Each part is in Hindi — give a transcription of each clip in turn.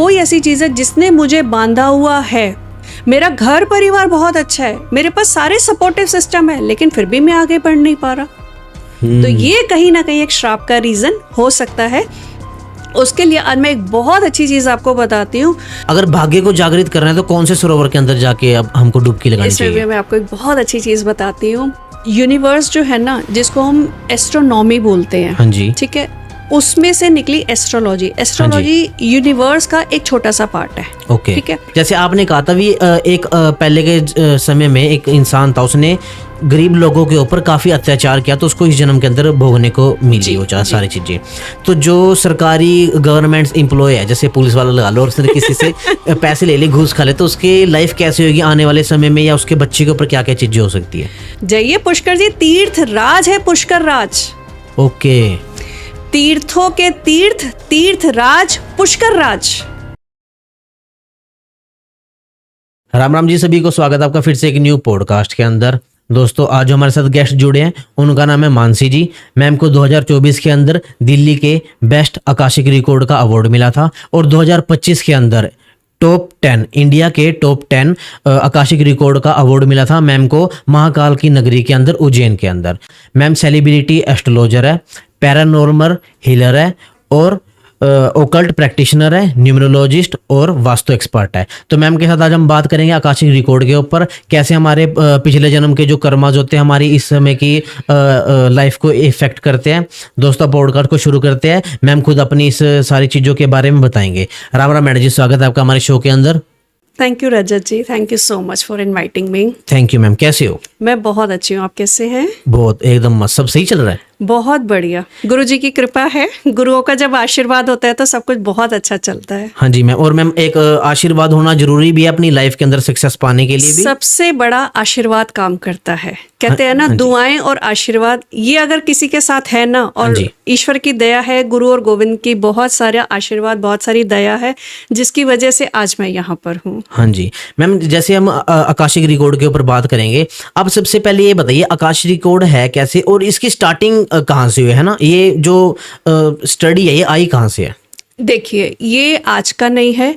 कोई ऐसी चीज़ है जिसने मुझे बांधा हुआ है। मेरा घर परिवार बहुत अच्छा है, मेरे पास सारे सपोर्टिव सिस्टम है, लेकिन फिर भी मैं आगे बढ़ नहीं पा रहा। तो ये कहीं ना कहीं एक श्राप का रीजन हो सकता है। उसके लिए आज मैं एक बहुत अच्छी चीज आपको बताती हूँ। अगर भाग्य को जागृत करना है तो कौन से सरोवर के अंदर जाके अब हमको डुबकी लगानी चाहिए? इसमें मैं आपको एक बहुत अच्छी चीज बताती हूँ। यूनिवर्स जो है ना, जिसको हम एस्ट्रोनॉमी बोलते हैं, हाँ जी, ठीक है, उसमें से निकली एस्ट्रोलॉजी। एस्ट्रोलॉजी यूनिवर्स का एक छोटा सा पार्ट है। ओके, ठीक है। जैसे आपने कहा था भी एक पहले के समय में एक इंसान था, उसने गरीब लोगों के ऊपर काफी अत्याचार किया, तो उसको इस जन्म के अंदर भोगने को मिली वो चाहे सारी चीजें। तो जो सरकारी गवर्नमेंट एम्प्लॉय है, जैसे पुलिस वाला लगा लो, और उसने किसी से पैसे ले ले, घूस खा ले, तो उसकी लाइफ कैसे होगी आने वाले समय में, या उसके बच्चे के ऊपर क्या क्या चीजें हो सकती है? जय पुष्कर जी, तीर्थ राज है पुष्कर राज। ओके, तीर्थों के तीर्थ, तीर्थ राज, पुष्कर राज। राम राम जी, सभी को स्वागत है आपका फिर से एक न्यू पॉडकास्ट के अंदर। दोस्तों, आज जो हमारे साथ गेस्ट जुड़े हैं उनका नाम है मानसी जी। मैम को 2024 के अंदर दिल्ली के बेस्ट आकाशिक रिकॉर्ड का अवार्ड मिला था, और 2025 के अंदर टॉप 10 इंडिया के टॉप 10 आकाशिक रिकॉर्ड का अवार्ड मिला था मैम को महाकाल की नगरी के अंदर, उज्जैन के अंदर। मैम सेलिब्रिटी एस्ट्रोलॉजर है, पैरानॉर्मल हीलर है, और ओकल्ट प्रैक्टिशनर है, न्यूमरोलॉजिस्ट और वास्तु एक्सपर्ट है। तो मैम के साथ आज हम बात करेंगे आकाशिक रिकॉर्ड के ऊपर, कैसे हमारे पिछले जन्म के जो कर्माज होते हैं हमारी इस समय की लाइफ को इफेक्ट करते हैं। दोस्तों, पॉडकास्ट को शुरू करते हैं। मैम खुद अपनी इस सारी चीज़ों के बारे में बताएंगे। राम राम मैडम जी, स्वागत है आपका हमारे शो के अंदर। Thank you Rajat ji, thank you so much for inviting me. Thank you ma'am, कैसे हो? मैं बहुत अच्छी हूँ, आप कैसे हैं? बहुत एकदम मस्त, सब सही चल रहा है? बहुत बढ़िया, गुरु जी की कृपा है। गुरुओं का जब आशीर्वाद होता है तो सब कुछ बहुत अच्छा चलता है। हाँ जी मैम, और मैम एक आशीर्वाद होना जरूरी भी है अपनी लाइफ के अंदर सक्सेस पाने के लिए भी। सबसे बड़ा आशीर्वाद काम करता है। कहते हैं ना, दुआएं और आशीर्वाद, ये अगर किसी के साथ है ना, और ईश्वर की दया है, गुरु और गोविंद की बहुत सारा आशीर्वाद, बहुत सारी दया है, जिसकी वजह से आज मैं यहाँ पर हूँ। हाँ जी मैम, जैसे हम आकाशिक रिकॉर्ड के ऊपर बात करेंगे, आप सबसे पहले ये बताइए आकाशिक रिकॉर्ड है कैसे, और इसकी स्टार्टिंग कहाँ से हुई है ना? ये जो स्टडी है ये आई कहाँ से है? देखिए, ये आज का नहीं है,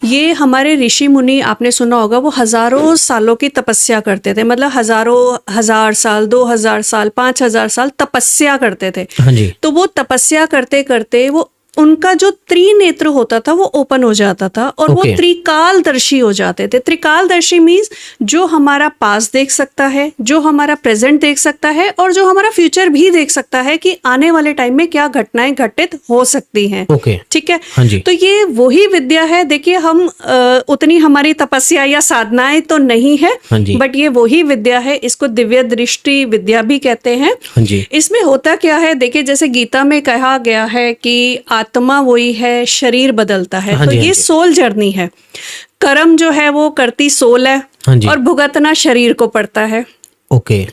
ये हमारे ऋषि मुनि, आपने सुना होगा, वो हजारों सालों की तपस्या करते थे। मतलब हजार साल, 2000 साल, 5000 साल तपस्या करते थे। हाँ जी। तो वो तपस्या करते करते वो उनका जो त्रिनेत्र होता था वो ओपन हो जाता था, और वो त्रिकालदर्शी हो जाते थे। त्रिकालदर्शी मीन्स जो हमारा पास्ट देख सकता है, जो हमारा प्रेजेंट देख सकता है, और जो हमारा फ्यूचर भी देख सकता है कि आने वाले टाइम में क्या घटनाएं घटित हो सकती हैं। ठीक है। हाँ जी। तो ये वही विद्या है। देखिए, हम उतनी हमारी तपस्या या साधनाएं तो नहीं है, बट ये वही विद्या है। इसको दिव्य दृष्टि विद्या भी कहते हैं। हाँ जी। इसमें होता क्या है, देखिए, जैसे गीता में कहा गया है कि आत्मा वही है, शरीर बदलता है। तो ये सोल जर्नी है। कर्म जो है वो करती सोल है, और भुगतना शरीर को पड़ता है।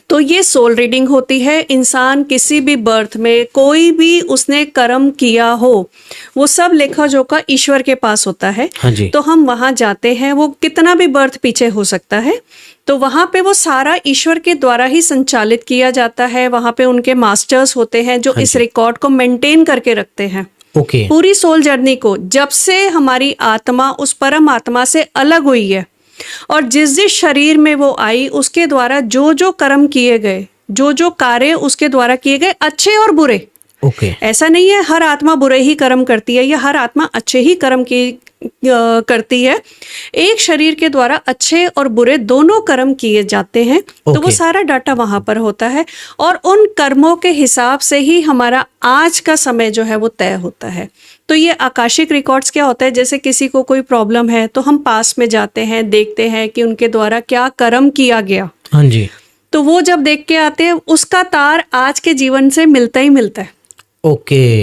तो ये सोल रीडिंग होती है। इंसान किसी भी बर्थ में कोई भी उसने कर्म किया हो, वो सब लेखा जोखा ईश्वर के पास होता है। तो हम वहां जाते हैं, वो कितना भी बर्थ पीछे हो सकता है, तो वहां पे वो सारा ईश्वर के द्वारा ही संचालित किया जाता है। वहां पे उनके मास्टर्स होते हैं जो इस रिकॉर्ड को मेंटेन करके रखते हैं। पूरी सोल जर्नी को, जब से हमारी आत्मा उस परम आत्मा से अलग हुई है, और जिस जिस शरीर में वो आई, उसके द्वारा जो जो कर्म किए गए, जो जो कार्य उसके द्वारा किए गए, अच्छे और बुरे। ऐसा नहीं है हर आत्मा बुरे ही कर्म करती है, या हर आत्मा अच्छे ही कर्म करती है। एक शरीर के द्वारा अच्छे और बुरे दोनों कर्म किए जाते हैं। तो वो सारा डाटा वहां पर होता है, और उन कर्मों के हिसाब से ही हमारा आज का समय जो है वो तय होता है। तो ये आकाशिक रिकॉर्ड्स क्या होता है, जैसे किसी को कोई प्रॉब्लम है तो हम पास में जाते हैं, देखते हैं कि उनके द्वारा क्या कर्म किया गया। हाँ जी। तो वो जब देख के आते हैं, उसका तार आज के जीवन से मिलता ही मिलता है।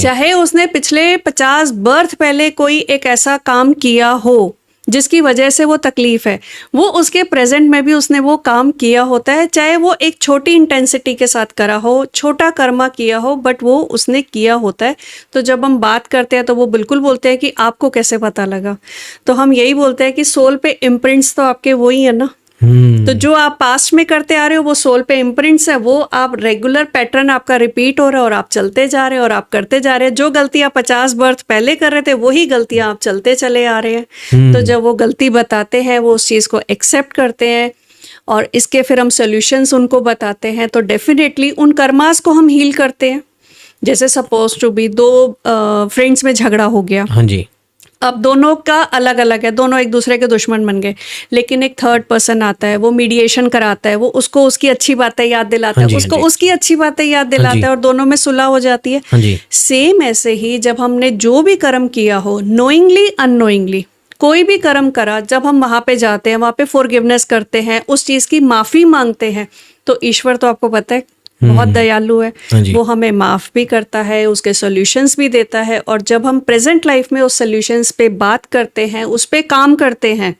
चाहे उसने पिछले 50 बर्थ पहले कोई एक ऐसा काम किया हो जिसकी वजह से वो तकलीफ है, वो उसके प्रेजेंट में भी उसने वो काम किया होता है। चाहे वो एक छोटी इंटेंसिटी के साथ करा हो, छोटा कर्मा किया हो, बट वो उसने किया होता है। तो जब हम बात करते हैं तो वो बिल्कुल बोलते हैं कि आपको कैसे पता लगा। तो हम यही बोलते हैं कि सोल पे इम्प्रिंट्स तो आपके वही है ना। तो जो आप पास्ट में करते आ रहे हो वो सोल पे इम्प्रिंट्स है, वो आप रेगुलर पैटर्न आपका रिपीट हो रहा है और आप चलते जा रहे हो और आप करते जा रहे हैं। जो गलती आप 50 बर्थ पहले कर रहे थे वही गलतियां आप चलते चले आ रहे हैं। तो जब वो गलती बताते हैं वो उस चीज़ को एक्सेप्ट करते हैं और इसके फिर हम सोल्यूशंस उनको बताते हैं, तो डेफिनेटली उन कर्मास को हम हील करते हैं। जैसे सपोज टू बी दो फ्रेंड्स में झगड़ा हो गया, हाँ जी, अब दोनों का अलग अलग है, दोनों एक दूसरे के दुश्मन बन गए, लेकिन एक थर्ड पर्सन आता है, वो मीडिएशन कराता है, वो उसको उसकी अच्छी बातें याद दिलाता है, उसको उसकी अच्छी बातें याद दिलाता है और दोनों में सुलह हो जाती है। सेम ऐसे ही जब हमने जो भी कर्म किया हो, नोइंगली अननोइंगली कोई भी कर्म करा, जब हम वहां पे जाते हैं, वहां पे फॉरगिवनेस करते हैं, उस चीज की माफी मांगते हैं, तो ईश्वर तो आपको पता है बहुत दयालु है, वो हमें माफ भी करता है, उसके सॉल्यूशंस भी देता है। और जब हम प्रेजेंट लाइफ में उस सॉल्यूशंस पे बात करते हैं, उस पे काम करते हैं,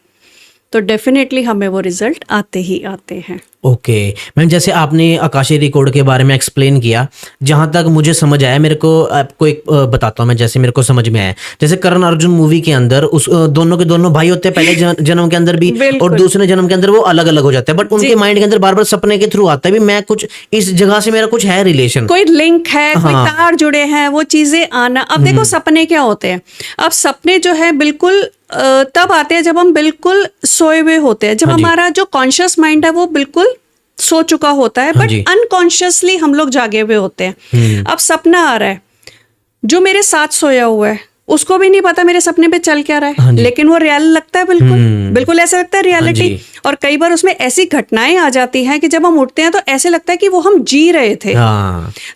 तो डेफिनेटली हमें वो रिजल्ट आते ही आते हैं। ओके मैम, जैसे आपने आकाशीय रिकॉर्ड के बारे में एक्सप्लेन किया, जहाँ तक मुझे समझ आया, मेरे को आपको एक बताता हूँ मैं, जैसे मेरे को समझ में आया, जैसे करण अर्जुन मूवी के अंदर उस दोनों के दोनों भाई होते हैं, पहले जन्म के अंदर भी और दूसरे जन्म के अंदर वो अलग अलग हो जाते हैं, बट उनके माइंड के अंदर बार बार सपने के थ्रू आता है भी मैं कुछ इस जगह से मेरा कुछ है रिलेशन, कोई लिंक है, कोई तार जुड़े हैं, वो चीजें आना। अब देखो सपने क्या होते हैं, अब सपने जो है बिल्कुल तब आते हैं जब हम बिल्कुल सोए हुए होते हैं, जब हमारा जो कॉन्शियस माइंड है वो बिल्कुल सो चुका होता है, बट अनकॉन्शियसली हम लोग जागे हुए होते हैं। अब सपना आ रहा है, जो मेरे साथ सोया हुआ है उसको भी नहीं पता मेरे सपने पे चल क्या रहा है, लेकिन वो रियल लगता है, बिल्कुल बिल्कुल ऐसा लगता है रियलिटी। और कई बार उसमें ऐसी घटनाएं आ जाती हैं कि जब हम उठते हैं तो ऐसे लगता है कि वो हम जी रहे थे।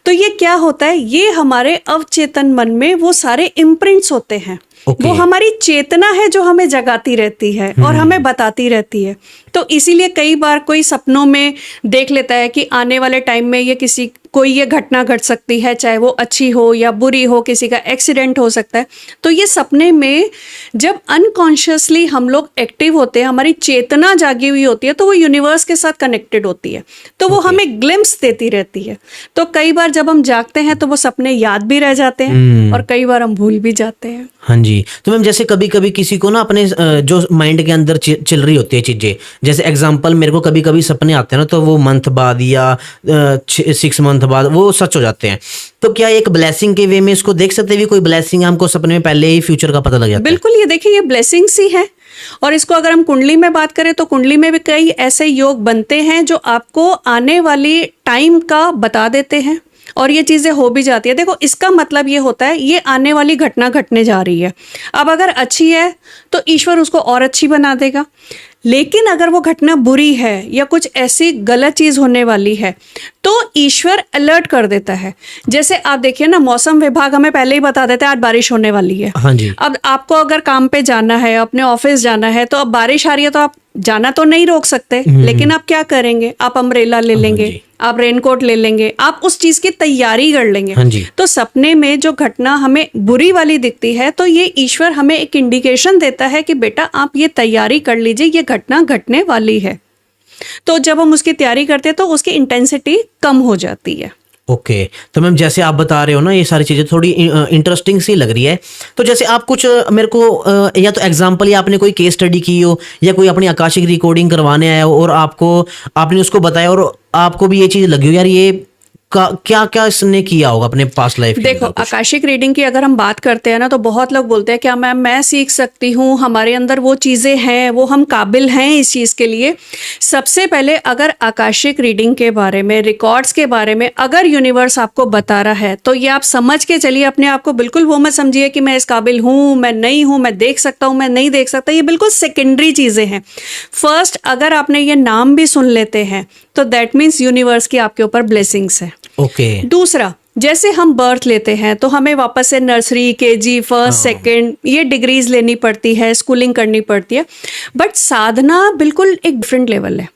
तो ये क्या होता है, ये हमारे अवचेतन मन में वो सारे इम्प्रिंट्स होते हैं। वो हमारी चेतना है जो हमें जगाती रहती है और हमें बताती रहती है। तो इसीलिए कई बार कोई सपनों में देख लेता है कि आने वाले टाइम में ये कोई ये घटना घट सकती है, चाहे वो अच्छी हो या बुरी हो, किसी का एक्सीडेंट हो सकता है। तो ये सपने में जब अनकॉन्शियसली हम लोग एक्टिव होते हैं, हमारी चेतना जागी हुई होती है, तो वो यूनिवर्स के साथ कनेक्टेड होती है, तो वो हमें ग्लिम्स देती रहती है। तो कई बार जब हम जागते हैं तो वो सपने याद भी रह जाते हैं और कई बार हम भूल भी जाते हैं। हाँ जी, तो मैम जैसे कभी कभी किसी को ना अपने जो माइंड के अंदर चल रही होती है चीजें, जैसे एग्जांपल मेरे को कभी कभी सपने आते हैं ना, तो वो मंथ बाद या 6 मंथ बाद वो सच हो जाते हैं, तो क्या एक ब्लेसिंग के वे में इसको देख सकते हैं, कोई ब्लेसिंग हमको सपने में पहले ही फ्यूचर का पता लग जाता है? बिल्कुल, ये देखिए ये ब्लेसिंग्स ही है। और इसको अगर हम कुंडली में बात करें तो कुंडली में भी कई ऐसे योग बनते हैं जो आपको आने वाली टाइम का बता देते हैं और ये चीजें हो भी जाती है। देखो इसका मतलब ये होता है ये आने वाली घटना घटने जा रही है। अब अगर अच्छी है तो ईश्वर उसको और अच्छी बना देगा, लेकिन अगर वो घटना बुरी है या कुछ ऐसी गलत चीज होने वाली है तो ईश्वर अलर्ट कर देता है। जैसे आप देखिए ना, मौसम विभाग हमें पहले ही बता देता है आज बारिश होने वाली है। हाँ जी। अब आपको अगर काम पे जाना है, अपने ऑफिस जाना है, तो अब बारिश आ रही है तो आप जाना तो नहीं रोक सकते, लेकिन आप क्या करेंगे, आप अम्ब्रेला ले लेंगे, आप रेनकोट ले लेंगे, आप उस चीज की तैयारी कर लेंगे। हाँ जी। तो सपने में जो घटना हमें बुरी वाली दिखती है तो ये ईश्वर हमें एक इंडिकेशन देता है कि बेटा आप ये तैयारी कर लीजिए, ये घटना घटने वाली है। तो जब हम उसकी तैयारी करते हैं तो उसकी इंटेंसिटी कम हो जाती है। ओके तो मैम जैसे आप बता रहे हो ना, ये सारी चीज़ें थोड़ी इंटरेस्टिंग सी लग रही है। तो जैसे आप कुछ मेरे को या तो एग्जांपल या आपने कोई केस स्टडी की हो या कोई अपनी आकाशिक रिकॉर्डिंग करवाने आया हो और आपने उसको बताया और आपको भी ये चीज़ लगी हो यार ये क्या क्या इसने किया होगा अपने पास्ट लाइफ में? देखो आकाशिक रीडिंग की अगर हम बात करते हैं ना, तो बहुत लोग बोलते हैं क्या मैम मैं सीख सकती हूँ, हमारे अंदर वो चीज़ें हैं, वो हम काबिल हैं इस चीज़ के लिए। सबसे पहले अगर आकाशिक रीडिंग के बारे में, रिकॉर्ड्स के बारे में अगर यूनिवर्स आपको बता रहा है तो ये आप समझ के चलिए अपने आप को। बिल्कुल वो मत समझिए कि मैं इस काबिल हूँ, मैं नहीं हूँ, मैं देख सकता हूँ, मैं नहीं देख सकता। ये बिल्कुल सेकेंडरी चीज़ें हैं। फर्स्ट अगर आपने ये नाम भी सुन लेते हैं तो दैट मीन्स यूनिवर्स की आपके ऊपर ब्लेसिंग्स है। ओके। दूसरा, जैसे हम बर्थ लेते हैं तो हमें वापस से नर्सरी, केजी, फर्स्ट, सेकंड ये डिग्रीज लेनी पड़ती है, स्कूलिंग करनी पड़ती है। बट साधना बिल्कुल एक डिफरेंट लेवल है।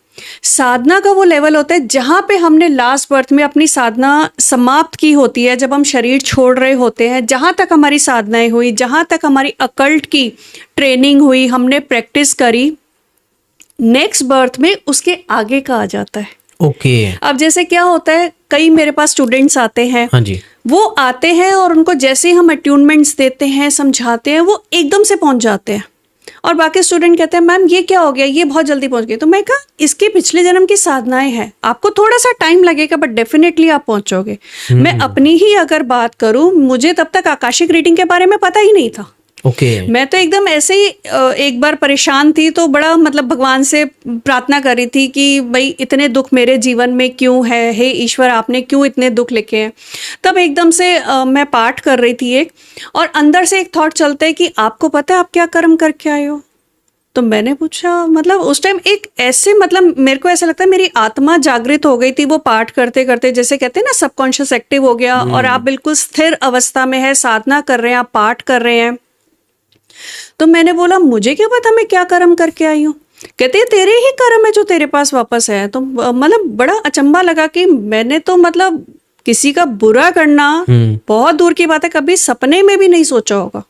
साधना का वो लेवल होता है जहाँ पे हमने लास्ट बर्थ में अपनी साधना समाप्त की होती है, जब हम शरीर छोड़ रहे होते हैं, जहाँ तक हमारी साधनाएं हुई, जहाँ तक हमारी अकल्ट की ट्रेनिंग हुई, हमने प्रैक्टिस करी, नेक्स्ट बर्थ में उसके आगे का आ जाता है। ओके। अब जैसे क्या होता है, कई मेरे पास स्टूडेंट्स आते हैं, हाँ जी। वो आते हैं और उनको जैसे हम अट्यूनमेंट्स देते हैं, समझाते हैं, वो एकदम से पहुंच जाते हैं। और बाकी स्टूडेंट कहते हैं मैम ये क्या हो गया, ये बहुत जल्दी पहुंच गई। तो मैं कहा इसके पिछले जन्म की साधनाएं हैं, आपको थोड़ा सा टाइम लगेगा बट डेफिनेटली आप पहुंचोगे। मैं अपनी ही अगर बात करूं, मुझे तब तक आकाशिक रीडिंग के बारे में पता ही नहीं था। मैं तो एकदम ऐसे ही एक बार परेशान थी, तो बड़ा मतलब भगवान से प्रार्थना कर रही थी कि भाई इतने दुख मेरे जीवन में क्यों है, हे ईश्वर आपने क्यों इतने दुख लिखे हैं। तब एकदम से मैं पाठ कर रही थी एक, और अंदर से एक थॉट चलता है कि आपको पता है आप क्या कर्म करके आए हो। तो मैंने पूछा, मतलब उस टाइम एक ऐसे, मतलब मेरे को ऐसा लगता है मेरी आत्मा जागृत हो गई थी वो पाठ करते करते, जैसे कहते हैं ना सबकॉन्शियस एक्टिव हो गया, और आप बिल्कुल स्थिर अवस्था में है, साधना कर रहे हैं, आप पाठ कर रहे हैं। तो मैंने बोला मुझे क्या पता मैं क्या कर्म करके आई हूँ। कहते हैं तेरे ही कर्म है जो तेरे पास वापस है। तो मतलब बड़ा अचंभा लगा कि मैंने तो मतलब किसी का बुरा करना बहुत दूर की बात है, कभी सपने में भी नहीं सोचा होगा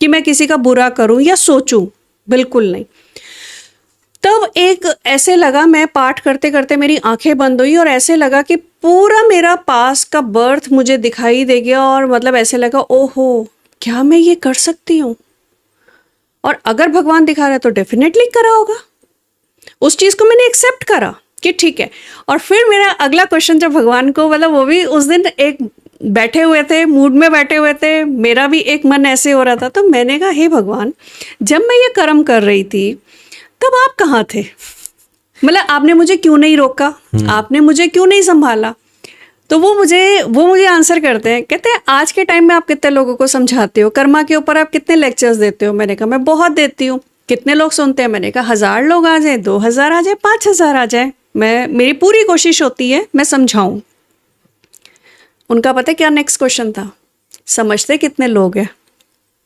कि मैं किसी का बुरा करूं या सोचूं, बिल्कुल नहीं। तब एक ऐसे लगा, मैं पाठ करते करते मेरी आंखें बंद हुई और ऐसे लगा कि पूरा मेरा पास का बर्थ मुझे दिखाई दे गया, और मतलब ऐसे लगा ओहो क्या मैं ये कर सकती हूँ। और अगर भगवान दिखा रहा है तो डेफिनेटली करा होगा। उस चीज को मैंने एक्सेप्ट करा कि ठीक है। और फिर मेरा अगला क्वेश्चन जब भगवान को, मतलब वो भी उस दिन एक बैठे हुए थे, मूड में बैठे हुए थे, मेरा भी एक मन ऐसे हो रहा था, तो मैंने कहा हे भगवान, जब मैं ये कर्म कर रही थी तब आप कहाँ थे? मतलब आपने मुझे क्यों नहीं रोका, आपने मुझे क्यों नहीं संभाला? तो वो मुझे आंसर करते हैं, कहते हैं आज के टाइम में आप कितने लोगों को समझाते हो, कर्मा के ऊपर आप कितने लेक्चर्स देते हो? मैंने कहा मैं बहुत देती हूँ। कितने लोग सुनते हैं? मैंने कहा 1000 लोग आ जाए, 2000 आ जाए, 5000 आ जाए, मेरी पूरी कोशिश होती है मैं समझाऊं। उनका पता है क्या नेक्स्ट क्वेश्चन था? समझते कितने लोग हैं?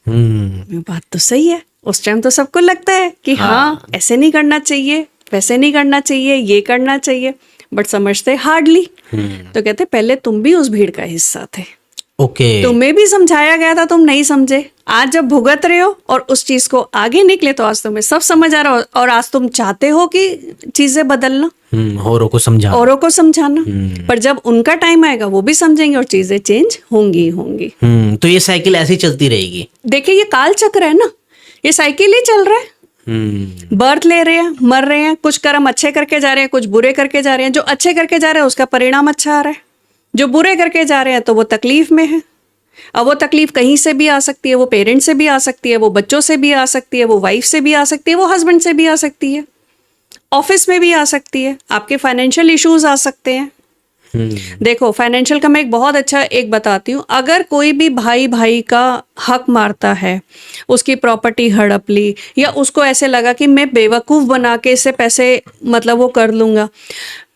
बात तो सही है, उस टाइम तो सबको लगता है कि हाँ ऐसे नहीं करना चाहिए, वैसे नहीं करना चाहिए, ये करना चाहिए, बट समझते हार्डली। तो कहते पहले तुम भी उस भीड़ का हिस्सा थे, तुम्हें भी समझाया गया था, तुम नहीं समझे। आज जब भुगत रहे हो और उस चीज को आगे निकले तो आज तुम्हें सब समझ आ रहा हो, और आज तुम चाहते हो कि चीजें बदलना, औरों को समझाना। पर जब उनका टाइम आएगा वो भी समझेंगे और चीजें चेंज होंगी। तो ये साइकिल ऐसी चलती रहेगी। देखिए ये काल चक्र है ना, ये साइकिल ही चल रहा है। बर्थ ले रहे हैं, मर रहे हैं, कुछ कर्म अच्छे करके जा रहे हैं, कुछ बुरे करके जा रहे हैं। जो अच्छे करके जा रहे हैं उसका परिणाम अच्छा आ रहा है, जो बुरे करके जा रहे हैं तो वो तकलीफ में है। अब वो तकलीफ कहीं से भी आ सकती है, वो पेरेंट से भी आ सकती है, वो बच्चों से भी आ सकती है, वो वाइफ से भी आ सकती है, वो हस्बैंड से भी आ सकती है, ऑफिस में भी आ सकती है, आपके फाइनेंशियल इश्यूज आ सकते हैं। देखो फाइनेंशियल का मैं एक बहुत अच्छा एक बताती हूँ। अगर कोई भी भाई भाई का हक मारता है, उसकी प्रॉपर्टी हड़प ली, या उसको ऐसे लगा कि मैं बेवकूफ़ बना के इससे पैसे मतलब वो कर लूँगा,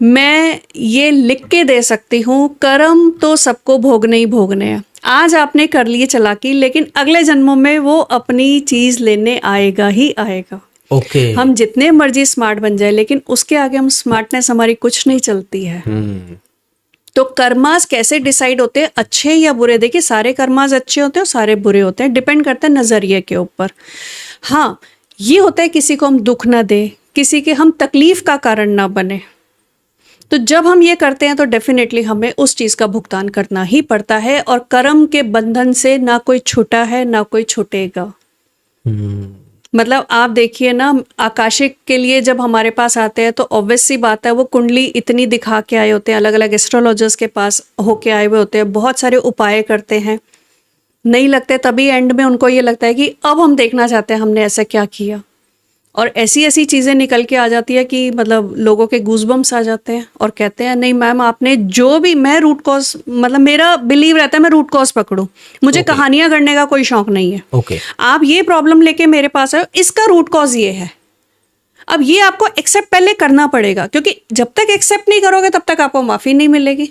मैं ये लिख के दे सकती हूँ, कर्म तो सबको भोगने ही भोगने हैं। आज आपने कर लिए चालाकी, लेकिन अगले जन्मों में वो अपनी चीज़ लेने आएगा ही आएगा। हम जितने मर्जी स्मार्ट बन जाए, लेकिन उसके आगे हम स्मार्टनेस हमारी कुछ नहीं चलती है। तो कर्मास कैसे डिसाइड होते हैं, अच्छे या बुरे? देखिए सारे कर्मास अच्छे होते हैं और सारे बुरे होते हैं, डिपेंड करता है नजरिए के ऊपर। हाँ ये होता है किसी को हम दुख ना दे, किसी के हम तकलीफ का कारण ना बने। तो जब हम ये करते हैं तो डेफिनेटली हमें उस चीज का भुगतान करना ही पड़ता है, और कर्म के बंधन से ना कोई छूटा है ना कोई छूटेगा। मतलब आप देखिए ना, आकाशिक के लिए जब हमारे पास आते हैं तो ऑब्वियस सी बात है वो कुंडली इतनी दिखा के आए होते हैं, अलग अलग एस्ट्रोलॉजर्स के पास होके आए हुए होते हैं, बहुत सारे उपाय करते हैं, नहीं लगते, तभी एंड में उनको ये लगता है कि अब हम देखना चाहते हैं हमने ऐसा क्या किया। और ऐसी ऐसी चीज़ें निकल के आ जाती है कि मतलब लोगों के गूज़बम्स आ जाते हैं और कहते हैं नहीं मैम आपने जो भी, मैं रूट कॉज, मतलब मेरा बिलीव रहता है मैं रूट कॉज पकड़ूं, मुझे कहानियां गढ़ने का कोई शौक नहीं है। आप ये प्रॉब्लम लेके मेरे पास आए, इसका रूट कॉज ये है। अब ये आपको एक्सेप्ट पहले करना पड़ेगा, क्योंकि जब तक एक्सेप्ट नहीं करोगे तब तक आपको माफ़ी नहीं मिलेगी,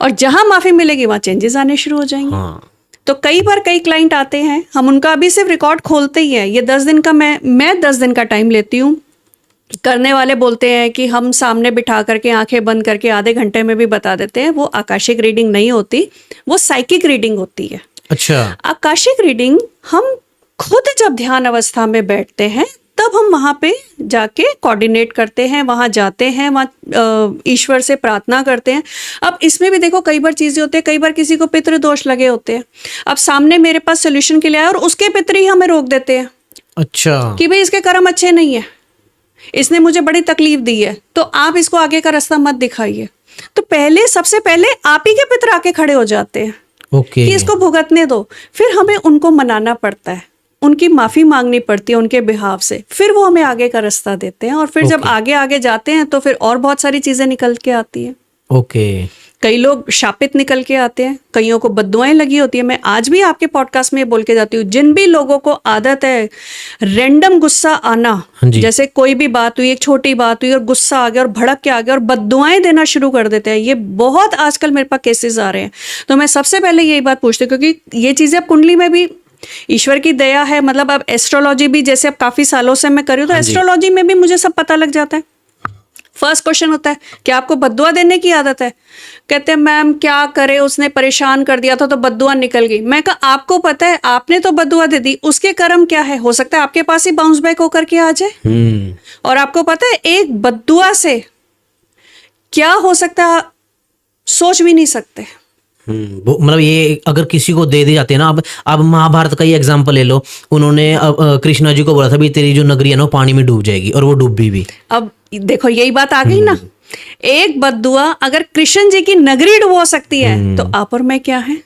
और जहां माफ़ी मिलेगी वहां चेंजेस आने शुरू हो जाएंगे। तो कई बार कई क्लाइंट आते हैं, हम उनका अभी सिर्फ रिकॉर्ड खोलते ही हैं। ये 10 दिन का मैं 10 दिन का टाइम लेती हूँ। करने वाले बोलते हैं कि हम सामने बिठा करके आंखें बंद करके आधे घंटे में भी बता देते हैं। वो आकाशिक रीडिंग नहीं होती, वो साइकिक रीडिंग होती है। अच्छा, आकाशिक रीडिंग हम खुद जब ध्यान अवस्था में बैठते हैं तब हम वहाँ पे जाके कोऑर्डिनेट करते हैं, वहाँ जाते हैं, वहाँ ईश्वर से प्रार्थना करते हैं। अब इसमें भी देखो कई बार चीज़ें होती है, कई बार किसी को पितृ दोष लगे होते हैं। अब सामने मेरे पास सोल्यूशन के लिए आया और उसके पितृ ही हमें रोक देते हैं। अच्छा, कि भाई इसके कर्म अच्छे नहीं है, इसने मुझे बड़ी तकलीफ दी है, तो आप इसको आगे का रास्ता मत दिखाइए। तो पहले, सबसे पहले आप ही के पितर आके खड़े हो जाते हैं ओके, कि इसको भुगतने दो। फिर हमें उनको मनाना पड़ता है, उनकी माफी मांगनी पड़ती है उनके बिहाव से, फिर वो हमें आगे का रास्ता देते हैं। और फिर जब आगे आगे जाते हैं तो फिर और बहुत सारी चीजें निकल के आती हैं। ओके, कई लोग शापित निकल के आते हैं, कईयों को बद्दुआएं लगी होती है। मैं आज भी आपके पॉडकास्ट में ये बोल के जाती हूँ, जिन भी लोगों को आदत है रैंडम गुस्सा आना, जैसे कोई भी बात हुई, एक छोटी बात हुई और गुस्सा आ गया और भड़क के आ गया और बद्दुआएं देना शुरू कर देते हैं, ये बहुत आजकल मेरे पास केसेस आ रहे हैं। तो मैं सबसे पहले यही बात पूछती हूँ, क्योंकि ये चीजें अब कुंडली में भी ईश्वर की दया है, मतलब अब एस्ट्रोलॉजी भी जैसे अब काफी सालों से मैं कर रही हूँ, तो एस्ट्रोलॉजी में भी मुझे सब पता लग जाता है। फर्स्ट क्वेश्चन होता है कि आपको बद्दुआ देने की आदत है? कहते हैं मैम क्या करे, उसने परेशान कर दिया था तो बद्दुआ निकल गई। मैं कहा आपको पता है आपने तो बद्दुआ दे दी, उसके कर्म क्या है? हो सकता है आपके पास ही बाउंस बैक होकर के आ जाए। और आपको पता है एक बद्दुआ से क्या हो सकता है, सोच भी नहीं सकते। मतलब ये अगर किसी को दे दी जाती है ना, अब महाभारत का ही एग्जांपल ले लो, उन्होंने कृष्णा जी को बोला था भी तेरी जो नगरी है ना पानी में डूब जाएगी, और वो डूबी भी। अब देखो यही बात आ गई ना, एक बद्दुआ अगर कृष्ण जी की नगरी डुबो सकती है तो आप और मैं क्या है?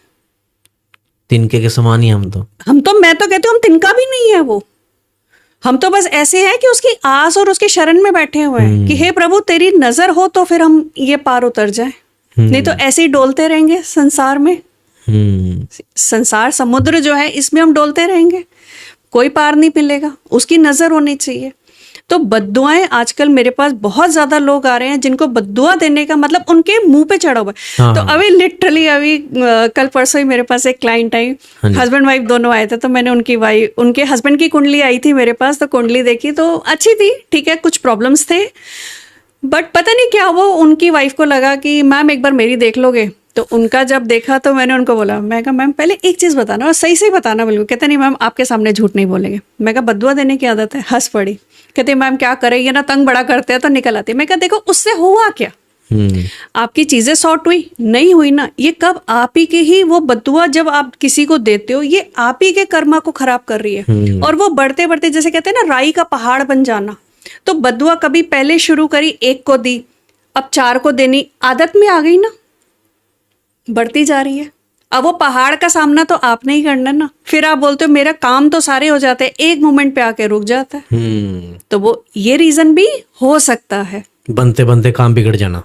तिनके के समान ही हम तो मैं तो कहती हूँ हम तिनका भी नहीं है वो। हम तो बस ऐसे हैं कि उसकी आस और उसके शरण में बैठे हुए हैं कि हे प्रभु तेरी नजर हो तो फिर हम ये पार उतर जाए, नहीं तो ऐसे ही डोलते रहेंगे संसार में। संसार समुद्र जो है इसमें हम डोलते रहेंगे, कोई पार नहीं मिलेगा, उसकी नजर होनी चाहिए। तो बद्दुआएं आजकल मेरे पास बहुत ज्यादा लोग आ रहे हैं जिनको बद्दुआ देने का मतलब उनके मुंह पे चढ़ा हुआ है। तो अभी लिटरली अभी कल परसों ही मेरे पास एक क्लाइंट आई, हस्बैंड वाइफ दोनों आए थे। तो मैंने उनके हस्बैंड की कुंडली आई थी मेरे पास, तो कुंडली देखी तो अच्छी थी, ठीक है, कुछ प्रॉब्लम्स थे, बट पता नहीं क्या वो उनकी वाइफ को लगा कि मैम एक बार मेरी देख लोगे। तो उनका जब देखा तो मैंने उनको बोला, मैं कहा मैम पहले एक चीज़ बताना और सही से बताना बिल्कुल। कहते नहीं मैम आपके सामने झूठ नहीं बोलेंगे। मैं कहा बद्दुआ देने की आदत है? हंस पड़ी। कहते मैम क्या करे, ये ना तंग बड़ा करते हैं तो निकल आती। मैं कहा देखो उससे हुआ क्या, आपकी चीजें सॉर्ट हुई नहीं हुई ना, ये कब आप ही के ही वो बद्दुआ जब आप किसी को देते हो ये आप ही के कर्मा को खराब कर रही है। और वो बढ़ते बढ़ते जैसे कहते हैं ना राई का पहाड़ बन जाना। तो बद्दुआ कभी पहले शुरू करी, एक को दी, अब 4 को देनी, आदत में आ गई ना, बढ़ती जा रही है। अब वो पहाड़ का सामना तो आपने ही करना ना। फिर आप बोलते हो मेरा काम तो सारे हो जाते हैं, एक मोमेंट पे आके रुक जाता है। तो वो ये रीजन भी हो सकता है, बनते बनते काम बिगड़ जाना।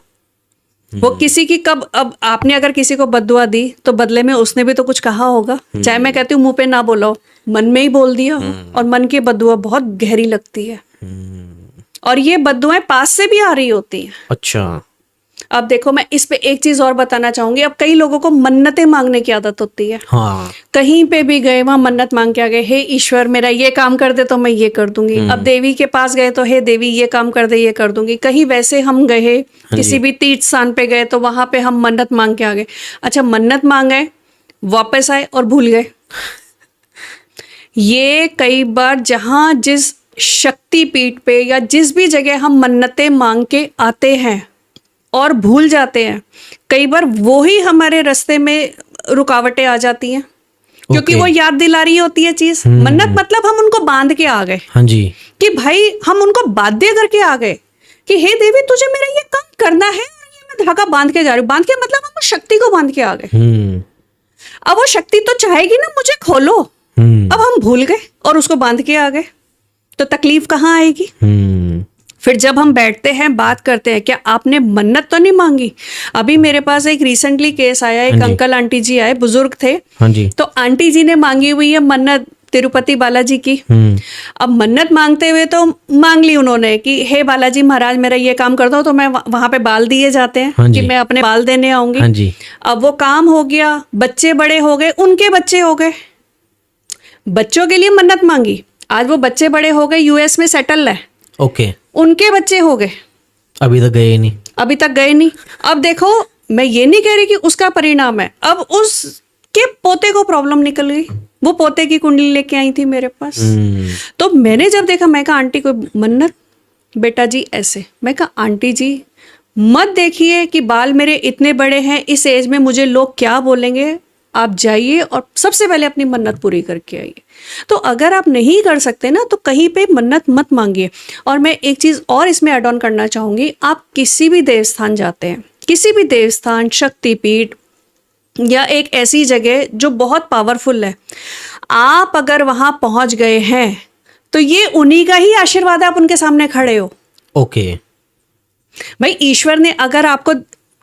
वो किसी की कब, अब आपने अगर किसी को बद्दुआ दी तो बदले में उसने भी तो कुछ कहा होगा, चाहे मैं कहती हूँ मुंह पे ना बोला हो, मन में ही बोल दिया हो, और मन की बद्दुआ बहुत गहरी लगती है। और ये बद्दुआएं पास से भी आ रही होती हैं। अच्छा, अब देखो मैं इस पे एक चीज और बताना चाहूंगी। अब कई लोगों को मन्नतें मांगने की आदत होती है। हाँ, कहीं पे भी गए वहां मन्नत मांग के आ गए, हे ईश्वर मेरा ये काम कर दे तो मैं ये कर दूंगी। अब देवी के पास गए तो हे देवी ये काम कर दे, ये कर दूंगी। कहीं वैसे हम गए किसी भी तीर्थ स्थान पे गए तो वहां पे हम मन्नत मांग के आ गए। अच्छा, मन्नत मांगे, वापस आए और भूल गए। ये कई बार जहां जिस शक्ति पीठ पे या जिस भी जगह हम मन्नतें मांग के आते हैं और भूल जाते हैं, कई बार वो ही हमारे रास्ते में रुकावटें आ जाती हैं, क्योंकि वो याद दिला रही होती है चीज। मन्नत मतलब हम उनको बांध के आ गए। हाँ जी, कि भाई हम उनको बाध्य करके आ गए कि हे देवी तुझे मेरा ये काम करना है, ये मैं धागा बांध के जा रही हूँ। बांध के मतलब हम उस शक्ति को बांध के आ गए। अब वो शक्ति तो चाहेगी ना मुझे खोलो, अब हम भूल गए और उसको बांध के आ गए, तो तकलीफ कहाँ आएगी? फिर जब हम बैठते हैं बात करते हैं, क्या आपने मन्नत तो नहीं मांगी? अभी मेरे पास एक रिसेंटली केस आया, एक अंकल आंटी जी आए, बुजुर्ग थे। हाँ जी, तो आंटी जी ने मांगी हुई है मन्नत तिरुपति बालाजी की। अब मन्नत मांगते हुए तो मांग ली उन्होंने कि हे बालाजी महाराज मेरा ये काम कर दो, तो मैं वहां पे बाल दिए जाते हैं कि मैं अपने बाल देने आऊंगी। हाँ जी, अब वो काम हो गया, बच्चे बड़े हो गए, उनके बच्चे हो गए, बच्चों के लिए मन्नत मांगी, आज वो बच्चे बड़े हो गए, यूएस में सेटल है, ओके, उनके बच्चे हो गए, अभी तक गए नहीं, अभी तक गए नहीं। अब देखो मैं ये नहीं कह रही कि उसका परिणाम है, अब उसके पोते को प्रॉब्लम निकल गई, वो पोते की कुंडली लेके आई थी मेरे पास। तो मैंने जब देखा, मैं कहा आंटी को मन्नत, बेटा जी ऐसे, मैं कहा आंटी जी मत देखिए कि बाल मेरे इतने बड़े हैं, इस एज में मुझे लोग क्या बोलेंगे, आप जाइए और सबसे पहले अपनी मन्नत पूरी करके आइए। तो अगर आप नहीं कर सकते ना, तो कहीं पे मन्नत मत मांगिए। और मैं एक चीज़ और इसमें ऐड ऑन करना चाहूँगी, आप किसी भी देवस्थान जाते हैं, किसी भी देवस्थान, शक्तिपीठ या एक ऐसी जगह जो बहुत पावरफुल है, आप अगर वहाँ पहुँच गए हैं तो ये उन्हीं का ही आशीर्वाद है, आप उनके सामने खड़े हो। ओके भाई ईश्वर ने अगर आपको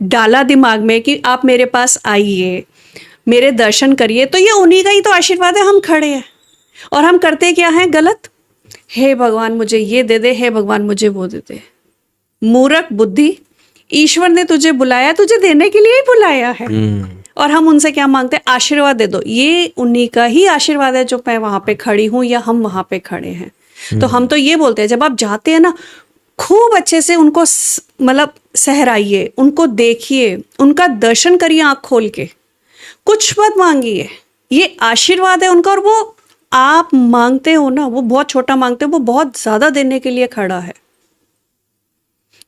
डाला दिमाग में कि आप मेरे पास आइए, मेरे दर्शन करिए, तो ये उन्हीं का ही तो आशीर्वाद है। हम खड़े हैं और हम करते क्या हैं गलत, हे भगवान मुझे ये दे दे, हे भगवान मुझे वो दे दे। मूर्ख बुद्धि, ईश्वर ने तुझे बुलाया, तुझे देने के लिए ही बुलाया है। और हम उनसे क्या मांगते हैं, आशीर्वाद दे दो। ये उन्हीं का ही आशीर्वाद है जो मैं वहां पे खड़ी हूं या हम वहां पे खड़े हैं। तो हम तो ये बोलते हैं, जब आप जाते हैं ना, खूब अच्छे से उनको मतलब सहराइए, उनको देखिए, उनका दर्शन करिए आंख खोल के, कुछ मत मांगिए, ये आशीर्वाद है उनका। और वो आप मांगते हो ना, वो बहुत छोटा मांगते हो, वो बहुत ज्यादा देने के लिए खड़ा है।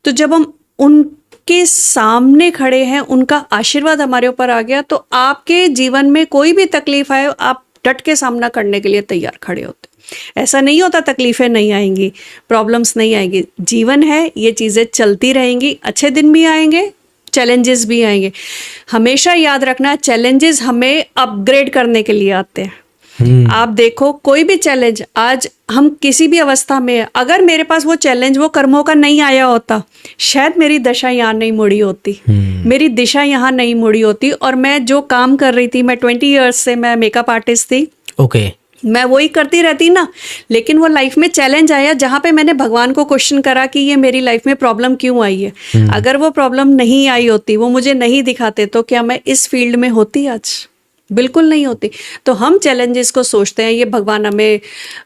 तो जब हम उनके सामने खड़े हैं, उनका आशीर्वाद हमारे ऊपर आ गया, तो आपके जीवन में कोई भी तकलीफ आए, आप डट के सामना करने के लिए तैयार खड़े होते। ऐसा नहीं होता तकलीफें नहीं आएंगी, प्रॉब्लम्स नहीं आएंगी। जीवन है, ये चीज़ें चलती रहेंगी, अच्छे दिन भी आएंगे, चैलेंजेस भी आएंगे। हमेशा याद रखना, चैलेंजेस हमें अपग्रेड करने के लिए आते हैं। आप देखो, कोई भी चैलेंज, आज हम किसी भी अवस्था में, अगर मेरे पास वो चैलेंज, वो कर्मों का नहीं आया होता, शायद मेरी दशा यहाँ नहीं मुड़ी होती, मेरी दिशा यहाँ नहीं मुड़ी होती। और मैं जो काम कर रही थी, मैं 20 ईयर्स से मैं मेकअप आर्टिस्ट थी। ओके मैं वही करती रहती ना, लेकिन वो लाइफ में चैलेंज आया जहाँ पे मैंने भगवान को क्वेश्चन करा कि ये मेरी लाइफ में प्रॉब्लम क्यों आई है। अगर वो प्रॉब्लम नहीं आई होती, वो मुझे नहीं दिखाते, तो क्या मैं इस फील्ड में होती आज? बिल्कुल नहीं होती। तो हम चैलेंजेस को सोचते हैं ये भगवान हमें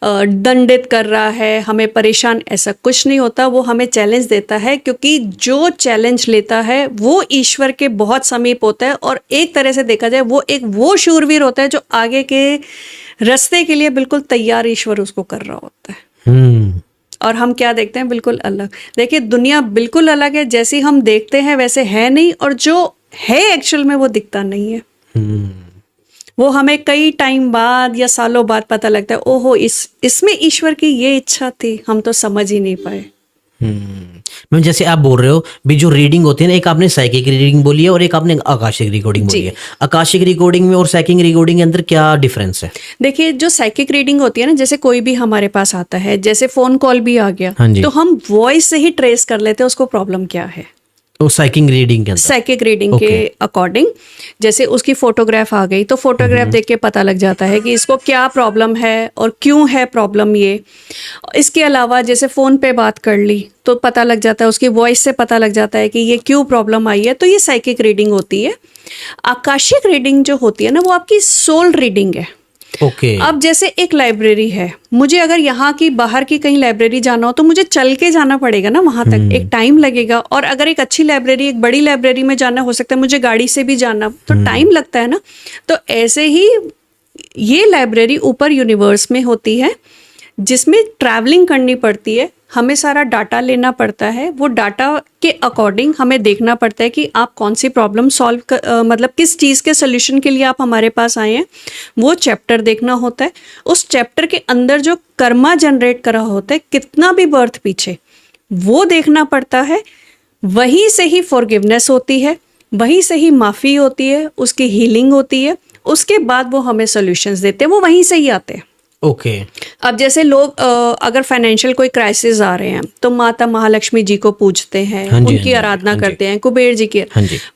दंडित कर रहा है, हमें परेशान, ऐसा कुछ नहीं होता। वो हमें चैलेंज देता है, क्योंकि जो चैलेंज लेता है वो ईश्वर के बहुत समीप होता है। और एक तरह से देखा जाए, वो शूरवीर होता है जो आगे के रास्ते के लिए बिल्कुल तैयार ईश्वर उसको कर रहा होता है। और हम क्या देखते हैं, बिल्कुल अलग। देखिए, दुनिया बिल्कुल अलग है, जैसी हम देखते हैं वैसे है नहीं, और जो है एक्चुअल में वो दिखता नहीं है। वो हमें कई टाइम बाद या सालों बाद पता लगता है, ओहो इसमें ईश्वर की ये इच्छा थी, हम तो समझ ही नहीं पाए। मैम, जैसे आप बोल रहे हो भी, जो रीडिंग होती है ना, एक आपने साइकिक रीडिंग बोली है और एक आपने आकाशिक रिकॉर्डिंग बोली है। आकाशिक रिकॉर्डिंग में और साइकिक रिकॉर्डिंग के अंदर क्या डिफरेंस है? देखिए, जो साइकिक रीडिंग होती है ना, जैसे कोई भी हमारे पास आता है, जैसे फोन कॉल भी आ गया, तो हम वॉइस से ही ट्रेस कर लेते हैं उसको प्रॉब्लम क्या है। तो साइकिक रीडिंग के अंदर, साइकिक रीडिंग के अकॉर्डिंग, जैसे उसकी फोटोग्राफ आ गई, तो फोटोग्राफ देख के पता लग जाता है कि इसको क्या प्रॉब्लम है और क्यों है प्रॉब्लम ये। इसके अलावा जैसे फ़ोन पे बात कर ली तो पता लग जाता है, उसकी वॉइस से पता लग जाता है कि ये क्यों प्रॉब्लम आई है। तो ये साइकिक रीडिंग होती है। आकाशिक रीडिंग जो होती है ना, वो आपकी सोल रीडिंग है। अब जैसे एक लाइब्रेरी है, मुझे अगर यहाँ की बाहर की कहीं लाइब्रेरी जाना हो तो मुझे चल के जाना पड़ेगा ना वहां तक, एक टाइम लगेगा। और अगर एक अच्छी लाइब्रेरी, एक बड़ी लाइब्रेरी में जाना, हो सकता है मुझे गाड़ी से भी जाना, तो टाइम लगता है ना। तो ऐसे ही ये लाइब्रेरी ऊपर यूनिवर्स में होती है, जिसमें ट्रैवलिंग करनी पड़ती है, हमें सारा डाटा लेना पड़ता है। वो डाटा के अकॉर्डिंग हमें देखना पड़ता है कि आप कौन सी प्रॉब्लम सॉल्व मतलब किस चीज़ के सोल्यूशन के लिए आप हमारे पास आए हैं, वो चैप्टर देखना होता है। उस चैप्टर के अंदर जो कर्मा जनरेट करा होता है, कितना भी बर्थ पीछे, वो देखना पड़ता है। वहीं से ही फॉरगिवनेस होती है, वहीं से ही माफ़ी होती है, उसकी हीलिंग होती है। उसके बाद वो हमें सोल्यूशंस देते हैं, वो वहीं से ही आते हैं। अब जैसे लोग अगर फाइनेंशियल कोई क्राइसिस आ रहे हैं तो माता महालक्ष्मी जी को पूजते हैं, उनकी आराधना करते हैं, कुबेर जी की।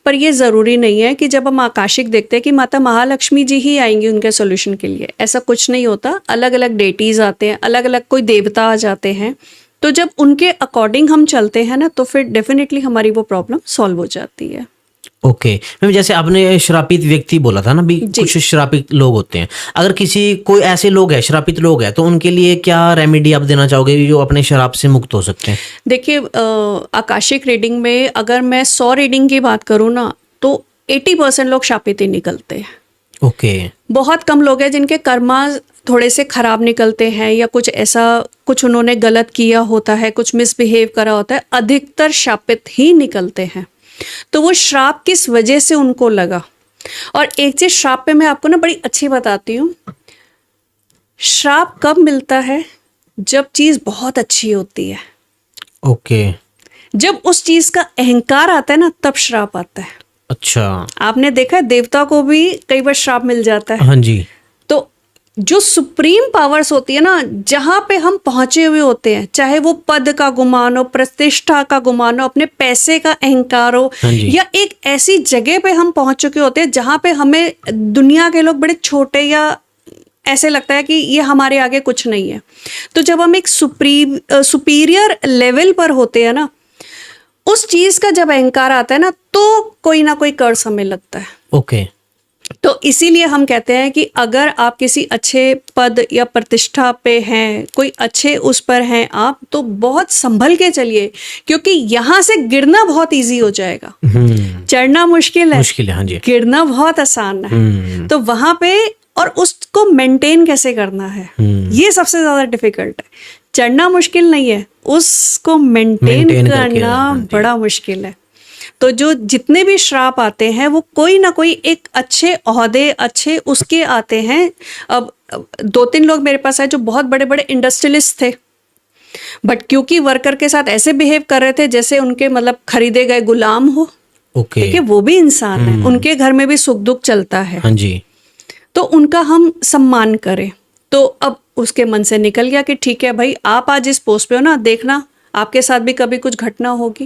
पर ये ज़रूरी नहीं है कि जब हम आकाशिक देखते हैं कि माता महालक्ष्मी जी ही आएंगी उनके सोल्यूशन के लिए, ऐसा कुछ नहीं होता। अलग अलग डेटीज आते हैं, अलग अलग कोई देवता आ जाते हैं। तो जब उनके अकॉर्डिंग हम चलते हैं ना, तो फिर डेफिनेटली हमारी वो प्रॉब्लम सॉल्व हो जाती है। मैम, जैसे आपने श्रापित व्यक्ति बोला था ना, भी कुछ श्रापित लोग होते हैं। अगर कोई ऐसे लोग हैं, श्रापित लोग हैं, तो उनके लिए क्या रेमेडी आप देना चाहोगे जो अपने श्राप से मुक्त हो सकते हैं? देखिए, आकाशिक रीडिंग में अगर मैं 100 रीडिंग की बात करूँ ना, तो 80% लोग शापित ही निकलते हैं। बहुत कम लोग हैं जिनके कर्मा थोड़े से खराब निकलते हैं, या कुछ ऐसा कुछ उन्होंने गलत किया होता है, कुछ मिसबिहेव करा होता है। अधिकतर शापित ही निकलते हैं। तो वो श्राप किस वजह से उनको लगा, और एक चीज श्राप पे मैं आपको ना बड़ी अच्छी बताती हूँ। श्राप कब मिलता है? जब चीज बहुत अच्छी होती है। ओके। जब उस चीज का अहंकार आता है ना, तब श्राप आता है। अच्छा। आपने देखा है देवता को भी कई बार श्राप मिल जाता है। हाँ जी। तो जो सुप्रीम पावर्स होती है ना, जहां पे हम पहुंचे हुए होते हैं, चाहे वो पद का गुमान हो, प्रतिष्ठा का गुमान हो, अपने पैसे का अहंकार हो, हाँ जी। या एक ऐसी जगह पे हम पहुंच चुके होते हैं जहां पे हमें दुनिया के लोग बड़े छोटे या ऐसे लगता है कि ये हमारे आगे कुछ नहीं है। तो जब हम एक सुपीरियर लेवल पर होते हैं ना, उस चीज का जब अहंकार आता है ना, तो कोई ना कोई कर्ज हमें लगता है। ओके। तो इसीलिए हम कहते हैं कि अगर आप किसी अच्छे पद या प्रतिष्ठा पे हैं, कोई अच्छे उस पर हैं आप, तो बहुत संभल के चलिए, क्योंकि यहाँ से गिरना बहुत इजी हो जाएगा। चढ़ना मुश्किल है, मुश्किल है। हाँ जी। गिरना बहुत आसान है। तो वहां पे और उसको मेंटेन कैसे करना है, ये सबसे ज्यादा डिफिकल्ट है। चढ़ना मुश्किल नहीं है, उसको मेंटेन करना बड़ा मुश्किल है। तो जो जितने भी श्राप आते हैं वो कोई ना कोई एक अच्छे ओहदे, अच्छे उसके आते हैं। अब 2-3 लोग मेरे पास आए जो बहुत बड़े बड़े इंडस्ट्रियलिस्ट थे, बट क्योंकि वर्कर के साथ ऐसे बिहेव कर रहे थे जैसे उनके मतलब खरीदे गए गुलाम हो। ओके। ठीक है, वो भी इंसान है, उनके घर में भी सुख दुख चलता है। हाँ जी। तो उनका हम सम्मान करें। तो अब उसके मन से निकल गया कि ठीक है भाई, आप आज इस पोस्ट पे हो ना, देखना आपके साथ भी कभी कुछ घटना होगी।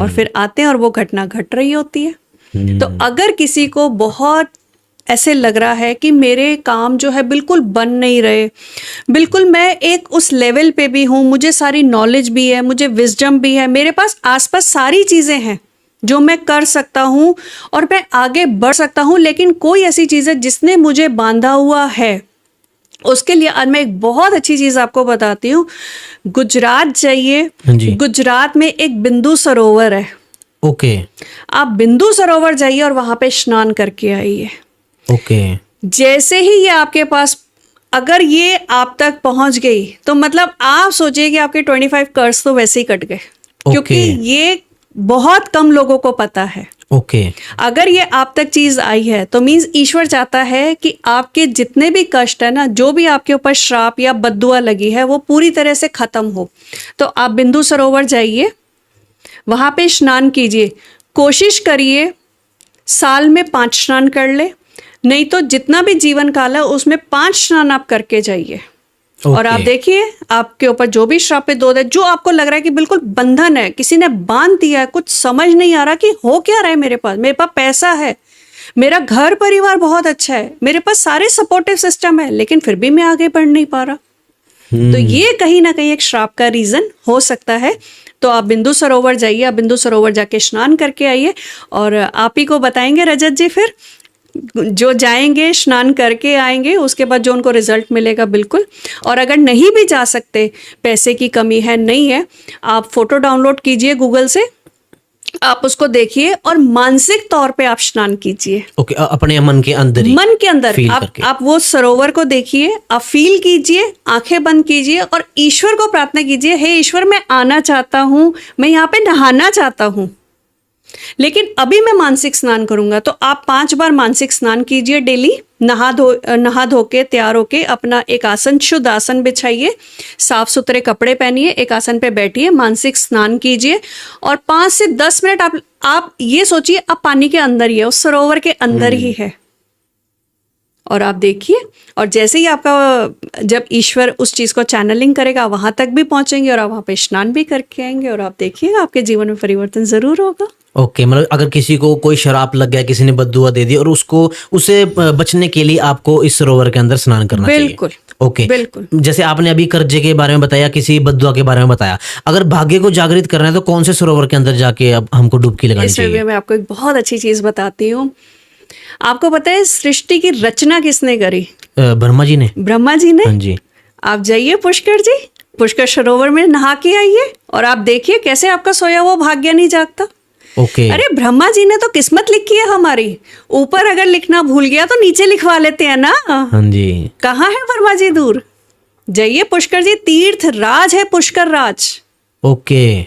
और फिर आते हैं और वो घटना घट रही होती है। तो अगर किसी को बहुत ऐसे लग रहा है कि मेरे काम जो है बिल्कुल बन नहीं रहे, बिल्कुल मैं एक उस लेवल पे भी हूँ, मुझे सारी नॉलेज भी है, मुझे विजडम भी है, मेरे पास आसपास सारी चीज़ें हैं जो मैं कर सकता हूँ और मैं आगे बढ़ सकता हूँ, लेकिन कोई ऐसी चीज़ है जिसने मुझे बांधा हुआ है, उसके लिए आज मैं एक बहुत अच्छी चीज़ आपको बताती हूँ। गुजरात जाइए, गुजरात में एक बिंदु सरोवर है। ओके। आप बिंदु सरोवर जाइए और वहां पे स्नान करके आइए। ओके। जैसे ही ये आपके पास, अगर ये आप तक पहुंच गई तो मतलब आप सोचिए कि आपके 25 कर्ज तो वैसे ही कट गए, क्योंकि ये बहुत कम लोगों को पता है। ओके। अगर ये आप तक चीज आई है तो मीन्स ईश्वर चाहता है कि आपके जितने भी कष्ट है ना, जो भी आपके ऊपर श्राप या बद्दुआ लगी है, वो पूरी तरह से खत्म हो। तो आप बिंदु सरोवर जाइए, वहां पे स्नान कीजिए। कोशिश करिए साल में 5 स्नान कर ले, नहीं तो जितना भी जीवन काल है उसमें 5 स्नान आप करके जाइए। और आप देखिए आपके ऊपर जो भी श्राप दो है, जो आपको लग रहा है कि बिल्कुल बंधन है, किसी ने बांध दिया है, कुछ समझ नहीं आ रहा कि हो क्या रहा है, मेरे पास पैसा है, मेरा घर परिवार बहुत अच्छा है, मेरे पास सारे सपोर्टिव सिस्टम है, लेकिन फिर भी मैं आगे बढ़ नहीं पा रहा। तो ये कहीं ना कहीं एक श्राप का रीजन हो सकता है। तो आप बिंदु सरोवर जाइए, आप बिंदु सरोवर जाके स्नान करके आइए और आप ही को बताएंगे रजत जी, फिर जो जाएंगे स्नान करके आएंगे उसके बाद जो उनको रिजल्ट मिलेगा बिल्कुल। और अगर नहीं भी जा सकते, पैसे की कमी है, नहीं है, आप फोटो डाउनलोड कीजिए गूगल से, आप उसको देखिए और मानसिक तौर पे आप स्नान कीजिए। ओके। अपने मन के अंदर ही, मन के अंदर आप वो सरोवर को देखिए, आप फील कीजिए, आंखें बंद कीजिए और ईश्वर को प्रार्थना कीजिए, हे ईश्वर मैं आना चाहता हूँ, मैं यहाँ पे नहाना चाहता हूँ, लेकिन अभी मैं मानसिक स्नान करूंगा। तो आप 5 बार मानसिक स्नान कीजिए डेली, नहा धो के तैयार होके अपना एक आसन, शुद्ध आसन बिछाइए, साफ सुथरे कपड़े पहनिए, एक आसन पे बैठिए, मानसिक स्नान कीजिए और 5 से 10 मिनट आप ये सोचिए आप पानी के अंदर ही है, उस सरोवर के अंदर ही है। और आप देखिए, और जैसे ही आपका जब ईश्वर उस चीज को चैनलिंग करेगा, वहां तक भी पहुंचेंगे और आप वहां पे स्नान भी करके आएंगे और आप देखिएगा आपके जीवन में परिवर्तन जरूर होगा। ओके। मतलब अगर किसी को कोई शराप लग गया, किसी ने बद्दुआ दे दी और उसे बचने के लिए आपको इस सरोवर के अंदर स्नान करना चाहिए। बिल्कुल। ओके। बिल्कुल। जैसे आपने अभी कर्जे के बारे में बताया, किसी बद्दुआ के बारे में बताया, अगर भाग्य को जागृत करना है तो कौन से सरोवर के अंदर जाके अब हमको डुबकी लगानी चाहिए? इसमें मैं आपको एक बहुत अच्छी चीज बताती हूँ। आपको पता है सृष्टि की रचना किसने करी? ब्रह्मा जी ने। ब्रह्मा जी ने। हाँ जी। आप जाइए पुष्कर जी, पुष्कर सरोवर में नहा के आइए और आप देखिए कैसे आपका सोया हुआ भाग्य नहीं जागता। ओके। अरे ब्रह्मा जी ने तो किस्मत लिखी है हमारी, ऊपर अगर लिखना भूल गया तो नीचे लिखवा लेते हैं ना। हाँ जी। कहाँ है ब्रह्मा जी दूर? जाइए पुष्कर जी, तीर्थ राज है पुष्कर राज। ओके।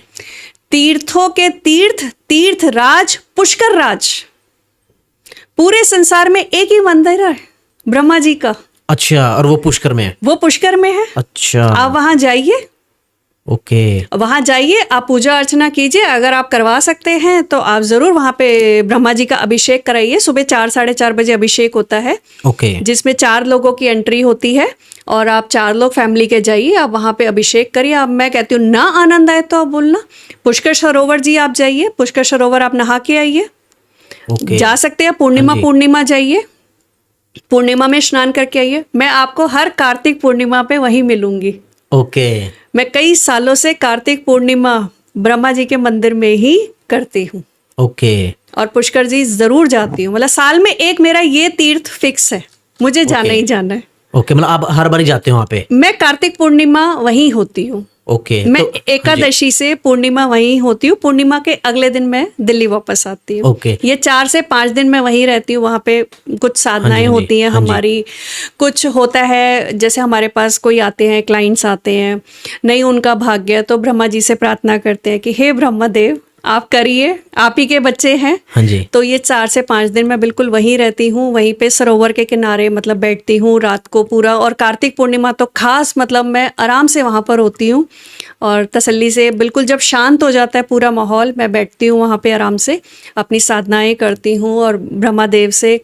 तीर्थों के तीर्थ, तीर्थ राज, पुष्कर राज। पूरे संसार में एक ही मंदिर है ब्रह्मा जी का। अच्छा, और वो पुष्कर में है? वो पुष्कर में है। अच्छा, आप वहां जाइए, ओके, वहां जाइए, आप पूजा अर्चना कीजिए। अगर आप करवा सकते हैं तो आप जरूर वहां पे ब्रह्मा जी का अभिषेक कराइए। सुबह 4-4:30 बजे अभिषेक होता है, ओके, जिसमें 4 लोगों की एंट्री होती है और आप 4 लोग फैमिली के जाइए, आप वहां पे अभिषेक करिए। अब मैं कहती हूँ ना आनंद आए तो आप बोलना। पुष्कर सरोवर जी आप जाइए, पुष्कर सरोवर आप नहा के आइए। ओके, जा सकते हैं पूर्णिमा जाइए, पूर्णिमा में स्नान करके आइए। मैं आपको हर कार्तिक पूर्णिमा पे वहीं मिलूंगी। ओके, मैं कई सालों से कार्तिक पूर्णिमा ब्रह्मा जी के मंदिर में ही करती हूँ ओके, और पुष्कर जी जरूर जाती हूँ। मतलब साल में एक मेरा ये तीर्थ फिक्स है, मुझे जाना ही जाना है। ओके, मतलब आप हर बार जाते हो वहाँ पे? मैं कार्तिक पूर्णिमा वहीं होती हूँ। ओके, मैं तो एकादशी से पूर्णिमा वहीं होती हूँ। पूर्णिमा के अगले दिन मैं दिल्ली वापस आती हूँ। ओके, ये 4 से 5 दिन मैं वहीं रहती हूँ। वहाँ पे कुछ साधनाएं होती हैं हमारी, कुछ होता है जैसे हमारे पास कोई आते हैं, क्लाइंट्स आते हैं, नहीं उनका भाग्य, तो ब्रह्मा जी से प्रार्थना करते हैं कि हे ब्रह्मदेव आप करिए, आप ही के बच्चे हैं। हाँ जी, तो ये 4 से 5 दिन मैं बिल्कुल वहीं रहती हूँ, वहीं पे सरोवर के किनारे मतलब बैठती हूँ रात को पूरा। और कार्तिक पूर्णिमा तो खास मतलब मैं आराम से वहाँ पर होती हूँ और तसल्ली से बिल्कुल जब शांत हो जाता है पूरा माहौल, मैं बैठती हूँ वहाँ पे आराम से, अपनी साधनाएं करती हूँ और ब्रह्मादेव से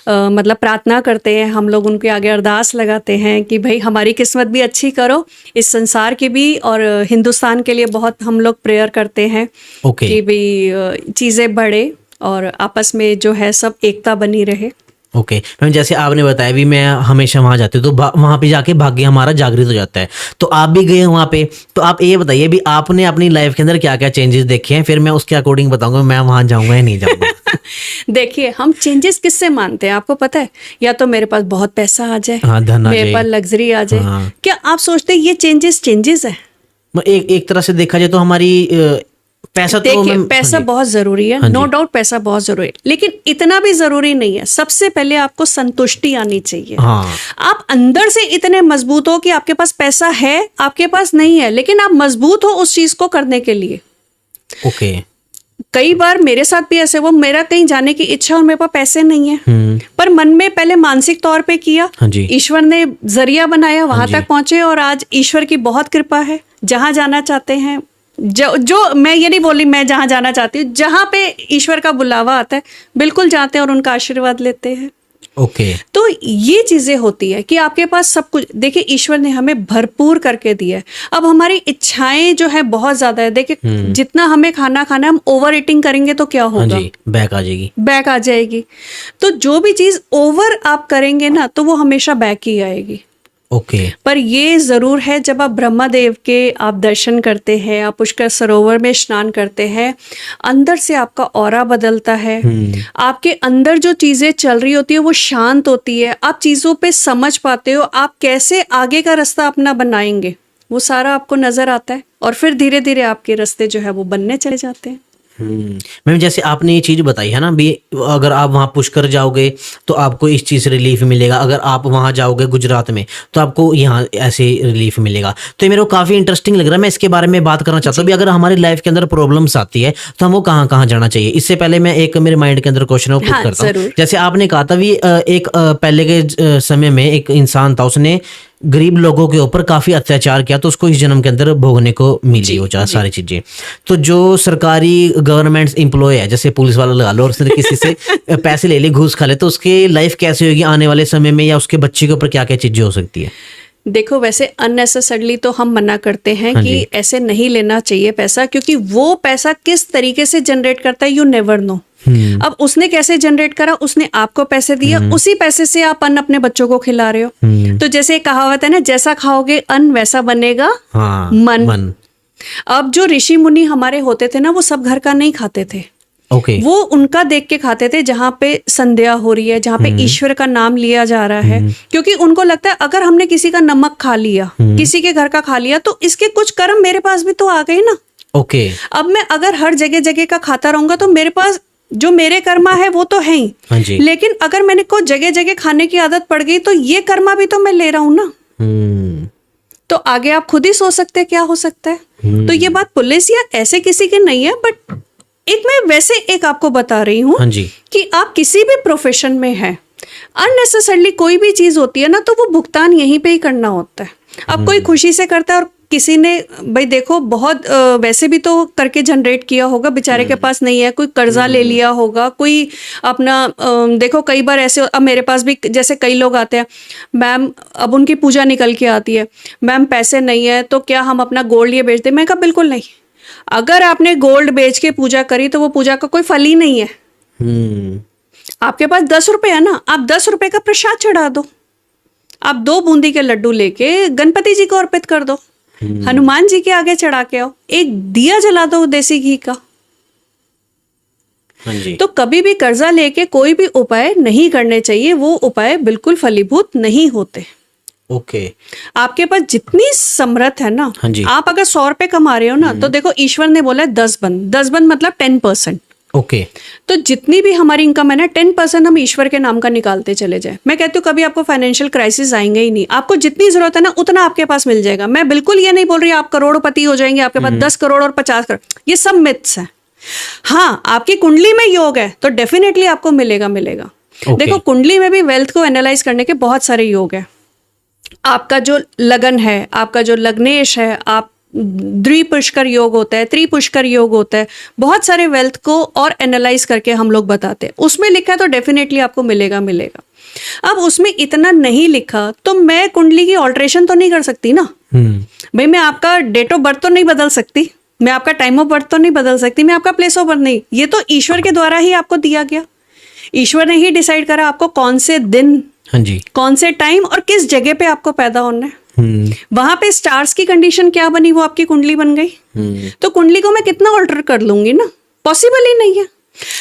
मतलब प्रार्थना करते हैं हम लोग, उनके आगे अरदास लगाते हैं कि भाई हमारी किस्मत भी अच्छी करो, इस संसार की भी और हिंदुस्तान के लिए बहुत हम लोग प्रेयर करते हैं कि भाई चीज़ें बढ़े और आपस में जो है सब एकता बनी रहे। ओके मैम, जैसे आपने बताया भी मैं हमेशा वहाँ जाती हूँ तो वहाँ पे जाके भाग्य हमारा जागृत हो जाता है, तो आप भी गए वहाँ पे, तो आप ये बताइए भी आपने अपनी लाइफ के अंदर क्या क्या चेंजेस देखे हैं, फिर मैं उसके अकॉर्डिंग बताऊंगा मैं वहाँ जाऊँगा या नहीं जाऊँगा। देखिए हम चेंजेस किससे मानते हैं आपको पता है? या तो मेरे पास बहुत पैसा आ जाए, हाँ, धन आ मेरे जाए, पास लग्जरी आ जाए। हाँ। क्या आप सोचते हैं ये चेंजेस है? एक तरह से देखा जाए तो हमारी पैसा तो देखिए पैसा बहुत जरूरी है, नो डाउट पैसा बहुत जरूरी है, लेकिन इतना भी जरूरी नहीं है। सबसे पहले आपको संतुष्टि आनी चाहिए। हाँ, आप अंदर से इतने मजबूत हो कि आपके पास पैसा है, आपके पास नहीं है, लेकिन आप मजबूत हो उस चीज को करने के लिए। ओके, कई बार मेरे साथ भी ऐसे, वो मेरा कहीं जाने की इच्छा और मेरे पास पैसे नहीं है, पर मन में पहले मानसिक तौर पे किया, हाँ जी, ईश्वर ने जरिया बनाया, वहां तक पहुंचे और आज ईश्वर की बहुत कृपा है। जहां जाना चाहते हैं, जो मैं ये नहीं बोली मैं जहां जाना चाहती हूँ, जहां पे ईश्वर का बुलावा आता है बिल्कुल जाते हैं और उनका आशीर्वाद लेते हैं। ओके, तो ये चीजें होती है कि आपके पास सब कुछ, देखिए ईश्वर ने हमें भरपूर करके दिया है। अब हमारी इच्छाएं जो है बहुत ज्यादा है। देखिए जितना हमें खाना खाना है, हम ओवर ईटिंग करेंगे तो क्या होगा? हाँ जी, बैक आ जाएगी। तो जो भी चीज ओवर आप करेंगे ना तो वो हमेशा बैक ही आएगी। ओके, पर ये जरूर है जब आप ब्रह्मदेव के आप दर्शन करते हैं, आप पुष्कर सरोवर में स्नान करते हैं, अंदर से आपका ऑरा बदलता है, आपके अंदर जो चीजें चल रही होती है वो शांत होती है, आप चीजों पे समझ पाते हो, आप कैसे आगे का रास्ता अपना बनाएंगे वो सारा आपको नजर आता है और फिर धीरे धीरे आपके रास्ते जो है वो बनने चले जाते हैं। मैम जैसे आपने ये चीज बताई है ना भी, अगर आप वहाँ पुष्कर जाओगे तो आपको इस चीज से रिलीफ मिलेगा, अगर आप वहाँ जाओगे गुजरात में तो आपको यहाँ ऐसे रिलीफ मिलेगा, तो ये मेरे को काफी इंटरेस्टिंग लग रहा है। मैं इसके बारे में बात करना चाहता हूँ भी, अगर हमारी लाइफ के अंदर प्रॉब्लम्स आती है तो हम वो कहाँ कहाँ जाना चाहिए। इससे पहले मैं एक मेरे माइंड के अंदर क्वेश्चन पुट करता हूँ। जैसे आपने कहा था भी एक पहले के समय में एक इंसान था, उसने गरीब लोगों के ऊपर काफी अत्याचार किया, तो उसको इस जन्म के अंदर भोगने को मिली वो चाहे सारी चीजें। तो जो सरकारी गवर्नमेंट एम्प्लॉय है, जैसे पुलिस वाला लगा लो, और उसने किसी से पैसे ले ले, घूस खा ले, तो उसकी लाइफ कैसे होगी आने वाले समय में, या उसके बच्चे के ऊपर क्या क्या चीजें हो सकती है? देखो वैसे अननेसेसरली तो हम मना करते हैं कि ऐसे नहीं लेना चाहिए पैसा, क्योंकि वो पैसा किस तरीके से जनरेट करता है यू नेवर नो। अब उसने कैसे जनरेट करा, उसने आपको पैसे दिया, उसी पैसे से आप अन्न अपने बच्चों को खिला रहे हो। तो जैसे कहावत है ना, जैसा खाओगे अन्न वैसा बनेगा मन। अब जो ऋषि मुनि हमारे होते थे ना, वो सब घर का नहीं खाते थे। वो उनका देख के खाते थे, जहां पे संध्या हो रही है, जहां पे ईश्वर का नाम लिया जा रहा है, क्योंकि उनको लगता है अगर हमने किसी का नमक खा लिया, किसी के घर का खा लिया, तो इसके कुछ कर्म मेरे पास भी तो आ गए ना। अब मैं अगर हर जगह जगह का खाता रहूंगा तो मेरे पास जो मेरे कर्मा है वो तो है ही, लेकिन अगर मैंने को जगह जगह खाने की आदत पड़ गई तो ये कर्मा भी तो मैं ले रहा हूं ना। तो आगे आप खुद ही सोच सकते हैं क्या हो सकता है। तो ये बात पुलिस या ऐसे किसी की नहीं है, बट एक मैं वैसे एक आपको बता रही हूँ हाँ जी। कि आप किसी भी प्रोफेशन में है, अननेसेसरली कोई भी चीज होती है ना, तो वो भुगतान यहीं पे ही करना होता है। अब कोई खुशी से करता है और किसी ने, भाई देखो बहुत वैसे भी तो करके जनरेट किया होगा, बेचारे के पास नहीं है, कोई कर्जा ले लिया होगा, कोई अपना देखो कई बार ऐसे, अब मेरे पास भी जैसे कई लोग आते हैं, मैम अब उनकी पूजा निकल के आती है, मैम पैसे नहीं है तो क्या हम अपना गोल्ड ये बेच दें? मैं कहा बिल्कुल नहीं। अगर आपने गोल्ड बेच के पूजा करी तो वो पूजा का कोई फल ही नहीं है। आपके पास 10 रुपए है ना, आप 10 रुपए का प्रसाद चढ़ा दो, आप 2 बूंदी के लड्डू लेके गणपति जी को अर्पित कर दो, हनुमान जी के आगे चढ़ा के आओ, एक दिया जला दो देसी घी का। हाँ जी। तो कभी भी कर्जा लेके कोई भी उपाय नहीं करने चाहिए, वो उपाय बिल्कुल फलीभूत नहीं होते। ओके। आपके पास जितनी समर्थ है ना, हाँ जी। आप अगर 100 रुपए कमा रहे हो ना, तो देखो ईश्वर ने बोला 10 बंद, 10 बंद मतलब 10%। ओके। तो जितनी भी हमारी इनकम है ना, 10% हम ईश्वर के नाम का निकालते चले जाए। मैं कहती हूँ कभी आपको फाइनेंशियल क्राइसिस आएंगे ही नहीं। आपको जितनी जरूरत है ना उतना आपके पास मिल जाएगा। मैं बिल्कुल ये नहीं बोल रही आप करोड़पति हो जाएंगे, आपके पास 10 करोड़ और 50 करोड़, ये सब मिथ्स है। हाँ, आपकी कुंडली में योग है तो डेफिनेटली आपको मिलेगा। देखो कुंडली में भी वेल्थ को एनालाइज करने के बहुत सारे योग है। आपका जो लगन है, आपका जो लग्नेश है, आप द्विपुष्कर योग होता है, त्रिपुष्कर योग होता है, बहुत सारे वेल्थ को और एनालाइज करके हम लोग बताते हैं। उसमें लिखा है तो डेफिनेटली आपको मिलेगा। अब उसमें इतना नहीं लिखा तो मैं कुंडली की ऑल्ट्रेशन तो नहीं कर सकती ना। भाई मैं आपका डेट ऑफ बर्थ तो नहीं बदल सकती, मैं आपका टाइम ऑफ बर्थ तो नहीं बदल सकती, मैं आपका प्लेस ऑफ बर्थ नहीं, ये तो ईश्वर के द्वारा ही आपको दिया गया। ईश्वर ने ही डिसाइड करा आपको कौन से दिन, हाँ जी, कौन से टाइम और किस जगह पे आपको पैदा होना है। वहां पे स्टार्स की कंडीशन क्या बनी, वो आपकी कुंडली बन गई। तो कुंडली को मैं कितना ऑल्टर कर लूंगी ना, पॉसिबल ही नहीं है।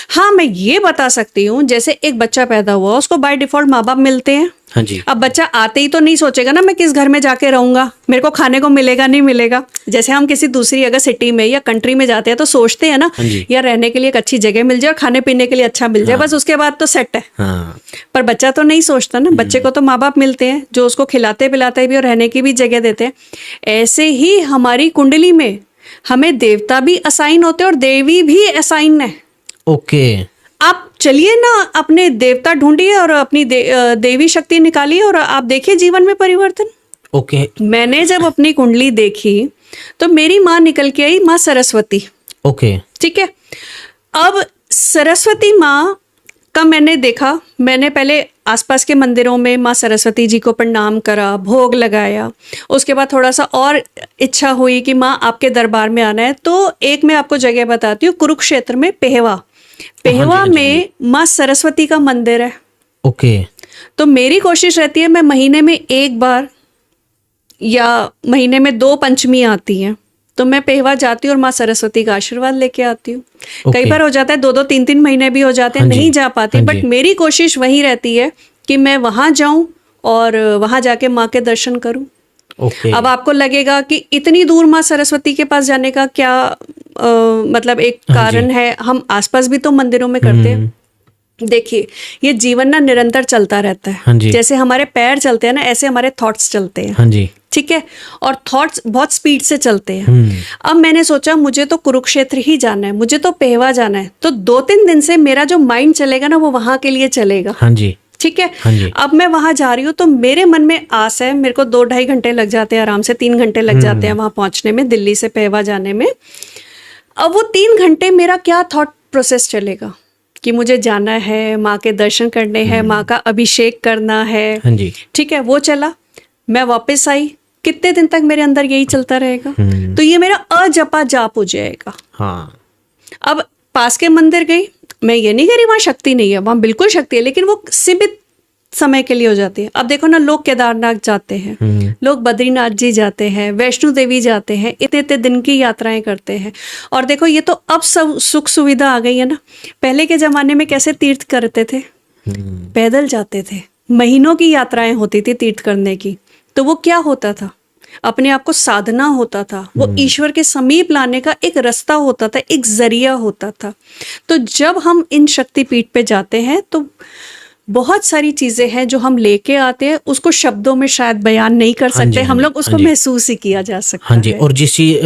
हाँ, मैं ये बता सकती हूँ, जैसे एक बच्चा पैदा हुआ, उसको बाय डिफॉल्ट माँ बाप मिलते हैं। हाँ जी। अब बच्चा आते ही तो नहीं सोचेगा ना मैं किस घर में जाके रहूंगा, मेरे को खाने को मिलेगा नहीं मिलेगा। जैसे हम किसी दूसरी अगर सिटी में या कंट्री में जाते हैं तो सोचते हैं ना, यार रहने के लिए एक अच्छी जगह मिल जाए और खाने पीने के लिए अच्छा मिल जाए, बस उसके बाद तो सेट है। पर बच्चा तो नहीं सोचता ना, बच्चे को तो माँ बाप मिलते हैं जो उसको खिलाते पिलाते भी और रहने की भी जगह देते हैं। ऐसे ही हमारी कुंडली में हमें देवता भी असाइन होते हैं और देवी भी असाइन है। ओके। आप चलिए ना, अपने देवता ढूंढिए और अपनी देवी शक्ति निकालिए और आप देखिए जीवन में परिवर्तन। ओके। मैंने जब अपनी कुंडली देखी तो मेरी माँ निकल के आई, माँ सरस्वती। ओके। ठीक है। अब सरस्वती माँ का मैंने देखा, मैंने पहले आसपास के मंदिरों में माँ सरस्वती जी को प्रणाम करा, भोग लगाया। उसके बाद थोड़ा सा और इच्छा हुई कि माँ आपके दरबार में आना है, तो एक मैं आपको जगह बताती हूँ, कुरुक्षेत्र में पेहवा में माँ सरस्वती का मंदिर है। ओके। तो मेरी कोशिश रहती है, मैं महीने में एक बार या महीने में 2 पंचमी आती हैं तो मैं पेहवा जाती हूँ और माँ सरस्वती का आशीर्वाद लेके आती हूँ। कई बार हो जाता है 2-2 3-3 महीने भी हो जाते हैं, नहीं जा पाती, बट मेरी कोशिश वही रहती है कि मैं वहां जाऊं और वहां जाके माँ के दर्शन करूं। अब आपको लगेगा कि इतनी दूर माँ सरस्वती के पास जाने का क्या मतलब एक कारण है, हम आसपास भी तो मंदिरों में करते हैं। देखिए, ये जीवन ना निरंतर चलता रहता है। जैसे हमारे पैर चलते हैं ना, ऐसे हमारे थॉट्स चलते हैं। ठीक है, और थॉट्स बहुत स्पीड से चलते हैं। अब मैंने सोचा मुझे तो कुरुक्षेत्र ही जाना है, मुझे तो पेहवा जाना है, तो 2-3 दिन से मेरा जो माइंड चलेगा ना वो वहां के लिए चलेगा। ठीक है। अब मैं वहां जा रही हूँ तो मेरे मन में आस है, मेरे को 2-2.5 घंटे लग जाते हैं, आराम से 3 घंटे लग जाते हैं वहां पहुंचने में, दिल्ली से पेहवा जाने में। अब वो 3 घंटे मेरा क्या थॉट प्रोसेस चलेगा कि मुझे जाना है, माँ के दर्शन करने हैं, माँ का अभिषेक करना है। ठीक है, वो चला, मैं वापस आई, कितने दिन तक मेरे अंदर यही चलता रहेगा? तो ये मेरा अजपा जाप हो जाएगा। अब पास के मंदिर गई, मैं ये नहीं कह रही वहां शक्ति नहीं है, वहां बिल्कुल शक्ति है, लेकिन वो सीमित समय के लिए हो जाती है। अब देखो ना, लोग केदारनाथ जाते हैं, लोग बद्रीनाथ जी जाते हैं, वैष्णो देवी जाते हैं, इतने दिन की यात्राएं करते हैं। और देखो ये तो अब सब सुख सुविधा आ गई है ना, पहले के जमाने में कैसे तीर्थ करते थे? पैदल जाते थे, महीनों की यात्राएं होती थी तीर्थ करने की। तो वो क्या होता था? अपने आप को साधना होता था, वो ईश्वर के समीप लाने का एक रास्ता होता था, एक जरिया होता था। तो जब हम इन शक्तिपीठ पे जाते हैं तो बहुत सारी चीजें हैं जो हम लेके आते हैं, उसको शब्दों में शायद बयान नहीं कर सकते हम लोग, उसको महसूस ही किया जा सकता है। हाँ जी, और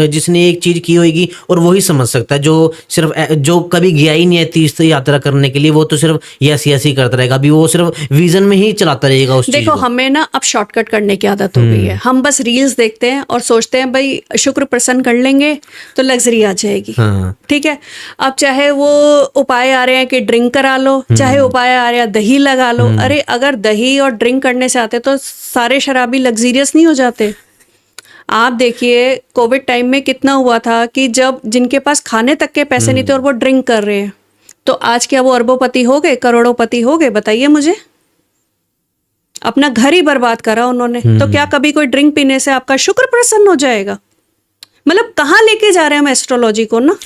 जिसने एक चीज की होगी और वही समझ सकता है, जो सिर्फ जो कभी गया ही नहीं है तीर्थ यात्रा करने के लिए, वो तो सिर्फ यस यस ही करता रहेगा, अभी वो सिर्फ विजन में ही चलाता रहेगा उस चीज देखो को। हमें ना अब शॉर्टकट करने की आदत हो गई है, हम बस रील्स देखते हैं और सोचते हैं भाई शुक्र प्रसन्न कर लेंगे तो लग्जरी आ जाएगी। हाँ। ठीक है, अब चाहे वो उपाय आ रहे हैं कि ड्रिंक करा लो, चाहे उपाय आ रहे हैं दही लगा लो। अरे अगर दही और ड्रिंक करने से आते तो सारे शराबी लग्जरियस नहीं हो जाते। आप देखिए कोविड टाइम में कितना हुआ था कि जब जिनके पास खाने तक के पैसे नहीं थे और वो ड्रिंक कर रहे हैं, तो आज क्या वो अरबोपति हो गए, करोड़ोपति हो गए? बताइए मुझे। अपना घर ही बर्बाद करा उन्होंने। तो क्या कभी कोई ड्रिंक पीने से आपका शुक्र प्रसन्न हो जाएगा? मतलब कहाँ लेके जा रहे हैं हम एस्ट्रोलॉजी को ना।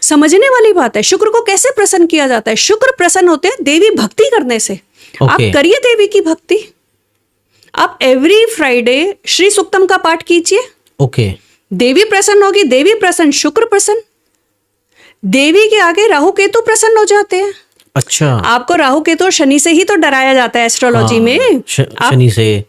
समझने वाली बात है। शुक्र को कैसे प्रसन्न किया जाता है? शुक्र प्रसन्न होते हैं देवी भक्ति करने से। आप करिए देवी की भक्ति। आप एवरी फ्राइडे श्री सूक्तम का पाठ कीजिए। ओके। देवी प्रसन्न होगी, देवी प्रसन्न, शुक्र प्रसन्न। देवी के आगे राहु केतु प्रसन्न हो जाते हैं। अच्छा, आपको राहु केतु और शनि से ही तो डराया जाता है एस्ट्रोलॉजी में। शनि से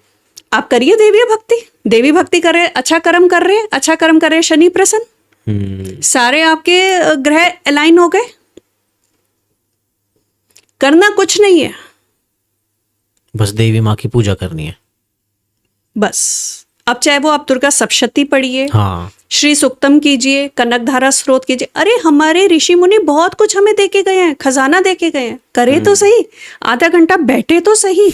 आप करिए देवी भक्ति। देवी भक्ति कर रहे, अच्छा कर्म कर रहे, अच्छा कर्म कर रहे, शनि प्रसन्न। सारे आपके ग्रह अलाइन हो गए। करना कुछ नहीं है, बस देवी माँ की पूजा करनी है बस। अब चाहे वो आप दुर्गा सप्तशती पढ़िए, हाँ, श्री सूक्तम कीजिए, कनकधारा स्रोत कीजिए। अरे हमारे ऋषि मुनि बहुत कुछ हमें देके गए हैं, खजाना देके गए हैं। करे तो सही, आधा घंटा बैठे तो सही।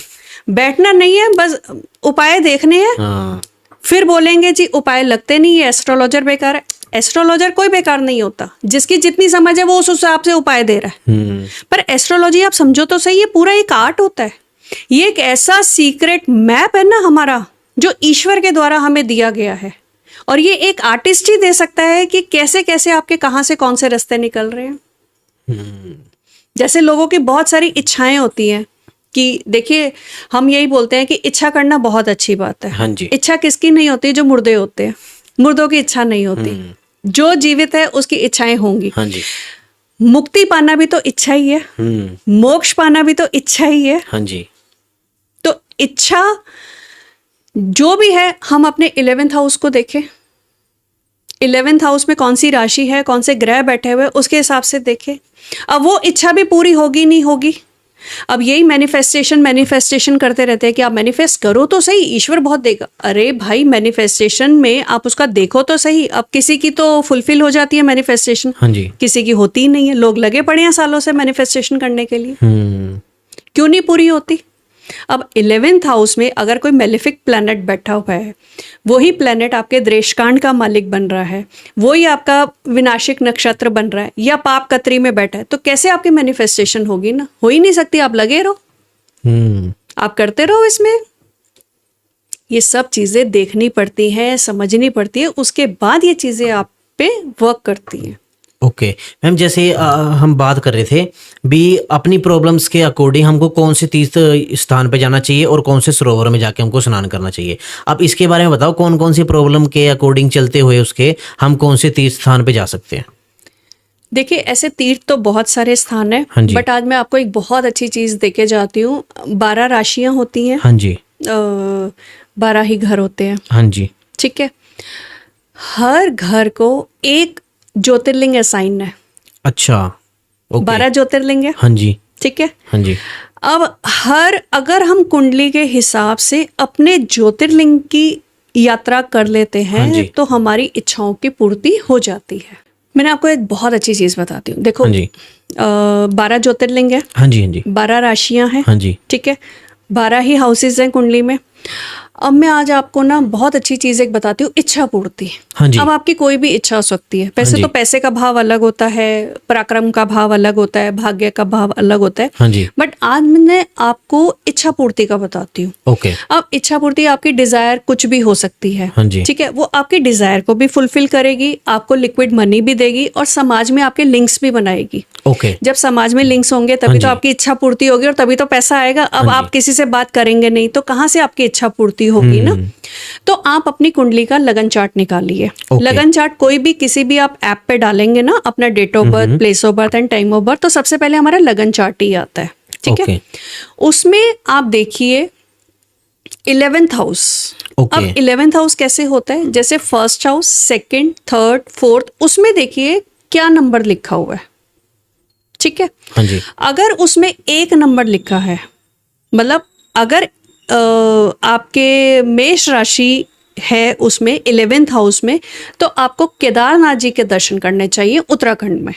बैठना नहीं है, बस उपाय देखने हैं। हाँ। फिर बोलेंगे जी उपाय लगते नहीं है, एस्ट्रोलॉजर बेकार है। एस्ट्रोलॉजर कोई बेकार नहीं होता, जिसकी जितनी समझ है वो उस हिसाब से उपाय दे रहा है। पर एस्ट्रोलॉजी आप समझो तो सही, ये पूरा एक आर्ट होता है। ये एक ऐसा सीक्रेट मैप है ना हमारा, जो ईश्वर के द्वारा हमें दिया गया है। और ये एक आर्टिस्ट ही दे सकता है कि कैसे कैसे आपके कहाँ से कौन से रास्ते निकल रहे हैं। जैसे लोगों की बहुत सारी इच्छाएं होती हैं कि देखिए, हम यही बोलते हैं कि इच्छा करना बहुत अच्छी बात है। हाँ जी। इच्छा किसकी नहीं होती? जो मुर्दे होते हैं। मुर्दों की इच्छा नहीं होती। जो जीवित है उसकी इच्छाएं होंगी। हाँ जी। मुक्ति पाना भी तो इच्छा ही है, मोक्ष पाना भी तो इच्छा ही है। हाँ जी। तो इच्छा जो भी है, हम अपने 11th हाउस को देखें। 11th हाउस में कौन सी राशि है, कौन से ग्रह बैठे हुए, उसके हिसाब से देखें। अब वो इच्छा भी पूरी होगी नहीं होगी। अब यही मैनिफेस्टेशन करते रहते हैं कि आप मैनिफेस्ट करो तो सही, ईश्वर बहुत देगा। अरे भाई, मैनिफेस्टेशन में आप उसका देखो तो सही। अब किसी की तो फुलफिल हो जाती है मैनिफेस्टेशन, हाँ जी। किसी की होती ही नहीं है। लोग लगे पड़े हैं सालों से मैनिफेस्टेशन करने के लिए, क्यों नहीं पूरी होती? अब 11th हाउस में अगर कोई मेलेफिक प्लैनेट बैठा हुआ है, वही प्लैनेट आपके द्रेषकांड का मालिक बन रहा है, वही आपका विनाशिक नक्षत्र बन रहा है, या पाप कतरी में बैठा है, तो कैसे आपकी मैनिफेस्टेशन होगी? ना, हो ही नहीं सकती। आप लगे रहो, आप करते रहो इसमें। ये सब चीजें देखनी पड़ती हैं, समझनी पड़ती है, उसके बाद ये चीजें आप पे वर्क करती हैं। ओके मैम, जैसे हम बात कर रहे थे भी अपनी प्रॉब्लम्स के अकॉर्डिंग हमको कौन से तीर्थ स्थान पे जाना चाहिए और कौन से सरोवर में जाके हमको स्नान करना चाहिए। अब इसके बारे में बताओ, कौन कौन सी प्रॉब्लम के अकॉर्डिंग चलते हुए उसके हम कौन से तीर्थ स्थान पे जा सकते हैं? देखिए, ऐसे तीर्थ तो बहुत सारे स्थान है, हाँ जी। बट आज मैं आपको एक बहुत अच्छी चीज देके जाती हूँ। 12 राशियां होती हैं। हाँ जी। 12 ही घर होते हैं। हाँ जी। ठीक है, हर घर को एक ज्योतिर्लिंग असाइन है। अच्छा, ओके। 12 ज्योतिर्लिंग है। हाँ जी। ठीक है। हाँ जी। अब अगर हम कुंडली के हिसाब से अपने ज्योतिर्लिंग की यात्रा कर लेते हाँ जी। हैं, तो हमारी इच्छाओं की पूर्ति हो जाती है। मैंने आपको एक बहुत अच्छी चीज बताती हूँ। देखो, हाँ जी। 12 ज्योतिर्लिंग है। हाँ जी। हाँ जी। 12 राशियां हैं। हाँ जी। ठीक है, 12 ही हाउसेज हैं कुंडली में। अब मैं आज आपको ना बहुत अच्छी चीज एक बताती हूँ, इच्छा पूर्ति। हाँ जी। अब आपकी कोई भी इच्छा हो सकती है। वैसे हाँ जी। तो पैसे का भाव अलग होता है, पराक्रम का भाव अलग होता है, भाग्य का भाव अलग होता है। हाँ जी। बट आज मैं आपको इच्छा पूर्ति का बताती हूँ। ओके। अब इच्छा पूर्ति आपकी डिजायर कुछ भी हो सकती है। हाँ जी। ठीक है, वो आपकी डिजायर को भी फुलफिल करेगी, आपको लिक्विड मनी भी देगी, और समाज में आपके लिंक्स भी बनाएगी। ओके। जब समाज में लिंक्स होंगे तभी तो आपकी इच्छा पूर्ति होगी, और तभी तो पैसा आएगा। अब आप किसी से बात करेंगे नहीं तो कहाँ से आपकी इच्छा पूर्ति होगी ना। तो आप अपनी कुंडली का लगन चार्ट निकालिए। लगन चार्ट कोई भी किसी भी आप ऐप पे डालेंगे ना, अपना date of birth, place of birth and time of birth, तो सबसे पहले हमारा लगन चार्ट ही आता है। ठीक है। उसमें आप देखिए 11th हाउस। अब 11th हाउस कैसे होता है, जैसे first house, second, third, fourth, उसमें देखिए क्या नंबर लिखा हुआ है, ठीक है। हाँ जी। अगर उसमें एक नंबर लिखा है, मतलब अगर आपके मेष राशि है उसमें 11th हाउस में, तो आपको केदारनाथ जी के दर्शन करने चाहिए उत्तराखंड में।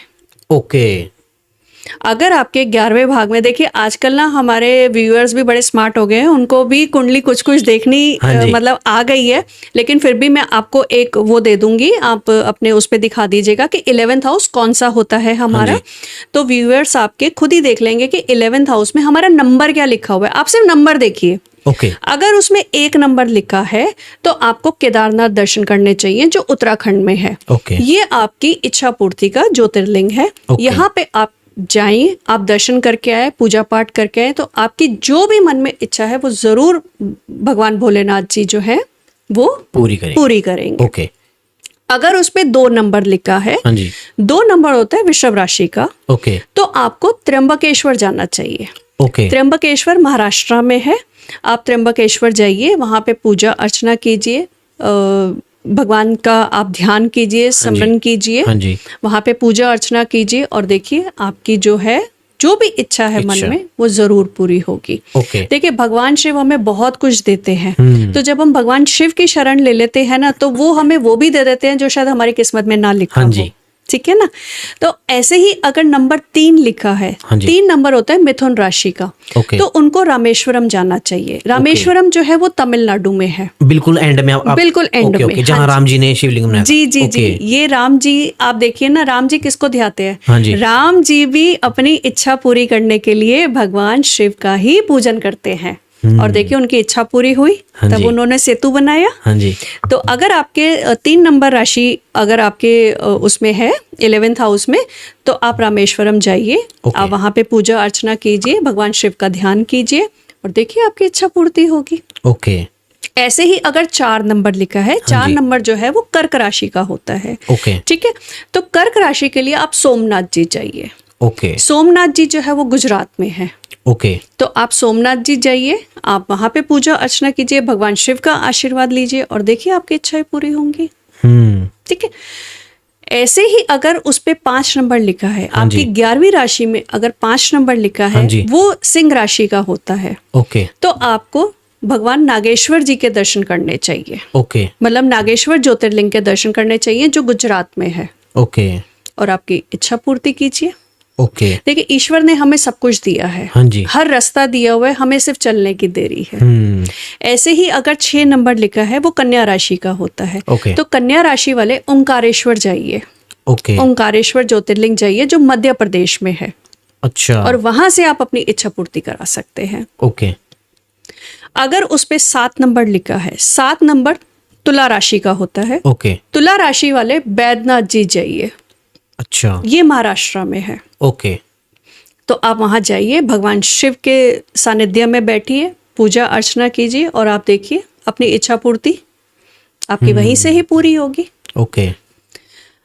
ओके। अगर आपके 11वें भाग में, देखिए आजकल ना हमारे व्यूअर्स भी बड़े स्मार्ट हो गए हैं, उनको भी कुंडली कुछ कुछ देखनी मतलब आ गई है, लेकिन फिर भी मैं आपको एक वो दे दूंगी, आप अपने उस पे दिखा दीजिएगा कि 11th हाउस कौन सा होता है हमारा। तो व्यूअर्स आपके खुद ही देख लेंगे कि 11th हाउस में हमारा नंबर क्या लिखा हुआ है। आप सिर्फ नंबर देखिए। अगर उसमें एक नंबर लिखा है तो आपको केदारनाथ दर्शन करने चाहिए जो उत्तराखंड में है। ये आपकी इच्छा पूर्ति का ज्योतिर्लिंग है। यहाँ पे आप जाइए, आप दर्शन करके आए, पूजा पाठ करके आए, तो आपकी जो भी मन में इच्छा है वो जरूर भगवान भोलेनाथ जी जो है वो पूरी करेंगे। ओके। अगर उस पे 2 नंबर लिखा है, 2 नंबर होता है वृषभ राशि का, तो आपको त्र्यंबकेश्वर जाना चाहिए। त्र्यंबकेश्वर महाराष्ट्र में है। आप त्र्यंबकेश्वर जाइए, वहां पे पूजा अर्चना कीजिए, भगवान का आप ध्यान कीजिए, स्मरण कीजिए, वहां पे पूजा अर्चना कीजिए, और देखिए आपकी जो है जो भी इच्छा है मन में वो जरूर पूरी होगी। देखिए भगवान शिव हमें बहुत कुछ देते हैं, तो जब हम भगवान शिव की शरण ले लेते हैं ना, तो वो हमें वो भी दे देते हैं जो शायद हमारी किस्मत में ना लिखा हो, ठीक है ना। तो ऐसे ही अगर नंबर 3 लिखा है, 3 नंबर होता है मिथुन राशि का, तो उनको रामेश्वरम जाना चाहिए। रामेश्वरम जो है वो तमिलनाडु में है, बिल्कुल एंड में। बिल्कुल एंड में, जहाँ राम जी ने शिवलिंग बनाया। जी। ये राम जी, आप देखिए ना, राम जी किसको ध्याते हैं? राम जी भी अपनी इच्छा पूरी करने के लिए भगवान शिव का ही पूजन करते हैं, और देखिए उनकी इच्छा पूरी हुई, तब उन्होंने सेतु बनाया। तो अगर आपके 3 नंबर राशि अगर आपके उसमें है 11th हाउस में, तो आप रामेश्वरम जाइए, आप वहां पे पूजा अर्चना कीजिए, भगवान शिव का ध्यान कीजिए, और देखिए आपकी इच्छा पूर्ति होगी। ऐसे ही अगर 4 नंबर लिखा है, 4 नंबर जो है वो कर्क राशि का होता है, ठीक है। तो कर्क राशि के लिए आप सोमनाथ जी जाइए। सोमनाथ जी जो है वो गुजरात में है। तो आप सोमनाथ जी जाइए, आप वहां पे पूजा अर्चना कीजिए, भगवान शिव का आशीर्वाद लीजिए, और देखिए आपकी इच्छाएं पूरी होंगी, ठीक है। ऐसे ही अगर उस पे 5 नंबर लिखा है, आपकी 11वीं राशि में अगर 5 नंबर लिखा है, वो सिंह राशि का होता है, तो आपको भगवान नागेश्वर जी के दर्शन करने चाहिए। मतलब नागेश्वर ज्योतिर्लिंग के दर्शन करने चाहिए जो गुजरात में है। और आपकी इच्छा पूर्ति कीजिए। देखिए ईश्वर ने हमें सब कुछ दिया है, हर रास्ता दिया हुआ है, हमें सिर्फ चलने की देरी है। ऐसे ही अगर 6 नंबर लिखा है, वो कन्या राशि का होता है, तो कन्या राशि वाले ओंकारेश्वर जाइए। ओंकारेश्वर ज्योतिर्लिंग जाइए जो मध्य प्रदेश में है। अच्छा। और वहां से आप अपनी इच्छा पूर्ति करा सकते हैं। अगर उस पे 7 नंबर लिखा है, 7 नंबर तुला राशि का होता है। तुला राशि वाले बैद्यनाथ जी जाइए। अच्छा। ये महाराष्ट्र में है। तो आप वहां जाइए, भगवान शिव के सानिध्य में बैठिए, पूजा अर्चना कीजिए, और आप देखिए अपनी इच्छा पूर्ति आपकी वहीं से ही पूरी होगी।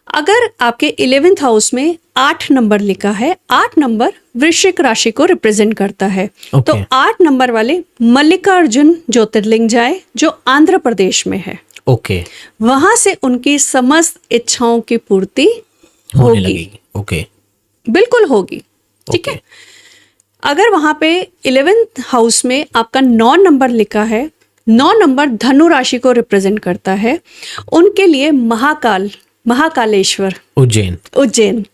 अगर आपके 11th हाउस में 8 नंबर लिखा है, 8 नंबर वृश्चिक राशि को रिप्रेजेंट करता है, तो 8 नंबर वाले मल्लिकार्जुन ज्योतिर्लिंग जाए जो आंध्र प्रदेश में है। वहां से उनकी समस्त इच्छाओं की पूर्ति होगी। बिल्कुल होगी, ठीक है। अगर वहां पे 11th हाउस में आपका 9 नंबर लिखा है, 9 नंबर धनु राशि को रिप्रेजेंट करता है, उनके लिए महाकालेश्वर उज्जैन,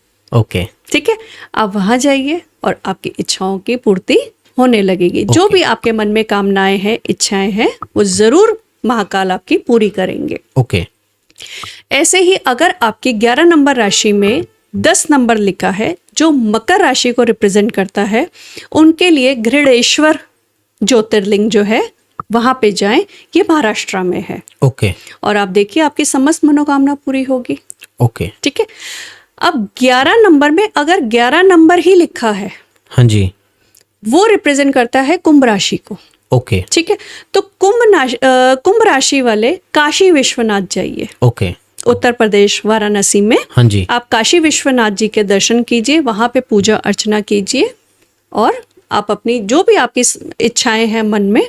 ठीक है। आप वहां जाइए और आपकी इच्छाओं की पूर्ति होने लगेगी। जो भी आपके मन में कामनाएं हैं, इच्छाएं हैं, वो जरूर महाकाल आपकी पूरी करेंगे। ऐसे ही अगर आपकी 11 नंबर राशि में 10 नंबर लिखा है, जो मकर राशि को रिप्रेजेंट करता है, उनके लिए घृणेश्वर ज्योतिर्लिंग जो है वहां पे जाएं, ये महाराष्ट्र में है। और आप देखिए आपकी समस्त मनोकामना पूरी होगी। ठीक है। अब 11 नंबर में अगर 11 नंबर ही लिखा है, वो रिप्रेजेंट करता है कुंभ राशि को। ठीक है। तो कुंभ राशि वाले काशी विश्वनाथ जाइए। उत्तर प्रदेश वाराणसी में आप काशी विश्वनाथ जी के दर्शन कीजिए, वहां पे पूजा अर्चना कीजिए, और आप अपनी जो भी आपकी इच्छाएं हैं मन में,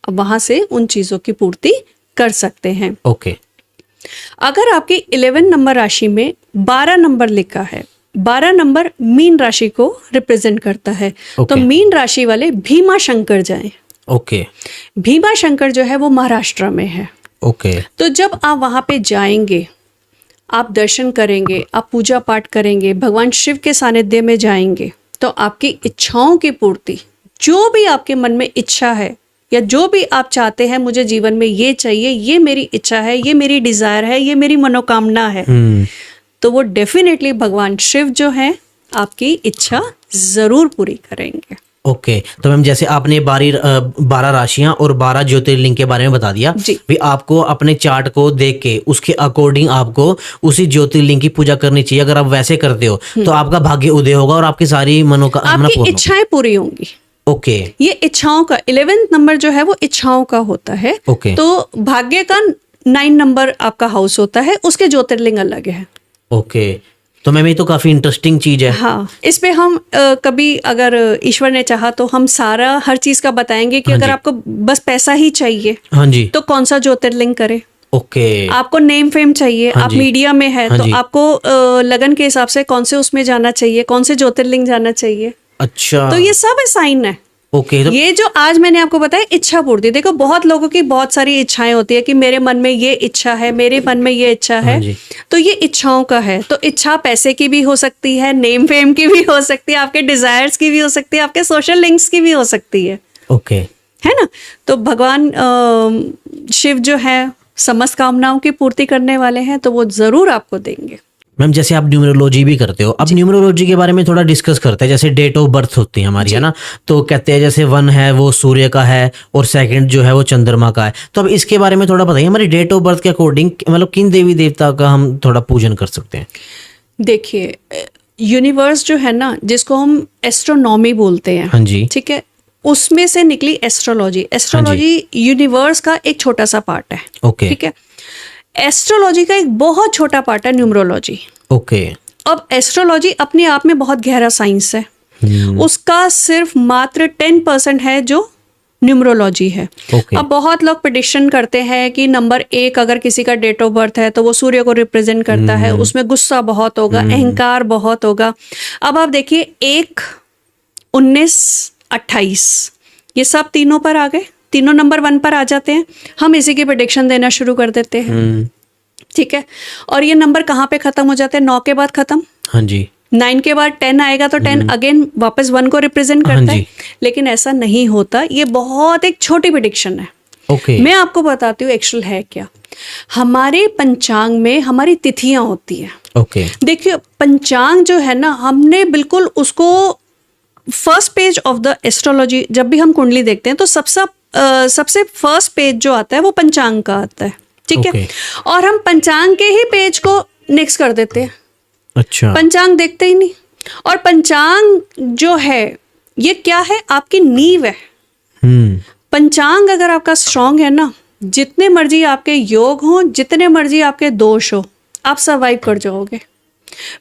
वहां से उन चीजों की पूर्ति कर सकते हैं। ओके। अगर आपकी 11 नंबर राशि में 12 नंबर लिखा है, 12 नंबर मीन राशि को रिप्रेजेंट करता है, तो मीन राशि वाले भीमा शंकर जाएं। ओके। भीमा शंकर जो है वो महाराष्ट्र में है। ओके। तो जब आप वहां पे जाएंगे, आप दर्शन करेंगे, आप पूजा पाठ करेंगे, भगवान शिव के सानिध्य में जाएंगे, तो आपकी इच्छाओं की पूर्ति, जो भी आपके मन में इच्छा है या जो भी आप चाहते हैं, मुझे जीवन में ये चाहिए, ये मेरी इच्छा है, ये मेरी डिजायर है, ये मेरी मनोकामना है, तो वो डेफिनेटली भगवान शिव जो है आपकी इच्छा जरूर पूरी करेंगे। ओके। तो मैम जैसे आपने 12 राशियां और 12 ज्योतिर्लिंग के बारे में बता दिया, भी आपको अपने चार्ट को देख के उसके अकॉर्डिंग आपको उसी ज्योतिर्लिंग की पूजा करनी चाहिए। अगर आप वैसे करते हो तो आपका भाग्य उदय होगा और आपकी सारी मनोकामना, आपकी इच्छाएं पूरी होंगी। ओके। ये इच्छाओं का 11th नंबर जो है वो इच्छाओं का होता है। ओके। तो भाग्य का 9 नंबर आपका हाउस होता है, उसके ज्योतिर्लिंग अलग है। ओके। तो मैम ये तो काफी इंटरेस्टिंग चीज है। हाँ, इस पे हम कभी अगर ईश्वर ने चाहा तो हम सारा हर चीज का बताएंगे कि अगर आपको बस पैसा ही चाहिए, हाँ जी, तो कौन सा ज्योतिर्लिंग करे। ओके। आपको नेम फेम चाहिए, आप मीडिया में है, तो आपको लगन के हिसाब से कौन से उसमें जाना चाहिए, कौन से ज्योतिर्लिंग जाना चाहिए। अच्छा। तो ये सब साइन है। ओके। तो ये जो आज मैंने आपको बताया इच्छा पूर्ति, देखो बहुत लोगों की बहुत सारी इच्छाएं होती है कि मेरे मन में ये इच्छा है, मेरे मन में ये इच्छा है, तो ये इच्छाओं का है। तो इच्छा पैसे की भी हो सकती है, नेम फेम की भी हो सकती है, आपके डिजायर्स की भी हो सकती है, आपके सोशल लिंक्स की भी हो सकती है। ओके। है ना। तो भगवान शिव जो है समस्त कामनाओं की पूर्ति करने वाले हैं, तो वो जरूर आपको देंगे। मैम जैसे आप न्यूमरोलॉजी भी करते हो, अब न्यूमरोलॉजी के बारे में थोड़ा डिस्कस करते हैं। जैसे डेट ऑफ बर्थ होती है हमारी, है ना, तो कहते हैं जैसे 1 है वो सूर्य का है और 2 जो है वो चंद्रमा का है। तो अब इसके बारे में थोड़ा बताइए, हमारी डेट ऑफ बर्थ के अकॉर्डिंग मतलब किन देवी देवता का हम थोड़ा पूजन कर सकते हैं। देखिए, यूनिवर्स जो है ना, जिसको हम एस्ट्रोनॉमी बोलते हैं, हाँ जी, ठीक है, उसमें से निकली एस्ट्रोलॉजी। एस्ट्रोलॉजी यूनिवर्स का एक छोटा सा पार्ट है। ओके। ठीक है। एस्ट्रोलॉजी का एक बहुत छोटा पार्ट है न्यूमरोलॉजी। ओके। अब एस्ट्रोलॉजी अपने आप में बहुत गहरा साइंस है, उसका सिर्फ मात्र 10% है जो न्यूमरोलॉजी है। अब बहुत लोग प्रेडिक्शन करते हैं कि नंबर 1 अगर किसी का डेट ऑफ बर्थ है तो वो सूर्य को रिप्रेजेंट करता है, उसमें गुस्सा बहुत होगा, अहंकार बहुत होगा। अब आप देखिए 1, 19, 28 ये सब तीनों पर आ गए, तीनों नंबर 1 पर आ जाते हैं। हम इसी की प्रेडिक्शन देना शुरू कर देते हैं। ठीक है। और ये नंबर कहाँ पे खत्म हो जाते हैं? 9 के बाद खत्म। हाँ जी। 9 के बाद 10 आएगा तो 10 अगेन वापस 1 को रिप्रेजेंट करता है। लेकिन ऐसा नहीं होता, ये बहुत एक छोटी प्रेडिक्शन है। ओके। मैं आपको बताती हूँ एक्चुअल है क्या। हमारे पंचांग में हमारी तिथियां होती है। ओके। देखिए पंचांग जो है ना, हमने बिल्कुल उसको first page of the astrology, जब भी हम कुंडली देखते हैं तो सबसे फर्स्ट पेज जो आता है वो पंचांग का आता है। ठीक है। और हम पंचांग के ही पेज को नेक्स्ट कर देते हैं। अच्छा। पंचांग देखते ही नहीं। और पंचांग जो है ये क्या है? आपकी नींव है। पंचांग अगर आपका स्ट्रांग है ना, जितने मर्जी आपके योग हो, जितने मर्जी आपके दोष हो, आप सर्वाइव कर जाओगे।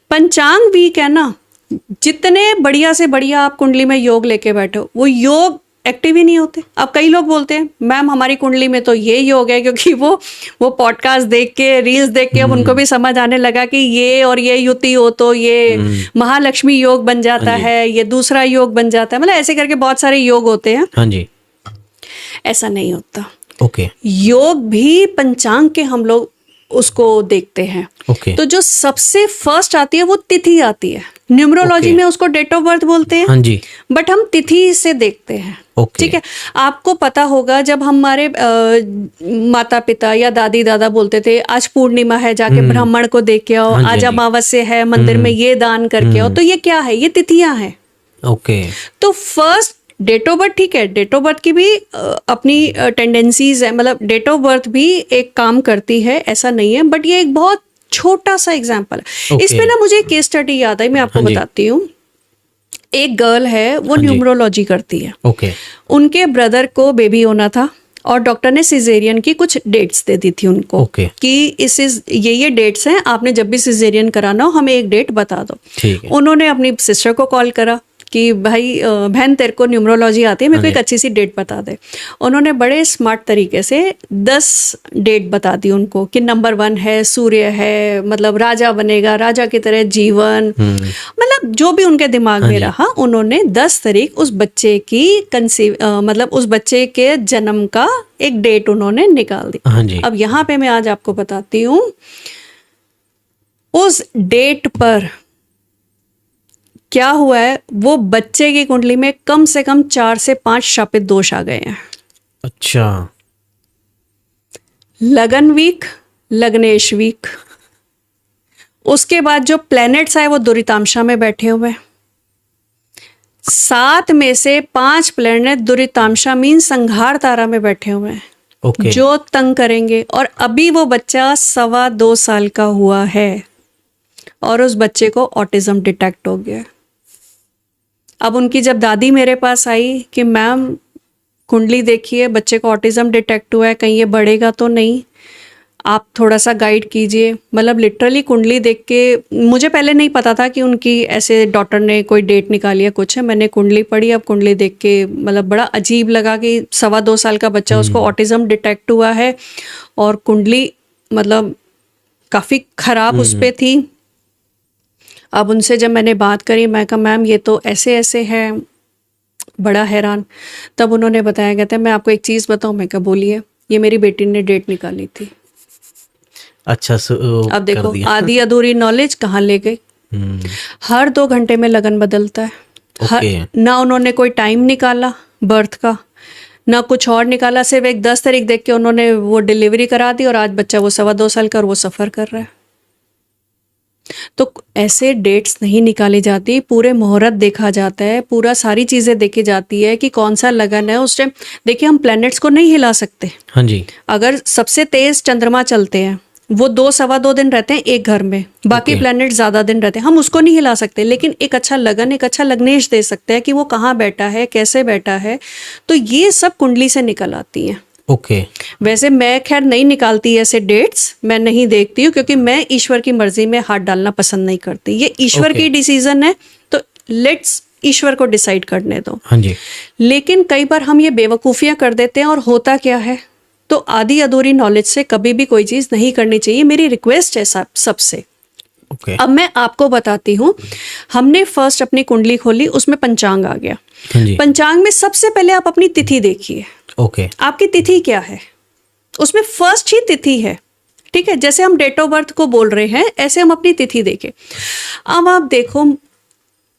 पंचांग वीक है ना, जितने बढ़िया से बढ़िया आप कुंडली में योग लेके बैठो, वो योग एक्टिव ही नहीं होते। अब कई लोग बोलते हैं मैम हमारी कुंडली में तो ये योग है, क्योंकि वो पॉडकास्ट देख के, रील्स देख के अब उनको भी समझ आने लगा कि ये और ये युति हो तो ये महालक्ष्मी योग बन जाता है, ये दूसरा योग बन जाता है, मतलब ऐसे करके बहुत सारे योग होते हैं। हाँ जी। ऐसा नहीं होता। ओके। योग भी पंचांग के हम लोग उसको देखते हैं। ओके। तो जो सबसे फर्स्ट आती है वो तिथि आती है। न्यूमरोलॉजी में उसको डेट ऑफ बर्थ बोलते हैं। हाँ जी। बट हम तिथि से देखते हैं। ठीक है। आपको पता होगा जब हमारे माता पिता या दादी दादा बोलते थे आज पूर्णिमा है, जाके ब्राह्मण को देख के आओ, आज अमावस्या है, मंदिर में ये दान करके आओ, तो ये क्या है? ये तिथियां हैं। ओके। तो फर्स्ट डेट ऑफ बर्थ, ठीक है, डेट ऑफ बर्थ की भी अपनी टेंडेंसीज है, मतलब डेट ऑफ बर्थ भी एक काम करती है, ऐसा नहीं है, बट ये एक बहुत छोटा सा एग्जाम्पल है। इस पे ना मुझे एक केस स्टडी याद आई, मैं आपको बताती हूँ। एक गर्ल है, वो न्यूमरोलॉजी करती है। ओके। उनके ब्रदर को बेबी होना था और डॉक्टर ने सिजेरियन की कुछ डेट्स दे दी थी उनको। कि ये डेट्स हैं, आपने जब भी सिजेरियन कराना हो हमें एक डेट बता दो। ठीक है। उन्होंने अपनी सिस्टर को कॉल करा, कि भाई बहन तेरे को न्यूमरोलॉजी आती है, मेरे को एक अच्छी सी डेट बता दे। उन्होंने बड़े स्मार्ट तरीके से 10 डेट बता दी उनको कि नंबर 1 है सूर्य है, मतलब राजा बनेगा, राजा की तरह जीवन, मतलब जो भी उनके दिमाग में रहा, उन्होंने 10 तारीख उस बच्चे की मतलब उस बच्चे के जन्म का एक डेट उन्होंने निकाल दी। हाँ जी। अब यहाँ पे मैं आज आपको बताती हूँ उस डेट पर क्या हुआ है। वो बच्चे की कुंडली में कम से कम 4 से 5 शापित दोष आ गए हैं। अच्छा। लगन वीक, लग्नेश वीक, उसके बाद जो प्लैनेट्स आए वो दुरितांशा में बैठे हुए हैं। 7 में से 5 प्लैनेट दुरितांशा मीन संघार तारा में बैठे हुए हैं। ओके। जो तंग करेंगे। और अभी वो बच्चा 2.25 साल का हुआ है और उस बच्चे को ऑटिज्म डिटेक्ट हो गया। अब उनकी जब दादी मेरे पास आई कि मैम कुंडली देखिए, बच्चे को ऑटिज्म डिटेक्ट हुआ है, कहीं ये बढ़ेगा तो नहीं, आप थोड़ा सा गाइड कीजिए। मतलब लिटरली कुंडली देख के, मुझे पहले नहीं पता था कि उनकी ऐसे डॉक्टर ने कोई डेट निकाली है कुछ है। मैंने कुंडली पढ़ी, अब कुंडली देख के मतलब बड़ा अजीब लगा कि 2.25 साल का बच्चा, उसको ऑटिज्म डिटेक्ट हुआ है और कुंडली मतलब काफ़ी खराब उस पर थी। अब उनसे जब मैंने बात करी, मैं कहा मैम ये तो ऐसे ऐसे है, बड़ा हैरान। तब उन्होंने बताया, कहते हैं मैं आपको एक चीज़ बताऊं। मैं कहा बोलिए। ये मेरी बेटी ने डेट निकाली थी। अच्छा। अब देखो आधी अधूरी नॉलेज कहाँ ले गई। हर 2 घंटे में लगन बदलता है। ना उन्होंने कोई टाइम निकाला बर्थ का, ना कुछ और निकाला, सिर्फ एक 10 तारीख देख के उन्होंने वो डिलीवरी करा दी और आज बच्चा वो 2.25 साल का और वो सफ़र कर रहा है। तो ऐसे डेट्स नहीं निकाली जाती, पूरे मुहूर्त देखा जाता है, पूरा सारी चीज़ें देखी जाती है कि कौन सा लगन है उस टाइम। देखिए हम प्लैनेट्स को नहीं हिला सकते। हाँ जी। अगर सबसे तेज चंद्रमा चलते हैं वो 2-2.25 दिन रहते हैं एक घर में, बाकी प्लैनेट ज़्यादा दिन रहते हैं, हम उसको नहीं हिला सकते। लेकिन एक अच्छा लगन, एक अच्छा लग्नेश दे सकते हैं कि वो कहाँ बैठा है, कैसे बैठा है। तो ये सब कुंडली से निकल आती हैं। ओके। वैसे मैं खैर नहीं निकालती ऐसे डेट्स, मैं नहीं देखती हूँ क्योंकि मैं ईश्वर की मर्जी में हाथ डालना पसंद नहीं करती। ये ईश्वर की डिसीजन है, तो लेट्स ईश्वर को डिसाइड करने दो। हाँ जी। लेकिन कई बार हम ये बेवकूफ़ियाँ कर देते हैं और होता क्या है, तो आधी अधूरी नॉलेज से कभी भी कोई चीज़ नहीं करनी चाहिए। मेरी रिक्वेस्ट है सबसे। अब मैं आपको बताती हूँ। हमने फर्स्ट अपनी कुंडली खोली, उसमें पंचांग आ गया। पंचांग में सबसे पहले आप अपनी तिथि देखिए। ओके। आपकी तिथि क्या है, उसमें फर्स्ट ही तिथि है। ठीक है, जैसे हम डेट ऑफ बर्थ को बोल रहे हैं ऐसे हम अपनी तिथि देखें। अब आप देखो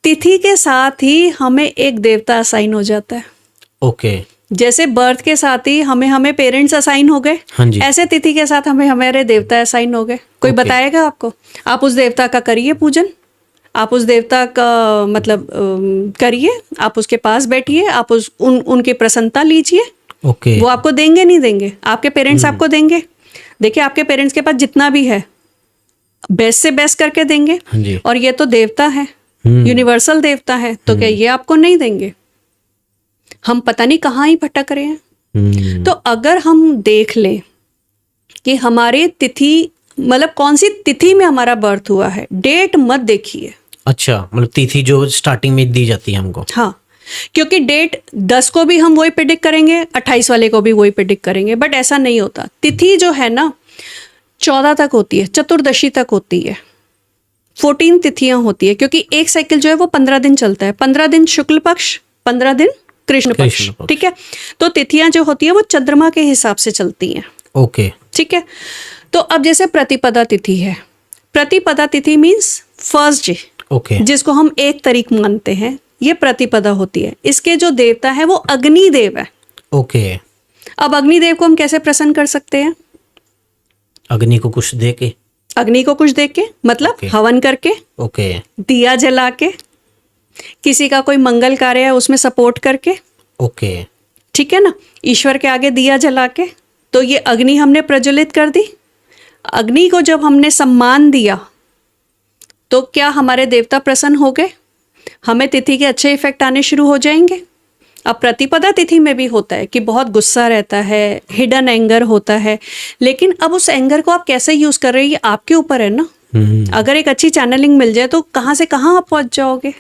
तिथि के साथ ही हमें एक देवता असाइन हो जाता है। ओके। जैसे बर्थ के साथ ही हमें पेरेंट्स असाइन हो गए, हाँ जी। ऐसे तिथि के साथ हमें हमारे देवता असाइन हो गए। कोई बताएगा आपको, आप उस देवता का करिए पूजन, आप उस देवता का मतलब करिए, आप उसके पास बैठिए, आप उनकी प्रसन्नता लीजिए। ओके। वो आपको देंगे नहीं देंगे, आपके पेरेंट्स आपको देंगे। देखिए आपके पेरेंट्स के पास जितना भी है बेस्ट से बेस्ट करके देंगे। हाँ जी। और ये तो देवता है, यूनिवर्सल देवता है, तो क्या ये आपको नहीं देंगे? हम पता नहीं कहाँ ही भटक रहे हैं। तो अगर हम देख लें कि हमारे तिथि मतलब कौन सी तिथि में हमारा बर्थ हुआ है, डेट मत देखिए। अच्छा, मतलब तिथि जो स्टार्टिंग में दी जाती है हमको। हाँ, क्योंकि डेट 10 को भी हम वही प्रेडिक्ट करेंगे, 28 वाले को भी वही प्रेडिक्ट करेंगे, बट ऐसा नहीं होता। तिथि जो है ना 14 तक होती है, चतुर्दशी तक होती है, 14 तिथियां होती है, क्योंकि एक साइकिल जो है वो 15 दिन चलता है। 15 दिन शुक्ल पक्ष, 15 दिन कृष्ण पक्ष। ठीक है, तो तिथियां जो होती है वो चंद्रमा के हिसाब से चलती हैं। ओके। ठीक है, तो अब जैसे प्रतिपदा तिथि है, प्रतिपदा तिथि मीन्स फर्स्ट डे, ओके, जिसको हम 1 तारीख मानते हैं, ये प्रतिपदा होती है। इसके जो देवता है वो अग्निदेव है। ओके। अब अग्निदेव को हम कैसे प्रसन्न कर सकते हैं? अग्नि को कुछ दे के, अग्नि को कुछ दे के, मतलब हवन करके, ओके, दिया जला के, किसी का कोई मंगल कार्य है उसमें सपोर्ट करके, ओके, ठीक है ना, ईश्वर के आगे दिया जला के। तो ये अग्नि हमने प्रज्वलित कर दी। अग्नि को जब हमने सम्मान दिया तो क्या हमारे देवता प्रसन्न हो गए? हमें तिथि के अच्छे इफेक्ट आने शुरू हो जाएंगे। अब प्रतिपदा तिथि में भी होता है कि बहुत गुस्सा रहता है, हिडन एंगर होता है, लेकिन अब उस एंगर को आप कैसे यूज कर रहे हैं ये आपके ऊपर है ना। अगर एक अच्छी चैनलिंग मिल जाए तो कहाँ से कहाँ आप पहुंच जाओगे।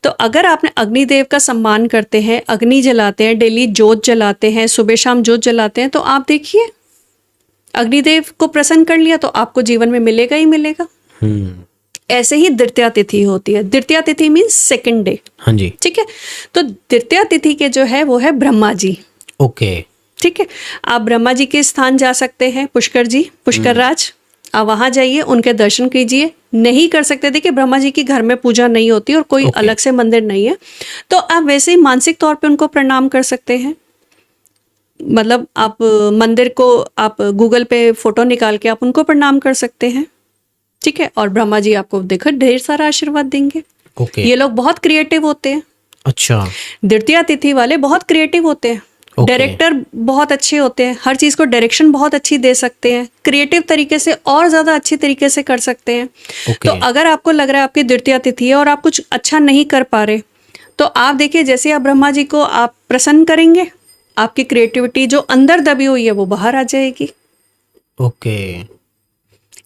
तो अगर आपने अग्निदेव का सम्मान करते हैं, अग्नि जलाते हैं, डेली जोत जलाते हैं, सुबह शाम जोत जलाते हैं, तो आप देखिए अग्निदेव को प्रसन्न कर लिया तो आपको जीवन में मिलेगा ही मिलेगा। ऐसे ही द्वितीया तिथि होती है। द्वितीया तिथि मीन्स सेकंड डे। हाँ जी। ठीक है, तो द्वितीया तिथि के जो है वो है ब्रह्मा जी। ओके। ठीक है, आप ब्रह्मा जी के स्थान जा सकते हैं, पुष्कर जी, पुष्कर राज, आप वहां जाइए, उनके दर्शन कीजिए। नहीं कर सकते, देखिए ब्रह्मा जी की घर में पूजा नहीं होती और कोई अलग से मंदिर नहीं है, तो आप वैसे ही मानसिक तौर पे उनको प्रणाम कर सकते हैं। मतलब आप मंदिर को आप गूगल पे फोटो निकाल के आप उनको प्रणाम कर सकते हैं। ठीक है, और ब्रह्मा जी आपको देखो ढेर सारा आशीर्वाद देंगे। ओके। ये लोग बहुत क्रिएटिव होते हैं। अच्छा। द्वितीया तिथि वाले बहुत क्रिएटिव होते हैं। डायरेक्टर बहुत अच्छे होते हैं, हर चीज को डायरेक्शन बहुत अच्छी दे सकते हैं, क्रिएटिव तरीके से और ज्यादा अच्छी तरीके से कर सकते हैं। तो अगर आपको लग रहा है आपकी द्वितीया तिथि है और आप कुछ अच्छा नहीं कर पा रहे, तो आप देखिए जैसे आप ब्रह्मा जी को आप प्रसन्न करेंगे, आपकी क्रिएटिविटी जो अंदर दबी हुई है वो बाहर आ जाएगी। ओके।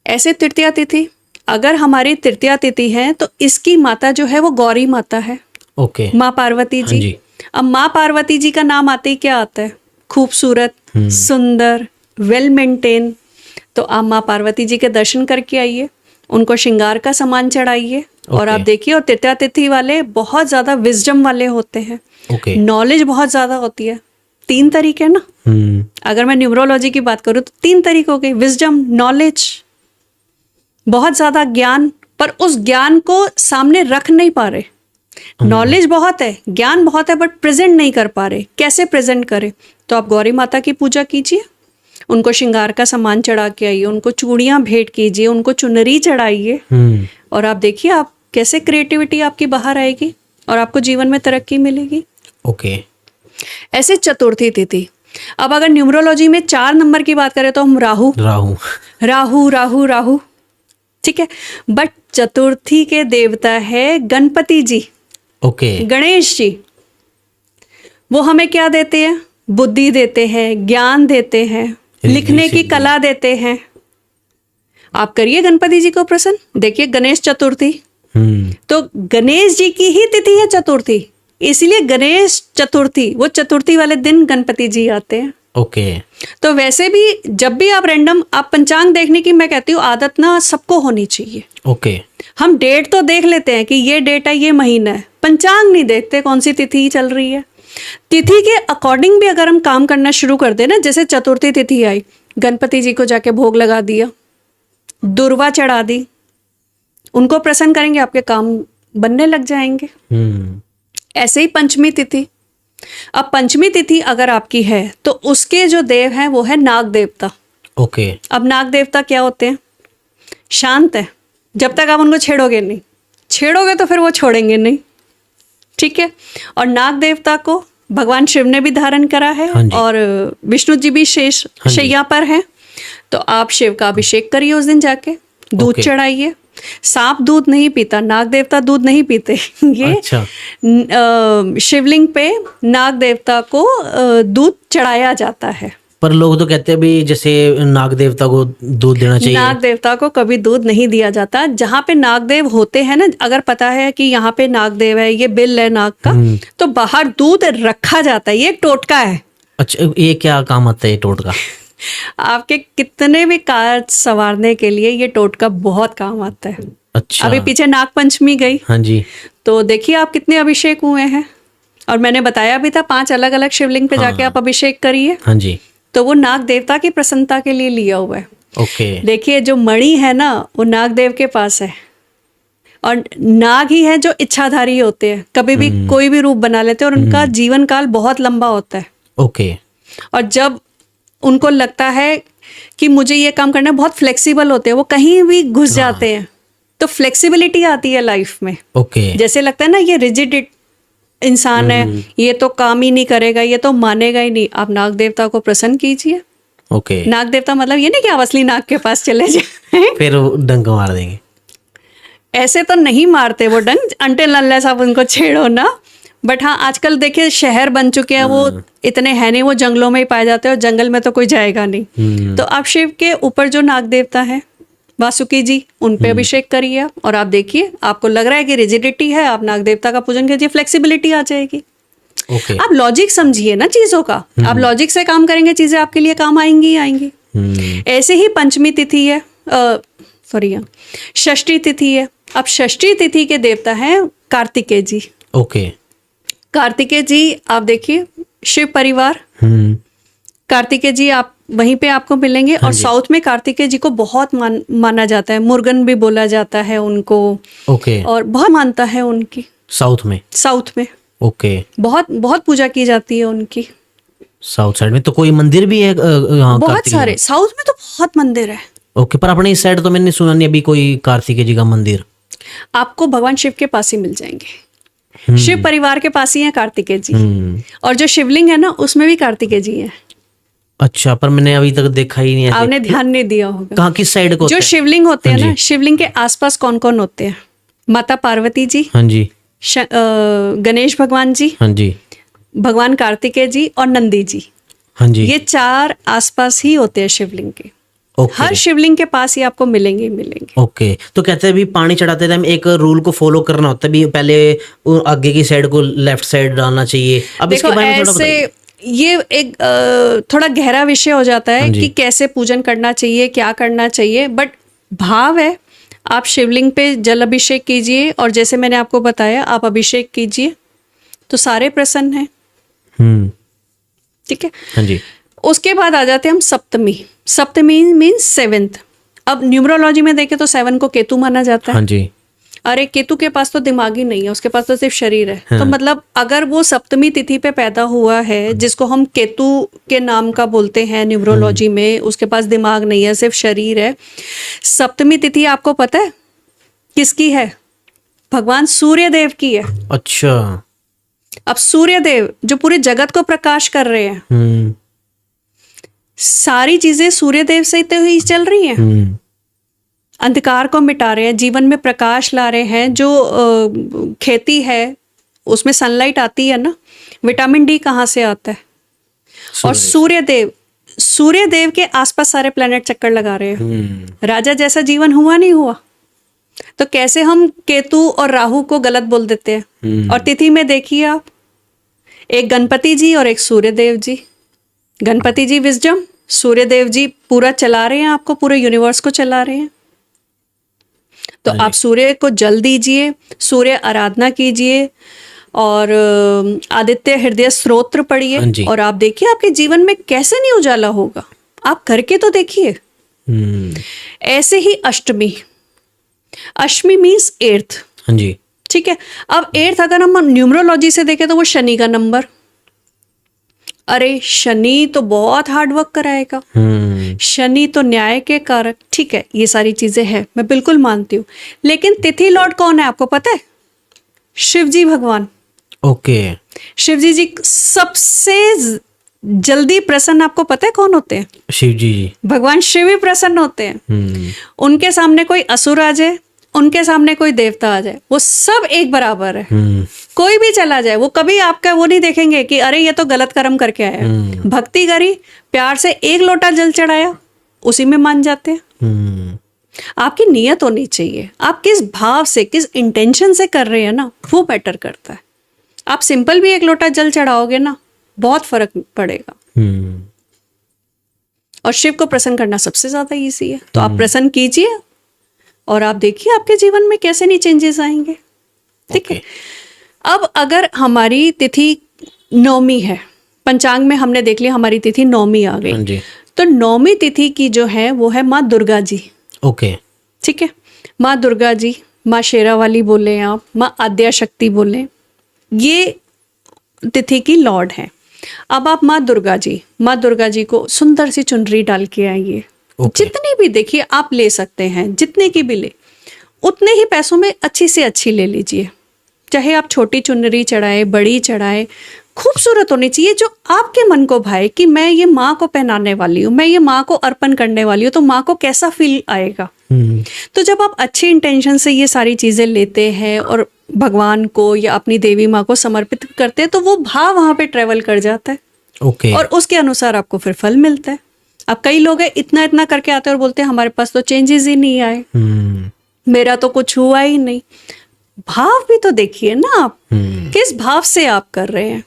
ऐसे तृतीया तिथि, अगर हमारी तृतीया तिथि है तो इसकी माता जो है वो गौरी माता है। ओके। माँ पार्वती जी। जी। अब माँ पार्वती जी का नाम आते ही क्या आता है? खूबसूरत, सुंदर, वेल मेंटेन। तो आप माँ पार्वती जी के दर्शन करके आइए, उनको श्रृंगार का सामान चढ़ाइए। और आप देखिए, और तृतीया तिथि वाले बहुत ज्यादा विजडम वाले होते हैं। नॉलेज बहुत ज्यादा होती है। 3 तरीके ना, अगर मैं न्यूमरोलॉजी की बात करूँ तो 3 तरीके हो गए, विजडम, नॉलेज, बहुत ज्यादा ज्ञान, पर उस ज्ञान को सामने रख नहीं पा रहे। नॉलेज बहुत है, ज्ञान बहुत है, बट प्रेजेंट नहीं कर पा रहे। कैसे प्रेजेंट करें? तो आप गौरी माता की पूजा कीजिए, उनको श्रृंगार का सामान चढ़ा के आइए, उनको चूड़ियां भेंट कीजिए, उनको चुनरी चढ़ाइए, और आप देखिए आप कैसे क्रिएटिविटी आपकी बाहर आएगी और आपको जीवन में तरक्की मिलेगी। ओके। ऐसे चतुर्थी तिथि, अब अगर न्यूमरोलॉजी में 4 नंबर की बात करें तो हम राहु राहु राहु राहु राहु, ठीक है, बट चतुर्थी के देवता है गणपति जी। ओके। गणेश जी, वो हमें क्या देते हैं? बुद्धि देते हैं, ज्ञान देते हैं, लिखने की कला देते हैं। आप करिए गणपति जी को प्रसन्न। देखिए गणेश चतुर्थी, तो गणेश जी की ही तिथि है चतुर्थी, इसलिए गणेश चतुर्थी, वो चतुर्थी वाले दिन गणपति जी आते हैं। ओके। तो वैसे भी जब भी आप रैंडम आप पंचांग देखने की, मैं कहती हूँ आदत ना सबको होनी चाहिए। ओके। हम डेट तो देख लेते हैं कि ये डेट है, ये महीना है, पंचांग नहीं देखते कौन सी तिथि चल रही है। तिथि के अकॉर्डिंग भी अगर हम काम करना शुरू कर दें ना, जैसे चतुर्थी तिथि आई, गणपति जी को जाके भोग लगा दिया, दुर्वा चढ़ा दी, उनको प्रसन्न करेंगे, आपके काम बनने लग जाएंगे। ऐसे ही पंचमी तिथि, अब पंचमी तिथि अगर आपकी है तो उसके जो देव हैं वो है नाग देवता। ओके। अब नाग देवता क्या होते हैं? शांत है, जब तक आप उनको छेड़ोगे नहीं, छेड़ोगे तो फिर वो छोड़ेंगे नहीं। ठीक है, और नाग देवता को भगवान शिव ने भी धारण करा है, और विष्णु जी भी शेष शैया पर हैं। तो आप शिव का अभिषेक करिए उस दिन जाके, दूध चढ़ाइए। सांप दूध नहीं पीता, नाग देवता दूध नहीं पीते। ये अच्छा। शिवलिंग पे नाग देवता को दूध चढ़ाया जाता है। पर लोग तो कहते हैं भी जैसे नाग देवता को दूध देना चाहिए। नाग देवता को कभी दूध नहीं दिया जाता। जहाँ पे नागदेव होते हैं ना, अगर पता है कि यहाँ पे नागदेव है, ये बिल है नाग का, तो बाहर दूध रखा जाता है। ये टोटका है। अच्छा, ये क्या काम आता है ये टोटका? आपके कितने भी कार्य संवारने के लिए ये टोटका बहुत काम आता है। अच्छा। अभी पीछे नाग पंचमी गई, हाँ जी, तो देखिए आप कितने अभिषेक हुए हैं, और मैंने बताया भी था 5 अलग अलग शिवलिंग पे जाके आप अभिषेक करिए। हाँ जी, तो वो नाग देवता की प्रसन्नता के लिए लिया हुआ है। ओके। देखिए जो मणि है ना, वो नाग देव के पास है, और नाग ही है जो इच्छाधारी होते हैं, कभी भी कोई भी रूप बना लेते हैं, और उनका जीवन काल बहुत लंबा होता है। ओके। और जब उनको लगता है कि मुझे ये काम करना है, बहुत फ्लेक्सिबल होते हैं, वो कहीं भी घुस जाते हैं, तो फ्लेक्सिबिलिटी आती है लाइफ में। ओके। जैसे लगता है ना ये रिजिड इंसान है, ये तो काम ही नहीं करेगा, ये तो मानेगा ही नहीं, आप नाग देवता को प्रसन्न कीजिए। ओके। नाग देवता मतलब ये नहीं कि आप असली नाग के पास चले जाए फिर वो डंक मार देंगे। ऐसे तो नहीं मारते वो डंक, अनटिल अनलेस आप उनको छेड़ो ना। बट हाँ, आजकल देखिए शहर बन चुके हैं, वो इतने हैं नहीं, वो जंगलों में ही पाए जाते हैं, और जंगल में तो कोई जाएगा नहीं। तो आप शिव के ऊपर जो नाग देवता है वासुकी जी, उन पे अभिषेक करिए आप, और आप देखिए आपको लग रहा है कि रिजिडिटी है, आप नाग देवता का पूजन कीजिए, फ्लेक्सिबिलिटी आ जाएगी। ओके। आप लॉजिक समझिए ना चीजों का, आप लॉजिक से काम करेंगे, चीजें आपके लिए काम आएंगी ही आएंगी। ऐसे ही पंचमी तिथि है, सॉरी षष्ठी तिथि है। अब षष्ठी तिथि के देवता हैं कार्तिकेय जी। ओके। कार्तिकेय जी आप देखिए, शिव परिवार, कार्तिकेय जी आप वहीं पे आपको मिलेंगे। और साउथ में कार्तिकेय जी को बहुत माना जाता है, मुर्गन भी बोला जाता है उनको। ओके। और बहुत मानता है उनकी, साउथ में। साउथ में ओके। बहुत बहुत पूजा की जाती है उनकी। साउथ साइड में तो कोई मंदिर भी है बहुत सारे, साउथ में तो बहुत मंदिर है। ओके, पर अपने इस साइड तो मैंने सुना नहीं अभी कोई कार्तिकेय जी का मंदिर। आपको भगवान शिव के पास ही मिल जाएंगे, शिव परिवार के पास ही है कार्तिकेय जी। और जो शिवलिंग है ना, उसमें भी कार्तिकेय जी है। अच्छा, पर मैंने अभी तक देखा ही नहीं है। आपने ध्यान नहीं दिया होगा। कहाँ, किस साइड को? जो शिवलिंग होते हैं ना, शिवलिंग के आसपास कौन कौन होते हैं? माता पार्वती जी, हाँ जी, गणेश भगवान जी, हाँ जी, भगवान कार्तिकेय जी और नंदी जी। हाँ जी। ये चार आसपास ही होते हैं शिवलिंग के। हर शिवलिंग के पास ही आपको मिलेंगे ही मिलेंगे। ओके। तो कहते हैं भी पानी चढ़ाते टाइम एक रूल को फॉलो करना होता है भी, पहले आगे की साइड को लेफ्ट साइड डालना चाहिए। अब देखो इसके बारे में थोड़ा ऐसे ये एक थोड़ा गहरा विषय हो जाता है कि कैसे पूजन करना चाहिए, क्या करना चाहिए। बट भाव है, आप शिवलिंग पे जल अभिषेक कीजिए, और जैसे मैंने आपको बताया आप अभिषेक कीजिए तो सारे प्रसन्न हैं। ठीक है, हाँ जी। उसके बाद आ जाते हैं हम सप्तमी। सप्तमी मीन्स सेवेंथ। अब न्यूमरोलॉजी में देखें तो 7 को केतु माना जाता है। हाँ जी। अरे केतु के पास तो दिमाग ही नहीं है, उसके पास तो सिर्फ शरीर है। तो मतलब अगर वो सप्तमी तिथि पे पैदा हुआ है, जिसको हम केतु के नाम का बोलते हैं न्यूमरोलॉजी में, उसके पास दिमाग नहीं है, सिर्फ शरीर है। सप्तमी तिथि आपको पता है किसकी है? भगवान सूर्य देव की है। अच्छा। अब सूर्य देव जो पूरे जगत को प्रकाश कर रहे हैं, सारी चीजें सूर्य देव से ही चल रही हैं। अंधकार को मिटा रहे हैं, जीवन में प्रकाश ला रहे हैं। जो खेती है उसमें सनलाइट आती है ना, विटामिन डी कहाँ से आता है? और सूर्य देव के आसपास सारे प्लेनेट चक्कर लगा रहे हैं। राजा जैसा जीवन हुआ नहीं हुआ? तो कैसे हम केतु और राहु को गलत बोल देते हैं। और तिथि में देखिए आप, एक गणपति जी और एक सूर्य देव जी। गणपति जी विजडम, सूर्य देव जी पूरा चला रहे हैं, आपको पूरे यूनिवर्स को चला रहे हैं। तो आप सूर्य को जल दीजिए, सूर्य आराधना कीजिए, और आदित्य हृदय स्तोत्र पढ़िए, और आप देखिए आपके जीवन में कैसे नहीं उजाला होगा। आप करके तो देखिए। ऐसे ही अष्टमी, अष्टमी मीन्स 8th। हाँ जी। ठीक है, अब 8th अगर हम न्यूमरोलॉजी से देखें तो वो शनि का नंबर। अरे शनि तो बहुत हार्ड वर्क कराएगा, शनि तो न्याय के कारक। ठीक है, ये सारी चीजें हैं, मैं बिल्कुल मानती हूँ। लेकिन तिथि लॉर्ड कौन है आपको पता है? शिव जी भगवान। ओके। शिव जी सबसे जल्दी प्रसन्न आपको पता है कौन होते हैं? शिव जी। भगवान शिव ही प्रसन्न होते हैं। उनके सामने कोई असुर आ जाए, उनके सामने कोई देवता आ जाए, वो सब एक बराबर है। कोई भी चला जाए, वो कभी आपका वो नहीं देखेंगे कि अरे ये तो गलत कर्म करके आया। भक्ति करी, प्यार से एक लोटा जल चढ़ाया, उसी में मान जाते हैं। आपकी नियत होनी चाहिए, आप किस भाव से, किस इंटेंशन से कर रहे हैं ना, वो मैटर करता है। आप सिंपल भी एक लोटा जल चढ़ाओगे ना, बहुत फर्क पड़ेगा। और शिव को प्रसन्न करना सबसे ज्यादा इजी है। तो आप प्रसन्न कीजिए और आप देखिए आपके जीवन में कैसे नहीं चेंजेस आएंगे। ठीक है, अब अगर हमारी तिथि नवमी है, पंचांग में हमने देख लिया हमारी तिथि नवमी आ गई, तो नवमी तिथि की जो है वो है माँ दुर्गा जी। ओके। ठीक है, माँ दुर्गा जी, माँ शेरावाली बोले आप, माँ आद्या शक्ति बोले, ये तिथि की लॉर्ड है। अब आप माँ दुर्गा जी को सुंदर सी चुनरी डाल के आइए। जितनी भी देखिए आप ले सकते हैं, जितने की भी ले, उतने ही पैसों में अच्छी से अच्छी ले लीजिए। चाहे आप छोटी चुनरी चढ़ाए, बड़ी चढ़ाए, खूबसूरत होनी चाहिए, जो आपके मन को भाए कि मैं ये माँ को पहनाने वाली हूँ, मैं ये माँ को अर्पण करने वाली हूँ, तो माँ को कैसा फील आएगा। तो जब आप अच्छी इंटेंशन से ये सारी चीजें लेते हैं और भगवान को या अपनी देवी माँ को समर्पित करते हैं, तो वो भाव वहां पे ट्रेवल कर जाता है। ओके। और उसके अनुसार आपको फिर फल मिलता है। अब कई लोग हैं इतना इतना करके आते हैं और बोलते हैं हमारे पास तो चेंजेस ही नहीं आए, मेरा तो कुछ हुआ ही नहीं। भाव भी तो देखिए ना आप, किस भाव से आप कर रहे हैं।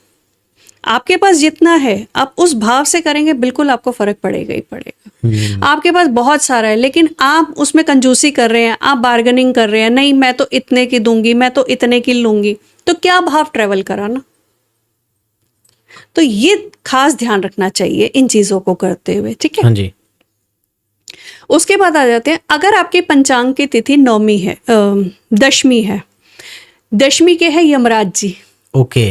आपके पास जितना है आप उस भाव से करेंगे, बिल्कुल आपको फर्क पड़ेगा ही पड़ेगा। आपके पास बहुत सारा है लेकिन आप उसमें कंजूसी कर रहे हैं, आप बार्गेनिंग कर रहे हैं, नहीं मैं तो इतने की दूंगी, मैं तो इतने की लूंगी, तो क्या भाव ट्रेवल करा ना। तो ये खास ध्यान रखना चाहिए इन चीजों को करते हुए, ठीक है। हाँ जी। उसके बाद आ जाते हैं, अगर आपके पंचांग की तिथि नौमी है, दशमी है, दशमी के है यमराज जी। ओके।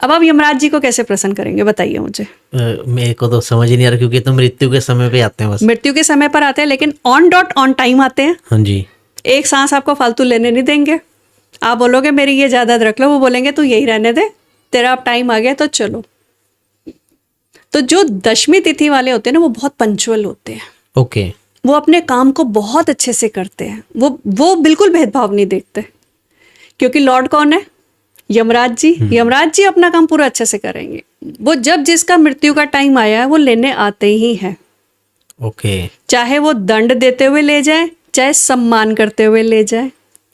अब आप यमराज जी को कैसे प्रसन्न करेंगे बताइए मुझे। मेरे को तो समझ ही नहीं आ रहा, क्योंकि तो मृत्यु के समय पे आते हैं बस। मृत्यु के समय पर आते हैं लेकिन ऑन डॉट ऑन टाइम आते हैं। हाँ जी। एक सांस आपको फालतू लेने नहीं देंगे। आप बोलोगे मेरी ये जायदाद रख लो, वो बोलेंगे तू यही रहने दे, तेरा अब टाइम आ गया तो चलो। तो जो दशमी तिथि वाले होते हैं ना वो बहुत पंचुअल होते हैं। ओके। वो अपने काम को बहुत अच्छे से करते हैं, वो बिल्कुल भेदभाव नहीं देखते, क्योंकि लॉर्ड कौन है? यमराज जी। यमराज जी अपना काम पूरा अच्छे से करेंगे। वो जब जिसका मृत्यु का टाइम आया है वो लेने आते ही हैं। ओके। चाहे वो दंड देते हुए ले जाए, चाहे सम्मान करते हुए ले जाए,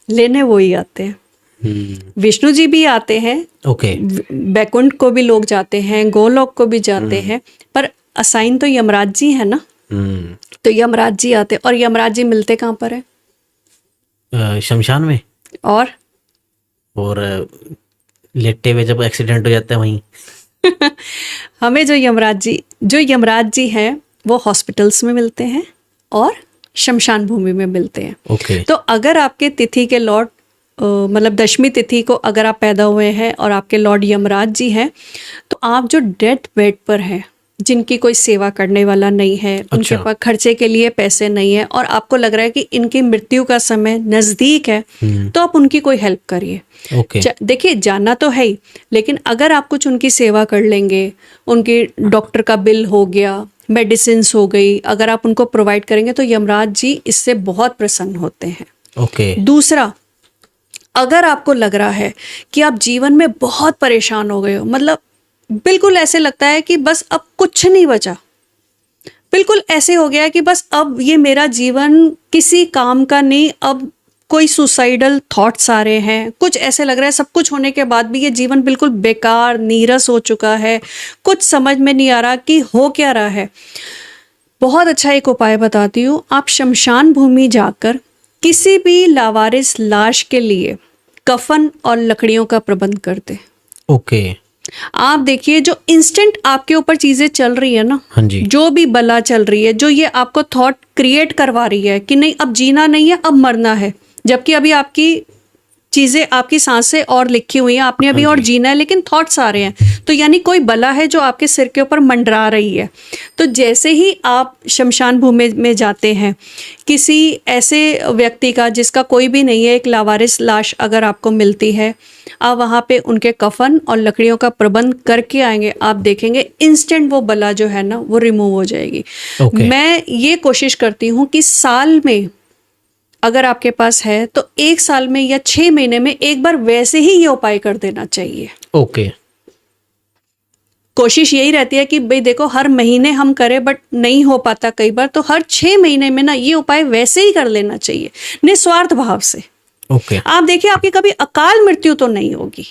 लेने वो ही आते हैं। विष्णु जी भी आते हैं। ओके। बैकुंठ को भी लोग जाते हैं, गोलोक को भी जाते हैं, पर असाइन तो यमराज जी है ना। तो यमराज जी आते, और यमराज जी मिलते कहाँ पर है? शमशान में। और लेटे हुए जब एक्सीडेंट हो जाता है वहीं। हमें जो यमराज जी हैं वो हॉस्पिटल्स में मिलते हैं और शमशान भूमि में मिलते हैं। ओके। तो अगर आपके तिथि के लॉर्ड मतलब दशमी तिथि को अगर आप पैदा हुए हैं और आपके लॉर्ड यमराज जी हैं, तो आप जो डेथ बेड पर हैं, जिनकी कोई सेवा करने वाला नहीं है, उनके पास खर्चे के लिए पैसे नहीं है, और आपको लग रहा है कि इनकी मृत्यु का समय नजदीक है, तो आप उनकी कोई हेल्प करिए। देखिए जाना तो है ही, लेकिन अगर आप कुछ उनकी सेवा कर लेंगे, उनकी डॉक्टर का बिल हो गया, मेडिसिन हो गई, अगर आप उनको प्रोवाइड करेंगे तो यमराज जी इससे बहुत प्रसन्न होते हैं। ओके। दूसरा, अगर आपको लग रहा है कि आप जीवन में बहुत परेशान हो गए हो, मतलब बिल्कुल ऐसे लगता है कि बस अब कुछ नहीं बचा, बिल्कुल ऐसे हो गया है कि बस अब ये मेरा जीवन किसी काम का नहीं, अब कोई सुसाइडल थॉट्स आ रहे हैं, कुछ ऐसे लग रहा है सब कुछ होने के बाद भी ये जीवन बिल्कुल बेकार नीरस हो चुका है, कुछ समझ में नहीं आ रहा कि हो क्या रहा है। बहुत अच्छा एक उपाय बताती हूँ। आप शमशान भूमि जाकर किसी भी लावारिस लाश के लिए कफन और लकड़ियों का प्रबंध कर दे। ओके। आप देखिए जो इंस्टेंट आपके ऊपर चीजें चल रही है ना, हाँ जी, जो भी बला चल रही है, जो ये आपको थॉट क्रिएट करवा रही है कि नहीं अब जीना नहीं है, अब मरना है, जबकि अभी आपकी चीजें, आपकी सांसें और लिखी हुई हैं, आपने अभी और जीना है, लेकिन थॉट्स आ रहे हैं, तो यानी कोई बला है जो आपके सिर के ऊपर मंडरा रही है। तो जैसे ही आप शमशान भूमि में जाते हैं, किसी ऐसे व्यक्ति का जिसका कोई भी नहीं है, एक लावारिस लाश अगर आपको मिलती है, आप वहाँ पे उनके कफन और लकड़ियों का प्रबंध करके आएंगे, आप देखेंगे इंस्टेंट वो बला जो है ना वो रिमूव हो जाएगी। मैं ये कोशिश करती हूँ कि साल में अगर आपके पास है तो 1 साल में या 6 महीने में एक बार वैसे ही ये उपाय कर देना चाहिए। ओके। कोशिश यही रहती है कि भाई देखो हर महीने हम करें, बट नहीं हो पाता कई बार, तो हर 6 महीने में ना ये उपाय वैसे ही कर लेना चाहिए, निस्वार्थ भाव से। ओके। आप देखिए आपकी कभी अकाल मृत्यु तो नहीं होगी।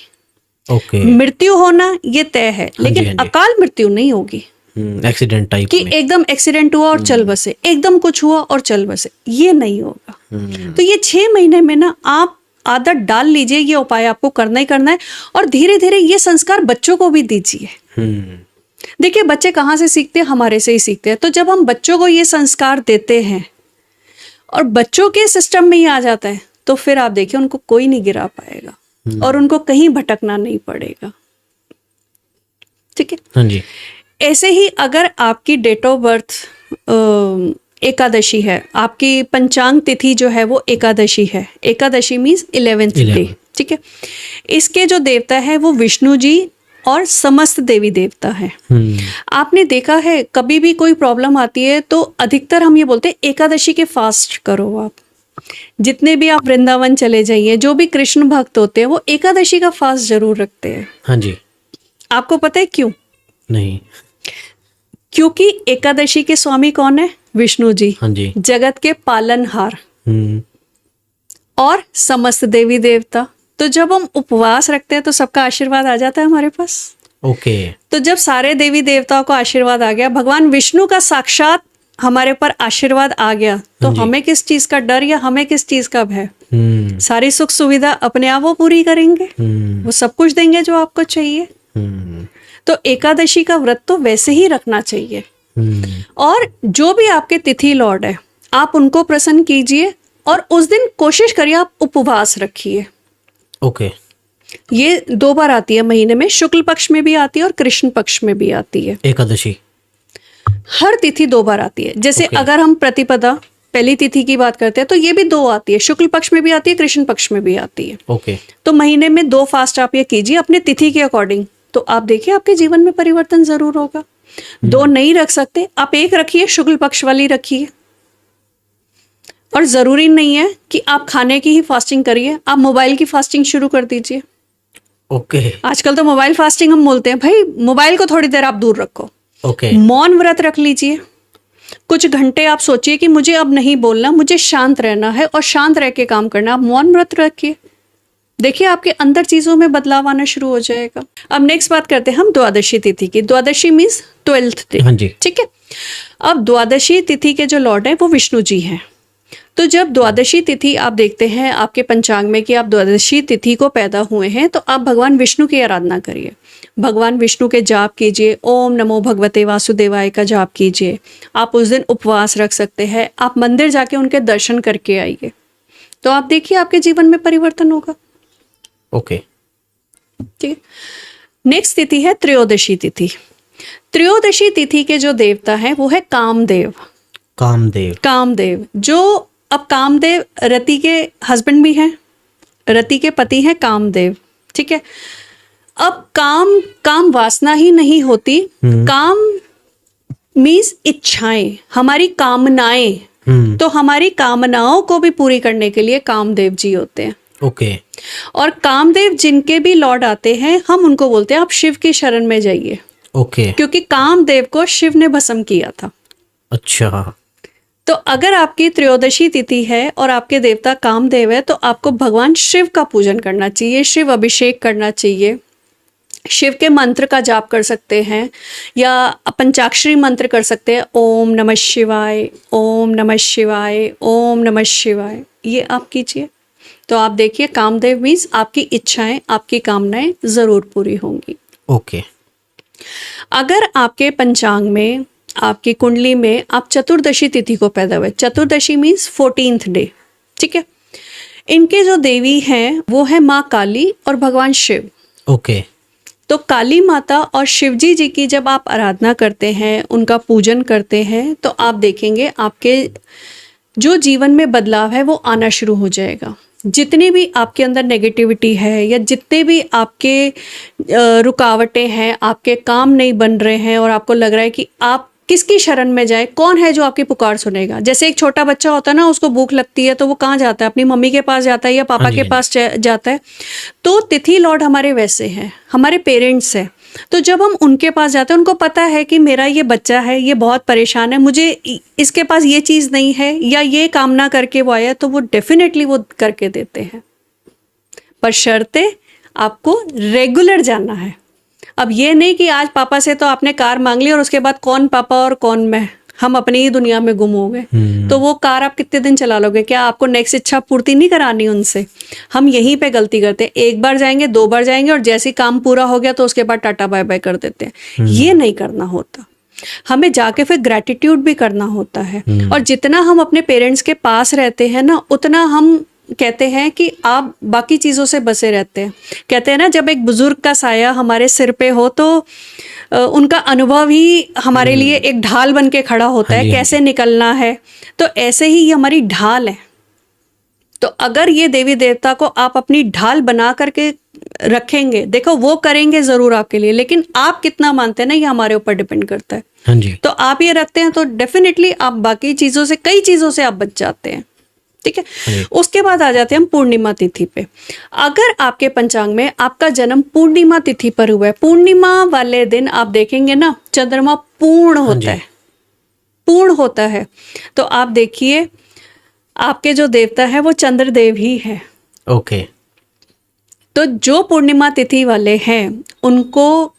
ओके। मृत्यु होना ये तय है, लेकिन अकाल मृत्यु नहीं होगी एक्सीडेंट टाइप कि एकदम एक्सीडेंट हुआ और चल बसे, एकदम कुछ हुआ और चल बसे, ये नहीं होगा। तो ये 6 महीने में ना आप आदत डाल लीजिए, ये उपाय आपको करना ही करना है, और धीरे धीरे ये संस्कार बच्चों को भी दीजिए। देखिए बच्चे कहाँ से सीखते हैं? हमारे से ही सीखते हैं। तो जब हम बच्चों को ये संस्कार देते हैं और बच्चों के सिस्टम में ही आ जाता है, तो फिर आप देखिए उनको कोई नहीं गिरा पाएगा और उनको कहीं भटकना नहीं पड़ेगा। ठीक है। हाँ जी। ऐसे ही अगर आपकी डेट ऑफ बर्थ एकादशी है, आपकी पंचांग तिथि जो है वो एकादशी है, एकादशी मीन्स 11th डे, ठीक है। इसके जो देवता है वो विष्णु जी और समस्त देवी देवता है। आपने देखा है कभी भी कोई प्रॉब्लम आती है तो अधिकतर हम ये बोलते हैं एकादशी के फास्ट करो। आप जितने भी आप वृंदावन चले जाइए, जो भी कृष्ण भक्त होते हैं वो एकादशी का फास्ट जरूर रखते हैं। हाँ जी। आपको पता है क्यों? नहीं। क्योंकि एकादशी के स्वामी कौन है? विष्णु जी। हाँ जी। जगत के पालनहार हम्म। और समस्त देवी देवता। तो जब हम उपवास रखते हैं तो सबका आशीर्वाद आ जाता है हमारे पास। ओके। तो जब सारे देवी देवताओं को आशीर्वाद आ गया, भगवान विष्णु का साक्षात हमारे पर आशीर्वाद आ गया, तो हमें किस चीज का डर या हमें किस चीज का भय? सारी सुख सुविधा अपने आप वो पूरी करेंगे, वो सब कुछ देंगे जो आपको चाहिए। तो एकादशी का व्रत तो वैसे ही रखना चाहिए। और जो भी आपके तिथि लॉर्ड है, आप उनको प्रसन्न कीजिए और उस दिन कोशिश करिए आप उपवास रखिए। ओके। ये 2 बार आती है महीने में, शुक्ल पक्ष में भी आती है और कृष्ण पक्ष में भी आती है। एकादशी हर तिथि 2 बार आती है। जैसे अगर हम प्रतिपदा पहली तिथि की बात करते हैं तो ये भी 2 आती है, शुक्ल पक्ष में भी आती है, कृष्ण पक्ष में भी आती है। ओके। तो महीने में 2 फास्ट आप ये कीजिए अपने तिथि के अकॉर्डिंग, तो आप देखिए आपके जीवन में परिवर्तन जरूर होगा। 2 नहीं रख सकते, आप 1 रखिए, शुक्ल पक्ष वाली रखिए। और जरूरी नहीं है कि आप खाने की ही फास्टिंग करिए, आप मोबाइल की फास्टिंग शुरू कर दीजिए। ओके। आजकल तो मोबाइल फास्टिंग हम बोलते हैं, भाई मोबाइल को थोड़ी देर आप दूर रखो। ओके। मौन व्रत रख लीजिए। कुछ घंटे आप सोचिए कि मुझे अब नहीं बोलना, मुझे शांत रहना है और शांत रह के काम करना। आप मौन व्रत रखिए, देखिए आपके अंदर चीजों में बदलाव आना शुरू हो जाएगा। अब नेक्स्ट बात करते हैं हम द्वादशी तिथि की। द्वादशी मीन्स 12th डे। हाँ जी। ठीक है। अब द्वादशी तिथि के जो लॉर्ड है वो विष्णु जी हैं। तो जब द्वादशी तिथि आप देखते हैं आपके पंचांग में कि आप द्वादशी तिथि को पैदा हुए हैं, तो आप भगवान विष्णु की आराधना करिए, भगवान विष्णु के जाप कीजिए, ओम नमो भगवते वासुदेवाय का जाप कीजिए। आप उस दिन उपवास रख सकते हैं, आप मंदिर जाके उनके दर्शन करके आइए, तो आप देखिए आपके जीवन में परिवर्तन होगा। ओके। ठीक है। नेक्स्ट तिथि है त्रयोदशी तिथि। त्रयोदशी तिथि के जो देवता है वो है कामदेव। कामदेव। कामदेव जो, अब कामदेव रति के हस्बैंड भी हैं, रति के पति हैं कामदेव। ठीक है। अब काम वासना ही नहीं होती, काम मीन्स इच्छाएं, हमारी कामनाएं। तो हमारी कामनाओं को भी पूरी करने के लिए कामदेव जी होते हैं। ओके। और कामदेव जिनके भी लॉर्ड आते हैं हम उनको बोलते हैं आप शिव की शरण में जाइए। ओके। क्योंकि कामदेव को शिव ने भस्म किया था। अच्छा। तो अगर आपकी त्रयोदशी तिथि है और आपके देवता कामदेव है, तो आपको भगवान शिव का पूजन करना चाहिए, शिव अभिषेक करना चाहिए, शिव के मंत्र का जाप कर सकते हैं या पंचाक्षरी मंत्र कर सकते हैं, ओम नमः शिवाय, ओम नमः शिवाय, ओम नमः शिवाय, ये आप कीजिए। तो आप देखिए कामदेव मीन्स आपकी इच्छाएं, आपकी कामनाएं जरूर पूरी होंगी। ओके। अगर आपके पंचांग में, आपकी कुंडली में आप चतुर्दशी तिथि को पैदा हुए, चतुर्दशी मीन्स 14th डे। ठीक है। इनके जो देवी हैं वो है माँ काली और भगवान शिव। ओके। तो काली माता और शिवजी जी की जब आप आराधना करते हैं, उनका पूजन करते हैं, तो आप देखेंगे आपके जो जीवन में बदलाव है वो आना शुरू हो जाएगा। जितनी भी आपके अंदर नेगेटिविटी है या जितने भी आपके रुकावटें हैं, आपके काम नहीं बन रहे हैं और आपको लग रहा है कि आप किसकी शरण में जाए, कौन है जो आपकी पुकार सुनेगा। जैसे एक छोटा बच्चा होता है ना, उसको भूख लगती है तो वो कहाँ जाता है? अपनी मम्मी के पास जाता है या पापा के पास जाता है। तो तिथि लॉर्ड हमारे वैसे हैं, हमारे पेरेंट्स हैं। तो जब हम उनके पास जाते हैं, उनको पता है कि मेरा ये बच्चा है, ये बहुत परेशान है, मुझे इसके पास ये चीज़ नहीं है या ये कामना करके वो आया, तो वो डेफिनेटली वो करके देते हैं। पर शर्ते आपको रेगुलर जाना है। अब ये नहीं कि आज पापा से तो आपने कार मांग ली और उसके बाद कौन पापा और कौन मैं, हम अपनी ही दुनिया में गुम हो गए। तो वो कार आप कितने दिन चला लोगे? क्या आपको नेक्स्ट इच्छा पूर्ति नहीं करानी उनसे? हम यहीं पे गलती करते हैं, 1 बार जाएंगे, 2 बार जाएंगे और जैसे ही काम पूरा हो गया तो उसके बाद टाटा बाय बाय कर देते हैं। ये नहीं करना होता, हमें जाके फिर ग्रेटिट्यूड भी करना होता है। और जितना हम अपने पेरेंट्स के पास रहते हैं ना, उतना हम कहते हैं कि आप बाकी चीज़ों से बसे रहते हैं। कहते हैं ना, जब एक बुजुर्ग का साया हमारे सिर पे हो तो उनका अनुभव ही हमारे लिए एक ढाल बन के खड़ा होता है, कैसे निकलना है। तो ऐसे ही ये हमारी ढाल है। तो अगर ये देवी देवता को आप अपनी ढाल बना करके रखेंगे, देखो वो करेंगे ज़रूर आपके लिए, लेकिन आप कितना मानते हैं ना, ये हमारे ऊपर डिपेंड करता है। हाँ जी। तो आप ये रखते हैं तो डेफिनेटली आप बाकी चीज़ों से, कई चीज़ों से आप बच जाते हैं। ठीक है। उसके बाद आ जाते हैं हम पूर्णिमा तिथि पे। अगर आपके पंचांग में आपका जन्म पूर्णिमा तिथि पर हुआ है, पूर्णिमा वाले दिन आप देखेंगे ना चंद्रमा पूर्ण होता है, पूर्ण होता है। तो आप देखिए आपके जो देवता है वो चंद्रदेव ही है। ओके। तो जो पूर्णिमा तिथि वाले हैं उनको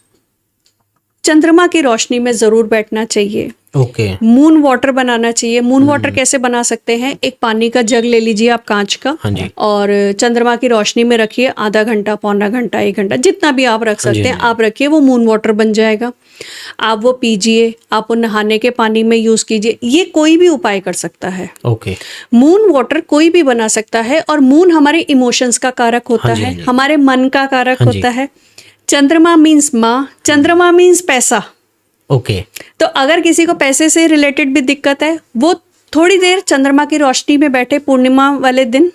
चंद्रमा की रोशनी में जरूर बैठना चाहिए। ओके। मून वाटर बनाना चाहिए। मून वाटर कैसे बना सकते हैं? एक पानी का जग ले लीजिए आप कांच का, हाँ जी। और चंद्रमा की रोशनी में रखिए, आधा घंटा, पौना घंटा, 1 घंटा, जितना भी आप रख सकते हैं आप रखिए, वो मून वाटर बन जाएगा। आप वो पीजिए, आप वो नहाने के पानी में यूज कीजिए। ये कोई भी उपाय कर सकता है। ओके। मून वाटर कोई भी बना सकता है। और मून हमारे इमोशंस का कारक होता हाँ जी, है, हाँ जी। हमारे मन का कारक हाँ जी। होता है। चंद्रमा मीन्स माँ, चंद्रमा मीन्स पैसा। ओके। तो अगर किसी को पैसे से रिलेटेड भी दिक्कत है, वो थोड़ी देर चंद्रमा की रोशनी में बैठे पूर्णिमा वाले दिन,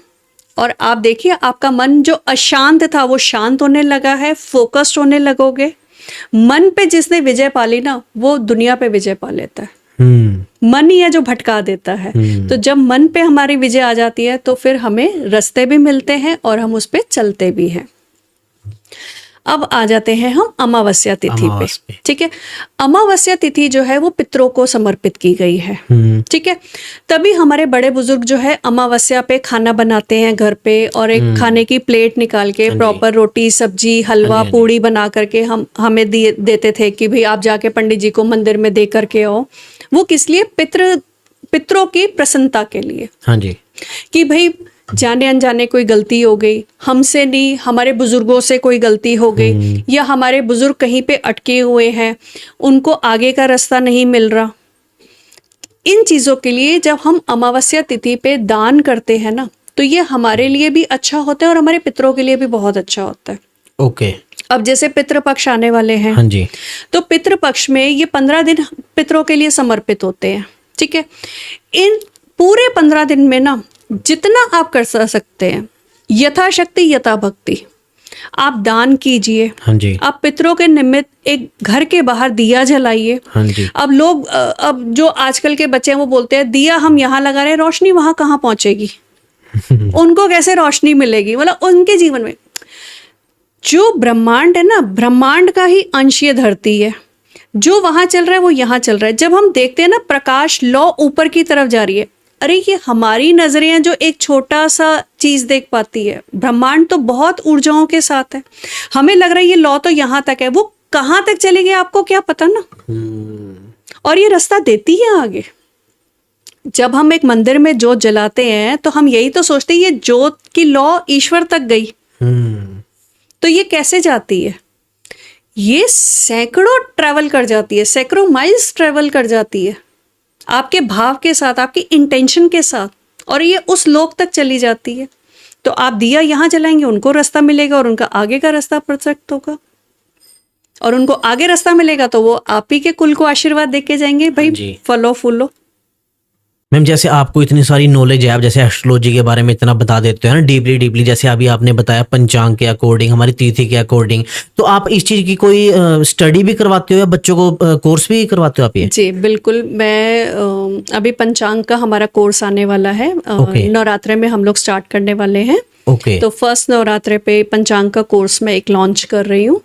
और आप देखिए आपका मन जो अशांत था वो शांत होने लगा है, फोकस्ड होने लगोगे। मन पे जिसने विजय पा ली ना, वो दुनिया पे विजय पा लेता है। मन ही है जो भटका देता है। तो जब मन पे हमारी विजय आ जाती है तो फिर हमें रास्ते भी मिलते हैं और हम उस पे चलते भी हैं। अब आ जाते हैं हम अमावस्या तिथि पे। ठीक है। अमावस्या तिथि जो है वो पितरों को समर्पित की गई है। ठीक है। तभी हमारे बड़े बुजुर्ग जो है अमावस्या पे खाना बनाते हैं घर पे, और एक खाने की प्लेट निकाल के प्रॉपर रोटी, सब्जी, हलवा, पूड़ी बना करके हमें देते थे कि भाई आप जाके पंडित जी को मंदिर में दे करके आओ। वो किस लिए? पितरों की प्रसन्नता के लिए। हाँ जी। कि भाई जाने अनजाने कोई गलती हो गई, हमसे नहीं, हमारे बुजुर्गों से कोई गलती हो गई, या हमारे बुजुर्ग कहीं पे अटके हुए हैं, उनको आगे का रास्ता नहीं मिल रहा। इन चीजों के लिए जब हम अमावस्या तिथि पे दान करते हैं ना, तो ये हमारे लिए भी अच्छा होता है और हमारे पितरों के लिए भी बहुत अच्छा होता है। ओके। अब जैसे पितृपक्ष आने वाले हैं, हाँ जी। तो पितृपक्ष में ये 15 दिन पितरों के लिए समर्पित होते हैं। ठीक है। इन पूरे 15 दिन में ना जितना आप कर सकते हैं, यथाशक्ति यथा भक्ति, आप दान कीजिए। हाँ जी। आप पितरों के निमित्त एक घर के बाहर दिया जलाइए। हाँ जी। अब लोग अब जो आजकल के बच्चे हैं वो बोलते हैं दिया हम यहाँ लगा रहे हैं, रोशनी वहां कहाँ पहुंचेगी? उनको कैसे रोशनी मिलेगी? मतलब उनके जीवन में जो ब्रह्मांड है ना, ब्रह्मांड का ही अंश ये धरती है। जो वहां चल रहा है वो यहाँ चल रहा है। जब हम देखते हैं ना प्रकाश लौ ऊपर की तरफ जा रही है, अरे ये हमारी नजरें जो एक छोटा सा चीज देख पाती है, ब्रह्मांड तो बहुत ऊर्जाओं के साथ है। हमें लग रहा है ये लौ तो यहाँ तक है, वो कहाँ तक चलेगी आपको क्या पता ना। और ये रास्ता देती है आगे। जब हम एक मंदिर में जोत जलाते हैं तो हम यही तो सोचते हैं ये जोत की लौ ईश्वर तक गई। तो ये कैसे जाती है? ये सैकड़ों ट्रेवल कर जाती है, सैकड़ों माइल्स ट्रेवल कर जाती है आपके भाव के साथ, आपकी इंटेंशन के साथ, और ये उस लोक तक चली जाती है। तो आप दिया यहाँ जलाएंगे, उनको रास्ता मिलेगा और उनका आगे का रास्ता प्रसक्त होगा, और उनको आगे रास्ता मिलेगा तो वो आप ही के कुल को आशीर्वाद देके जाएंगे, भाई फलो फूलो। मैम जैसे आपको इतनी सारी नॉलेज है, आप जैसे एस्ट्रोलॉजी के बारे में इतना बता देते हो ना डीपली, जैसे अभी आपने बताया पंचांग के अकॉर्डिंग, हमारी तिथि के अकॉर्डिंग, तो आप इस चीज की कोई स्टडी भी करवाते हो या बच्चों को कोर्स भी करवाते हो आप? ये जी बिल्कुल। मैं अभी पंचांग का हमारा कोर्स आने वाला है। नवरात्रे में हम लोग स्टार्ट करने वाले हैं। तो फर्स्ट नवरात्रे पे पंचांग का कोर्स मैं एक लॉन्च कर रही हूँ।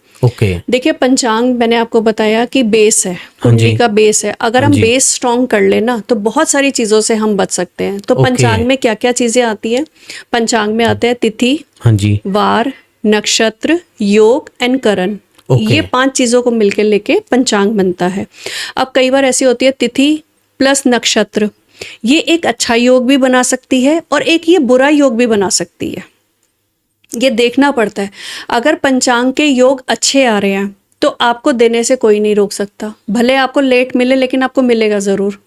देखिए पंचांग मैंने आपको बताया कि बेस है, कुंडली का बेस है। अगर हम बेस स्ट्रॉन्ग कर लेना तो बहुत सारी चीजों से हम बच सकते हैं। तो पंचांग में क्या क्या चीजें आती है? पंचांग में आते हैं तिथि, वार, नक्षत्र, योग एंड करण। ये 5 चीजों को मिलकर लेके पंचांग बनता है। अब कई बार ऐसी होती है तिथि प्लस नक्षत्र, ये एक अच्छा योग भी बना सकती है और एक ये बुरा योग भी बना सकती है। ये देखना पड़ता है। अगर पंचांग के योग अच्छे आ रहे हैं तो आपको देने से कोई नहीं रोक सकता। भले आपको लेट मिले लेकिन आपको मिलेगा जरूर।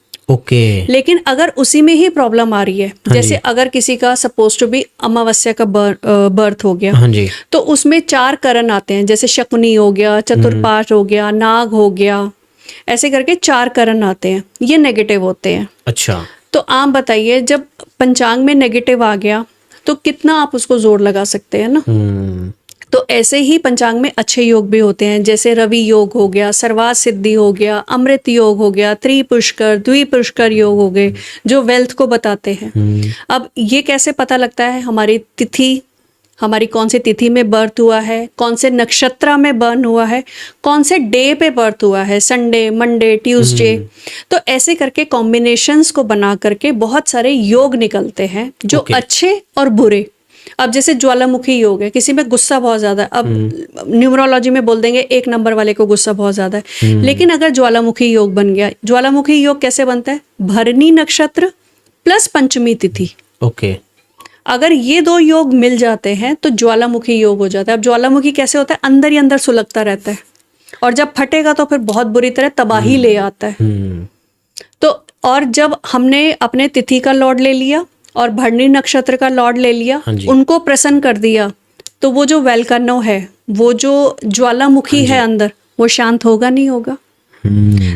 लेकिन अगर उसी में ही प्रॉब्लम आ रही है, जैसे अगर किसी का सपोज टू बी अमावस्या का बर्थ हो गया, तो उसमें 4 करण आते हैं, जैसे शकुनी हो गया, चतुर्पाश हो गया, नाग हो गया, ऐसे करके 4 करण आते हैं। ये नेगेटिव होते हैं। अच्छा। तो आप बताइए जब पंचांग में नेगेटिव आ गया तो कितना आप उसको जोर लगा सकते हैं ना। तो ऐसे ही पंचांग में अच्छे योग भी होते हैं, जैसे रवि योग हो गया, सर्वात सिद्धि हो गया, अमृत योग हो गया, त्रिपुष्कर, द्विपुष्कर योग हो गए, जो वेल्थ को बताते हैं। अब ये कैसे पता लगता है? हमारी तिथि, हमारी कौन सी तिथि में बर्थ हुआ है, कौन से नक्षत्र में बर्न हुआ है, कौन से डे पे बर्थ हुआ है, संडे, मंडे, ट्यूसडे। तो ऐसे करके कॉम्बिनेशंस को बना करके बहुत सारे योग निकलते हैं जो अच्छे और बुरे। अब जैसे ज्वालामुखी योग है, किसी में गुस्सा बहुत ज्यादा है, अब न्यूमरोलॉजी में बोल देंगे 1 नंबर वाले को गुस्सा बहुत ज्यादा है, लेकिन अगर ज्वालामुखी योग बन गया, ज्वालामुखी योग कैसे बनता है? भरणी नक्षत्र प्लस पंचमी तिथि। ओके। अगर ये 2 योग मिल जाते हैं तो ज्वालामुखी योग हो जाता है। अब ज्वालामुखी कैसे होता है? अंदर ही अंदर सुलगता रहता है, और जब फटेगा तो फिर बहुत बुरी तरह तबाही ले आता है। तो और जब हमने अपने तिथि का लॉर्ड ले लिया और भरणी नक्षत्र का लॉर्ड ले लिया, उनको प्रसन्न कर दिया, तो वो जो वैलकर्णव है, वो जो ज्वालामुखी है अंदर, वो शांत होगा नहीं होगा।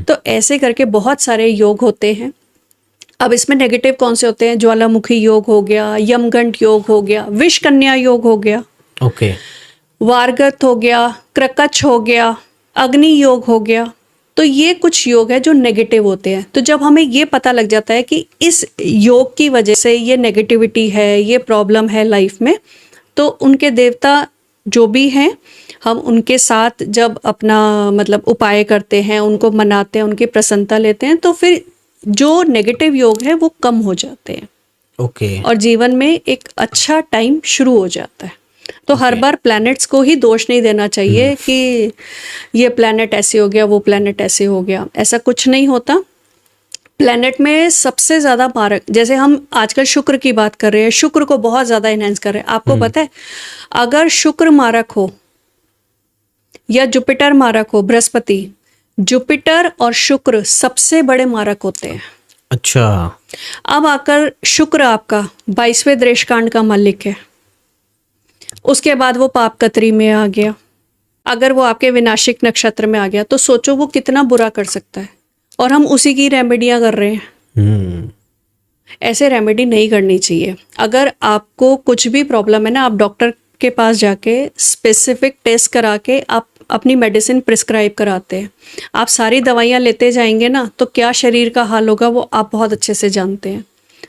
तो ऐसे करके बहुत सारे योग होते हैं। अब इसमें नेगेटिव कौन से होते हैं? ज्वालामुखी योग हो गया, यमगंट योग हो गया, विष कन्या योग हो गया, ओके, वारगत हो गया, क्रकच हो गया, अग्नि योग हो गया। तो ये कुछ योग है जो नेगेटिव होते हैं। तो जब हमें ये पता लग जाता है कि इस योग की वजह से ये नेगेटिविटी है, ये प्रॉब्लम है लाइफ में, तो उनके देवता जो भी हैं, हम उनके साथ जब अपना मतलब उपाय करते हैं, उनको मनाते हैं, उनकी प्रसन्नता लेते हैं, तो फिर जो नेगेटिव योग है वो कम हो जाते हैं। ओके। और जीवन में एक अच्छा टाइम शुरू हो जाता है। तो हर बार प्लैनेट्स को ही दोष नहीं देना चाहिए कि ये प्लैनेट ऐसे हो गया, वो प्लैनेट ऐसे हो गया, ऐसा कुछ नहीं होता। प्लैनेट में सबसे ज्यादा मारक, जैसे हम आजकल शुक्र की बात कर रहे हैं, शुक्र को बहुत ज्यादा इनहेंस कर रहे हैं। आपको पता है, अगर शुक्र मारक हो या जुपिटर मारक हो, बृहस्पति, जुपिटर और शुक्र सबसे बड़े मारक होते हैं। अच्छा। अब आकर शुक्र आपका 22वें देशकांड का मालिक है, उसके बाद वो पाप कतरी में आ गया, अगर वो आपके विनाशिक नक्षत्र में आ गया, तो सोचो वो कितना बुरा कर सकता है। और हम उसी की रेमेडियां कर रहे हैं। ऐसे रेमेडी नहीं करनी चाहिए। अगर आपको कुछ भी प्रॉब्लम है ना, आप डॉक्टर के पास जाके स्पेसिफिक टेस्ट करा के आप अपनी मेडिसिन प्रिस्क्राइब कराते हैं। आप सारी दवाइयाँ लेते जाएंगे ना, तो क्या शरीर का हाल होगा वो आप बहुत अच्छे से जानते हैं।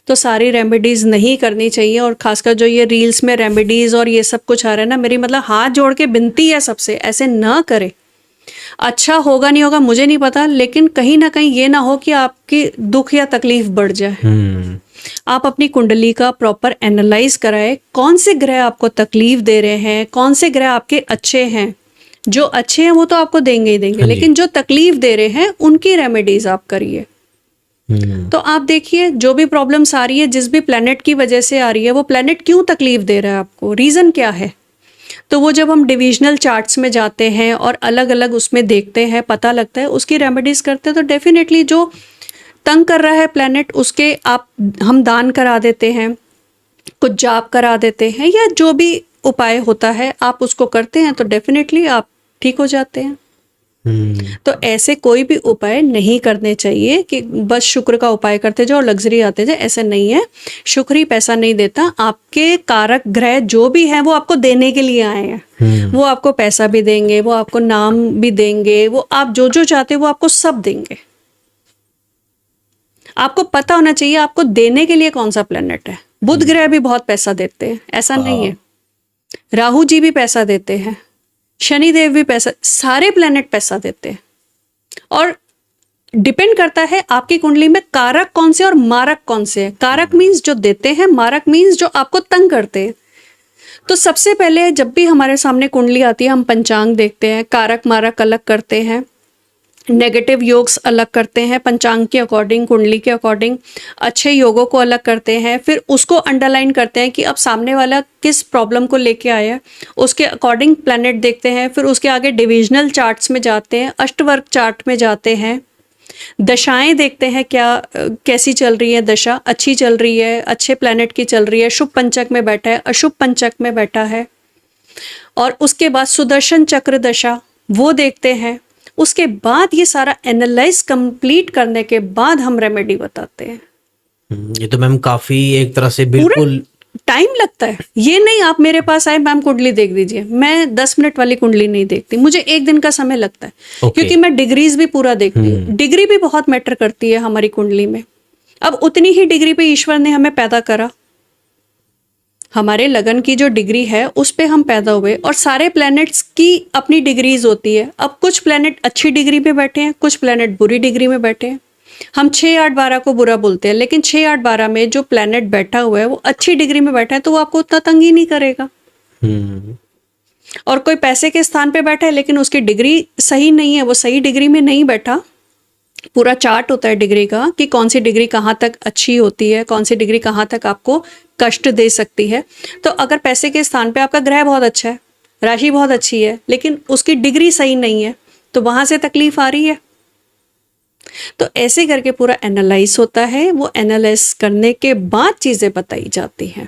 तो सारी रेमेडीज़ नहीं करनी चाहिए। और खासकर जो ये रील्स में रेमेडीज़ और ये सब कुछ आ रहा है ना, मेरी मतलब हाथ जोड़ के विनती है सबसे, ऐसे ना करें। अच्छा होगा नहीं होगा मुझे नहीं पता, लेकिन कहीं ना कहीं ये ना हो कि आपकी दुख या तकलीफ बढ़ जाए। आप अपनी कुंडली का प्रॉपर एनालाइज कराएं, कौन से ग्रह आपको तकलीफ दे रहे हैं, कौन से ग्रह आपके अच्छे हैं। जो अच्छे हैं वो तो आपको देंगे ही देंगे, लेकिन जो तकलीफ दे रहे हैं उनकी रेमेडीज आप करिए। तो आप देखिए जो भी प्रॉब्लम्स आ रही है, जिस भी प्लेनेट की वजह से आ रही है, वो प्लेनेट क्यों तकलीफ दे रहा है आपको, रीजन क्या है। तो वो जब हम डिविजनल चार्ट्स में जाते हैं और अलग अलग उसमें देखते हैं, पता लगता है, उसकी रेमेडीज करते हैं, तो डेफिनेटली जो तंग कर रहा है प्लेनेट, उसके हम दान करा देते हैं, कुछ जाप करा देते हैं, या जो भी उपाय होता है आप उसको करते हैं, तो डेफिनेटली आप ठीक हो जाते हैं। तो ऐसे कोई भी उपाय नहीं करने चाहिए कि बस शुक्र का उपाय करते जाओ और लग्जरी आते जाए, ऐसे नहीं है। शुक्र ही पैसा नहीं देता, आपके कारक ग्रह जो भी हैं वो आपको देने के लिए आए हैं। वो आपको पैसा भी देंगे, वो आपको नाम भी देंगे, वो आप जो जो चाहते हो वो आपको सब देंगे। आपको पता होना चाहिए आपको देने के लिए कौन सा प्लेनेट है। बुध ग्रह भी बहुत पैसा देते हैं, ऐसा नहीं है। राहु जी भी पैसा देते हैं, शनिदेव भी पैसा, सारे प्लेनेट पैसा देते हैं। और डिपेंड करता है आपकी कुंडली में कारक कौन से और मारक कौन से हैं। कारक मीन्स जो देते हैं, मारक मीन्स जो आपको तंग करते हैं। तो सबसे पहले जब भी हमारे सामने कुंडली आती है, हम पंचांग देखते हैं, कारक मारक अलग करते हैं, नेगेटिव योग्स अलग करते हैं पंचांग के अकॉर्डिंग, कुंडली के अकॉर्डिंग, अच्छे योगों को अलग करते हैं, फिर उसको अंडरलाइन करते हैं कि अब सामने वाला किस प्रॉब्लम को लेके आया है, उसके अकॉर्डिंग प्लैनेट देखते हैं, फिर उसके आगे डिविजनल चार्ट्स में जाते हैं, अष्टवर्ग चार्ट में जाते हैं, दशाएं देखते हैं क्या कैसी चल रही है दशा, अच्छी चल रही है, अच्छे प्लैनेट की चल रही है, शुभ पंचक में बैठा है, अशुभ पंचक में बैठा है, और उसके बाद सुदर्शन चक्र दशा वो देखते हैं। उसके बाद ये सारा एनालाइज कंप्लीट करने के बाद हम रेमेडी बताते हैं। ये तो मैम काफी एक तरह से बिल्कुल टाइम लगता है। ये नहीं आप मेरे पास आए मैम कुंडली देख दीजिए, मैं 10 मिनट वाली कुंडली नहीं देखती, मुझे 1 दिन का समय लगता है। Okay. क्योंकि मैं डिग्रीज भी पूरा देखती हूँ। डिग्री भी बहुत मैटर करती है हमारी कुंडली में। अब उतनी ही डिग्री पे ईश्वर ने हमें पैदा करा, हमारे लगन की जो डिग्री है उस पे हम पैदा हुए, और सारे प्लैनेट्स की अपनी डिग्रीज होती है। अब कुछ प्लैनेट अच्छी डिग्री पे बैठे हैं, कुछ प्लैनेट बुरी डिग्री में बैठे हैं। हम 6, 8, 12 को बुरा बोलते हैं, लेकिन 6, 8, 12 में जो प्लैनेट बैठा हुआ है वो अच्छी डिग्री में बैठा है, तो वो आपको उतना तंग ही नहीं करेगा। और कोई पैसे के स्थान पे बैठा है लेकिन उसकी डिग्री सही नहीं है, वो सही डिग्री में नहीं बैठा। पूरा चार्ट होता है डिग्री का कि कौन सी डिग्री कहाँ तक अच्छी होती है, कौन सी डिग्री कहाँ तक आपको कष्ट दे सकती है। तो अगर पैसे के स्थान पे आपका ग्रह बहुत अच्छा है, राशि बहुत अच्छी है, लेकिन उसकी डिग्री सही नहीं है, तो वहां से तकलीफ आ रही है। तो ऐसे करके पूरा एनालाइज होता है, वो एनालाइज करने के बाद चीजें बताई जाती हैं।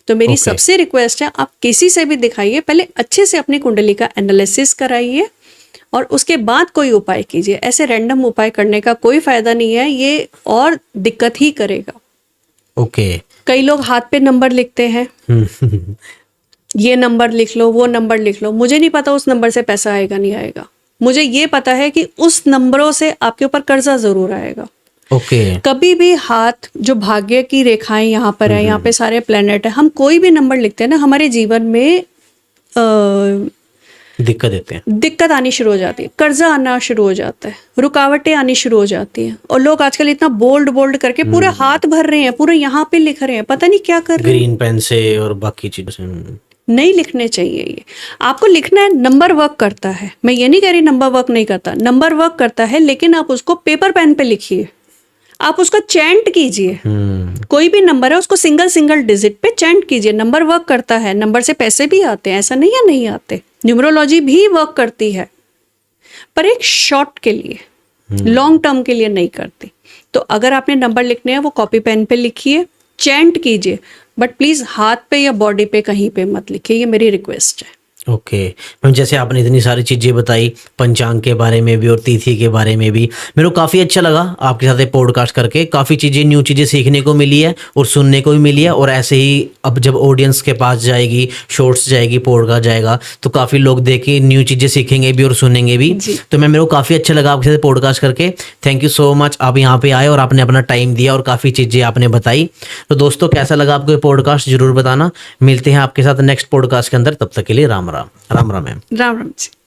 तो मेरी सबसे रिक्वेस्ट है, आप किसी से भी दिखाइए, पहले अच्छे से अपनी कुंडली का एनालिसिस कराइए और उसके बाद कोई उपाय कीजिए। ऐसे रैंडम उपाय करने का कोई फायदा नहीं है, ये और दिक्कत ही करेगा। ओके। कई लोग हाथ पे नंबर लिखते हैं, ये नंबर लिख लो, वो नंबर लिख लो। मुझे नहीं पता उस नंबर से पैसा आएगा नहीं आएगा, मुझे ये पता है कि उस नंबरों से आपके ऊपर कर्जा जरूर आएगा। ओके। कभी भी हाथ जो भाग्य की रेखाएं यहाँ पर है, यहाँ पे सारे प्लेनेट है, हम कोई भी नंबर लिखते हैं ना, हमारे जीवन में दिक्कत देते हैं, दिक्कत आनी शुरू हो जाती है, कर्जा आना शुरू हो जाता है, रुकावटें आनी शुरू हो जाती हैं। और लोग आजकल इतना बोल्ड करके पूरे हाथ भर रहे हैं, पूरे यहाँ पे लिख रहे हैं, पता नहीं क्या कर रहे हैं। ग्रीन पेन से और बाकी चीजों से नहीं लिखने चाहिए। ये आपको लिखना है, नंबर वर्क करता है, मैं ये नहीं कह रही नंबर वर्क नहीं करता, नंबर वर्क करता है, लेकिन आप उसको पेपर पेन पे लिखिए, आप उसको चैंट कीजिए। कोई भी नंबर है उसको सिंगल डिजिट पे चैंट कीजिए। नंबर वर्क करता है, नंबर से पैसे भी आते हैं, ऐसा नहीं है नहीं आते। न्यूमरोलॉजी भी वर्क करती है, पर एक शॉर्ट के लिए, लॉन्ग टर्म के लिए नहीं करती। तो अगर आपने नंबर लिखने हैं वो कॉपी पेन पे लिखिए, चैंट कीजिए, बट प्लीज हाथ पे या बॉडी पे कहीं पे मत लिखिए, ये मेरी रिक्वेस्ट है। ओके मैम, जैसे आपने इतनी सारी चीज़ें बताई पंचांग के बारे में भी और तिथि के बारे में भी, मेरे को काफ़ी अच्छा लगा आपके साथ पॉडकास्ट करके। काफ़ी चीज़ें, न्यू चीज़ें सीखने को मिली है और सुनने को भी मिली है। और ऐसे ही अब जब ऑडियंस के पास जाएगी, शॉर्ट्स जाएगी, पॉडकास्ट जाएगा, तो काफ़ी लोग देख के न्यू चीज़ें सीखेंगे भी और सुनेंगे भी। तो मैं, मेरे को काफ़ी अच्छा लगा आपके साथ पॉडकास्ट करके। थैंक यू सो मच, आप यहाँ पे आए और आपने अपना टाइम दिया और काफ़ी चीज़ें आपने बताई। तो दोस्तों, कैसा लगा आपको ये पॉडकास्ट जरूर बताना। मिलते हैं आपके साथ नेक्स्ट पॉडकास्ट के अंदर, तब तक के लिए राम राम। राम राम मैम। राम राम जी।